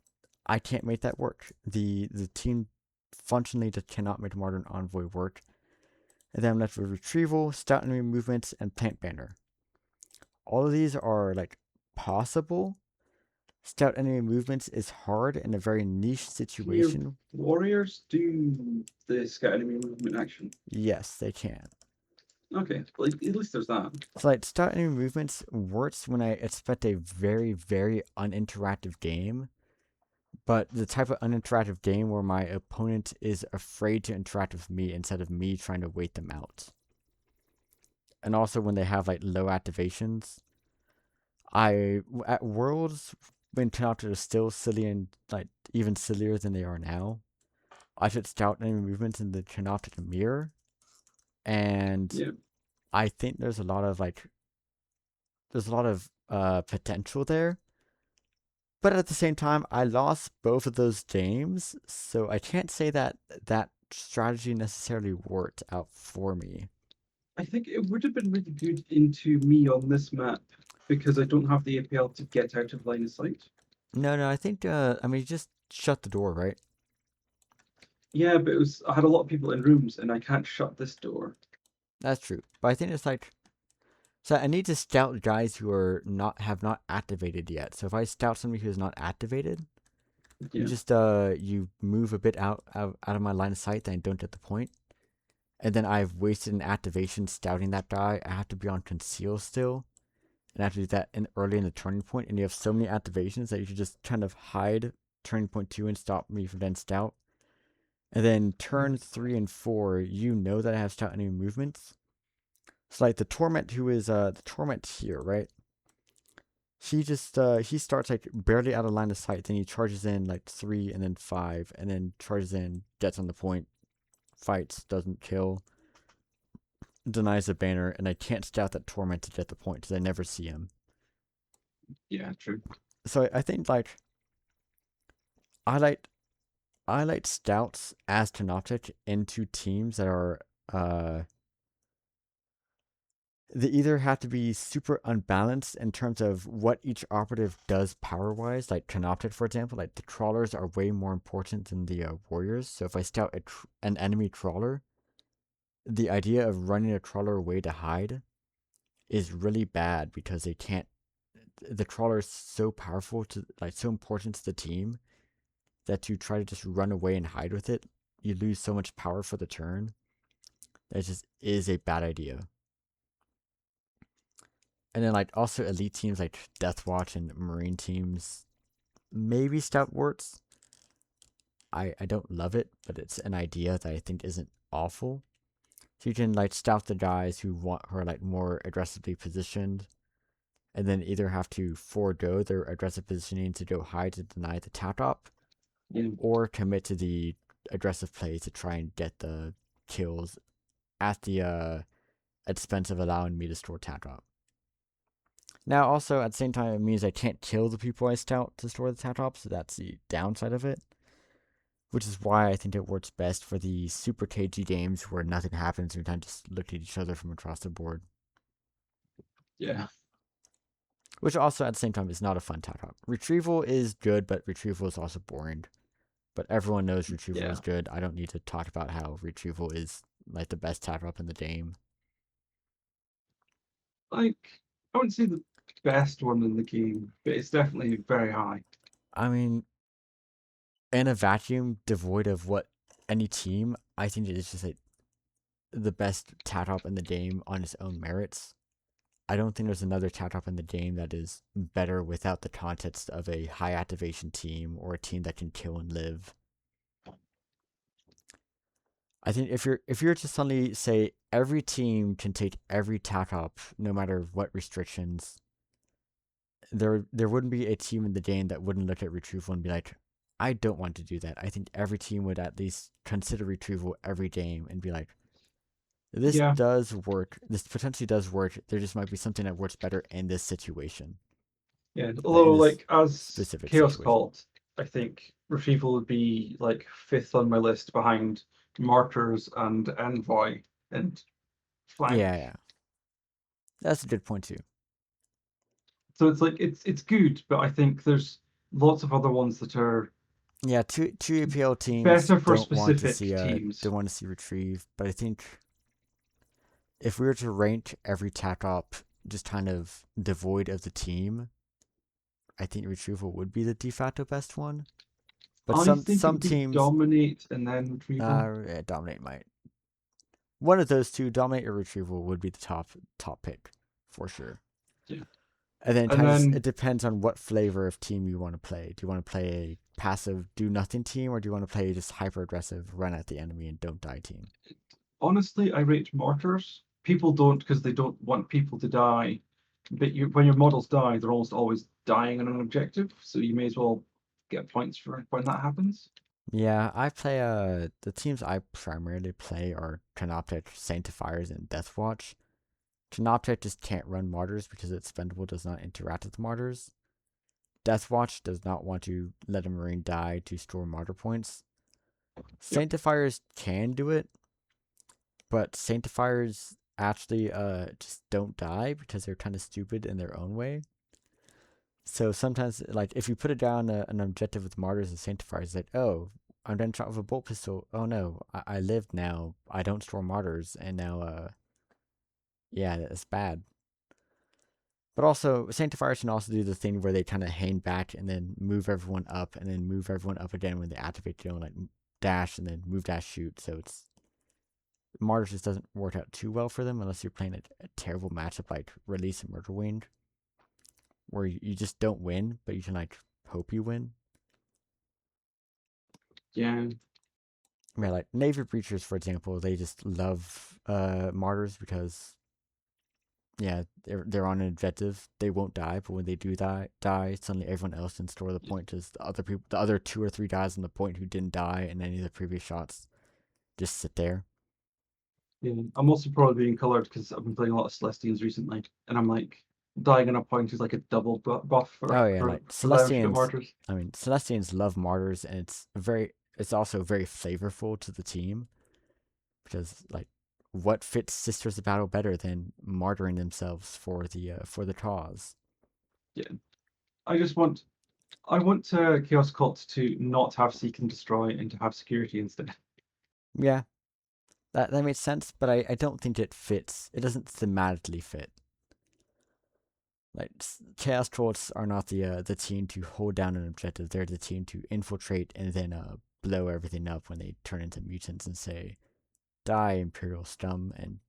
S1: I can't make that work. The team functionally just cannot make Martyr and Envoy work. And then I'm left with Retrieval, Stout Enemy Movements, and Plant Banner. All of these are like possible. Stout Enemy Movements is hard in a very niche
S2: can your
S1: situation.
S2: warriors do the scout enemy movement action?
S1: Yes, they can.
S2: Okay, like at least there's that.
S1: So like Stout Enemy Movements works when I expect a very, very uninteractive game, but the type of uninteractive game where my opponent is afraid to interact with me instead of me trying to wait them out. And also when they have like low activations. At Worlds when Canoptek was still silly and like even sillier than they are now, I put Stout Enemy Movements in the Canoptek mirror, and
S2: Yeah,
S1: I think there's a lot of potential there. But at the same time, I lost both of those games, so I can't say that that strategy necessarily worked out for me.
S2: I think it would have been really good into me on this map because I don't have the APL to get out of line of sight.
S1: No, no, I think I mean just shut the door, right?
S2: Yeah, but it was I had a lot of people in rooms and I can't shut this door.
S1: That's true. But I think it's like so I need to scout guys who are not have not activated yet. So if I scout somebody who's not activated, you
S2: Yeah,
S1: just you move a bit out of my line of sight, then I don't get the point. And then I've wasted an activation scouting that guy. I have to be on conceal still. And I have to do that early in the turning point. And you have so many activations that you should just kind of hide turning point 2 and stop me from then scout. And then turn 3 and 4, you know that I have scout enemy movements. So like the Torment who is the Torment here, right? He starts like barely out of line of sight, then he charges in like 3 and then 5, and then charges in, gets on the point, fights, doesn't kill, denies the banner, and I can't scout that Torment to get the point because I never see him.
S2: yeah, true.
S1: So I think like I like I like scouts as Canoptek into teams that are they either have to be super unbalanced in terms of what each operative does power wise, like Canoptek, for example. Like the trawlers are way more important than the warriors. So if I scout an enemy trawler, the idea of running a trawler away to hide is really bad because they can't. The trawler is so powerful to like so important to the team that to try to just run away and hide with it, you lose so much power for the turn. That just is a bad idea. And then like also elite teams like Deathwatch and Marine teams, maybe Stout works. I don't love it, but it's an idea that I think isn't awful. So you can like stout the guys who are like more aggressively positioned, and then either have to forego their aggressive positioning to go high to deny the tap top,
S2: Yeah,
S1: or commit to the aggressive play to try and get the kills at the expense of allowing me to store tap top. Now, also at the same time, it means I can't kill the people I scout to store the tap top, so that's the downside of it. Which is why I think it works best for the super cagey games where nothing happens and we kind of just look at each other from across the board.
S2: yeah,
S1: Which also at the same time is not a fun tap top. Retrieval is good, but retrieval is also boring. But everyone knows retrieval
S2: yeah.
S1: is good. I don't need to talk about how retrieval is like the best tap top in the game.
S2: Like I wouldn't say the best one in the game, but it's definitely very high.
S1: I mean, in a vacuum devoid of what any team, I think it is just like the best Tatop in the game on its own merits. I don't think there's another Tatop in the game that is better without the context of a high activation team or a team that can kill and live. I think if you're to suddenly say every team can take every Tatop no matter what restrictions, there wouldn't be a team in the game that wouldn't look at retrieval and be like, I don't want to do that. I think every team would at least consider retrieval every game and be like, this
S2: Yeah,
S1: does work. This potentially does work. There just might be something that works better in this situation,
S2: yeah.
S1: like in
S2: Although,
S1: this
S2: like as
S1: specific
S2: Chaos
S1: situation.
S2: Cult, I think Retrieval would be like fifth on my list behind Martyrs and Envoy and
S1: Yeah,
S2: Flank.
S1: yeah, that's a good point too.
S2: So it's like it's good, but I think there's lots of other ones that are
S1: Yeah, two APL teams
S2: better for
S1: don't want to see
S2: specific teams.
S1: retrieve, but I think if we were to rank every tac op just kind of devoid of the team, I think retrieval would be the de facto best one. But
S2: I think it
S1: some
S2: would be
S1: teams
S2: Dominate and then Retrieval.
S1: dominate might. One of those two, dominate or retrieval, would be the top pick for sure.
S2: Yeah.
S1: And then
S2: And
S1: it
S2: then
S1: depends on what flavor of team you want to play. Do you want to play a passive do nothing team, or do you want to play just hyper aggressive run at the enemy and don't die team?
S2: honestly, I rate Martyrs. People don't because they don't want people to die. But when your models die, they're almost always dying on an objective, so you may as well get points for when that happens.
S1: Yeah, I play the teams I primarily play are Canoptek, Sanctifiers, and Deathwatch. Canoptek just can't run martyrs because its spendable does not interact with martyrs. Deathwatch does not want to let a marine die to store martyr points.
S2: Yep.
S1: Sanctifiers can do it, but Sanctifiers actually just don't die because they're kind of stupid in their own way. So sometimes, like, if you put it down an objective with martyrs and sanctifiers, it's like, oh, I'm done shot with a bolt pistol. Oh no, I lived now. I don't store martyrs, and now, yeah, that's bad. But also, sanctifiers can also do the thing where they kind of hang back and then move everyone up, and then move everyone up again when they activate their own, like, dash and then move, dash, shoot. So it's martyrs just doesn't work out too well for them unless you're playing a terrible matchup like Release and Murder Wing, where you just don't win, but you can like hope you win.
S2: Yeah.
S1: Yeah, like Navy Breachers, for example, they just love martyrs because yeah, they're on an objective. They won't die, but when they do die, suddenly everyone else can store the point because the other 2 or 3 guys on the point who didn't die in any of the previous shots, just sit there.
S2: Yeah. I'm also probably being colored because I've been playing a lot of Celestians recently, and I'm like dying on a point is like a double buff
S1: Oh
S2: for
S1: yeah, like
S2: for them if you get
S1: Celestians.
S2: martyrs.
S1: I mean, Celestians love martyrs, and it's also very flavorful to the team because like what fits Sisters of Battle better than martyring themselves for the cause?
S2: Yeah. I just want I want Chaos Cult to not have seek and destroy and to have security instead.
S1: Yeah, that makes sense, but I don't think it fits. It doesn't thematically fit. Like Chaos Trolls are not the team to hold down an objective. They're the team to infiltrate and then blow everything up when they turn into mutants and say, "Die, Imperial scum," and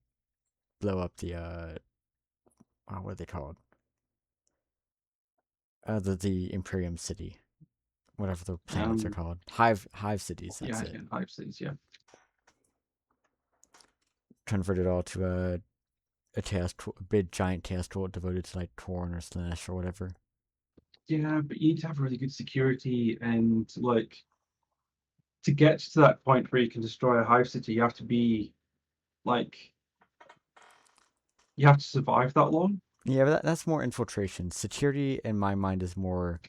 S1: blow up the what are they called? The Imperium city, whatever the planets are
S2: Um,
S1: called. Hive cities. That's
S2: yeah,
S1: it.
S2: yeah, Hive Cities, yeah.
S1: Convert it all to a big giant chaos troll devoted to like Torn or Slanesh or whatever.
S2: Yeah, but you need to have really good security and like to get to that point where you can destroy a Hive City, you have to be like you have to survive that long.
S1: Yeah, but that's more infiltration. Security, in my mind, is more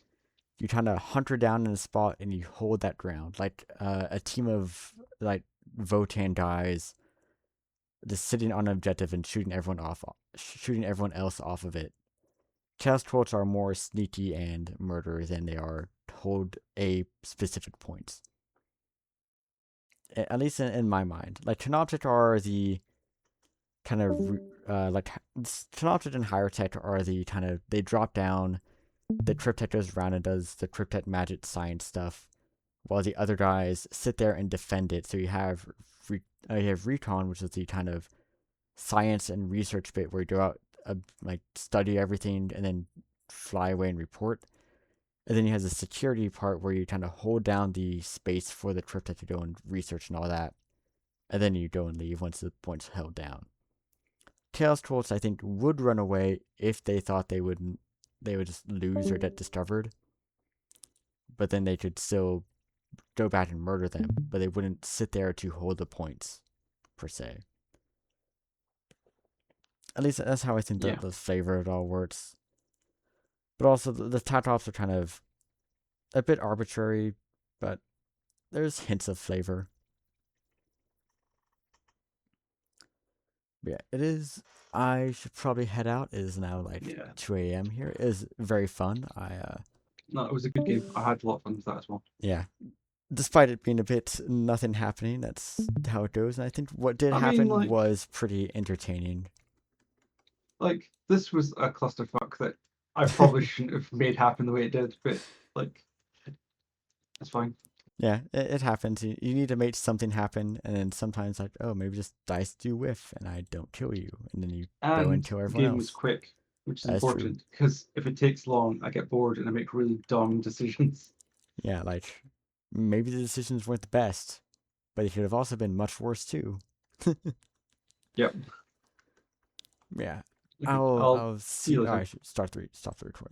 S1: you kind of hunter down in a spot and you hold that ground. Like a team of like Votan guys just sitting on an objective and shooting everyone else off of it. Chaos Trolls are more sneaky and murder than they are hold a specific point. At least in my mind. Like Canoptek are the kind of like Canoptek and Higher Tech are the kind of they drop down. The Cryptek goes around and does the Cryptek magic science stuff, while the other guys sit there and defend it. So you have you have recon, which is the kind of science and research bit where you go out, like study everything and then fly away and report. And then you have the security part where you kind of hold down the space for the crypto to go and research and all that, and then you go and leave once the point's held down. Chaos Trolls, I think, would run away if they thought they would just lose or get discovered, but then they could still go back and murder them, but they wouldn't sit there to hold the points, per se. At least that's how I think
S2: Yeah.
S1: the flavor of it all works. But also, the top offs are kind of a bit arbitrary, but there's hints of flavor. Yeah, it is. I should probably head out. It is now like
S2: Yeah.
S1: 2 a.m. here. It is very fun.
S2: No, it was a good game. I had a lot of fun with that as well.
S1: Yeah. Despite it being a bit nothing happening, that's how it goes. And I think what did happen was pretty entertaining.
S2: Like, this was a clusterfuck that I probably shouldn't have made happen the way it did, but like, it's fine.
S1: Yeah, it happens. You need to make something happen, and then sometimes like, oh, maybe just dice do whiff, and I don't kill you, and then you go and kill
S2: The
S1: everyone
S2: game was
S1: else.
S2: quick, which is
S1: That is true.
S2: important, because if it takes long, I get bored and I make really dumb decisions.
S1: Yeah, like maybe the decisions weren't the best, but it could have also been much worse too.
S2: Yep.
S1: Yeah,
S2: Okay,
S1: I'll
S2: see
S1: see.
S2: you
S1: Oh,
S2: later.
S1: I should stop the recording.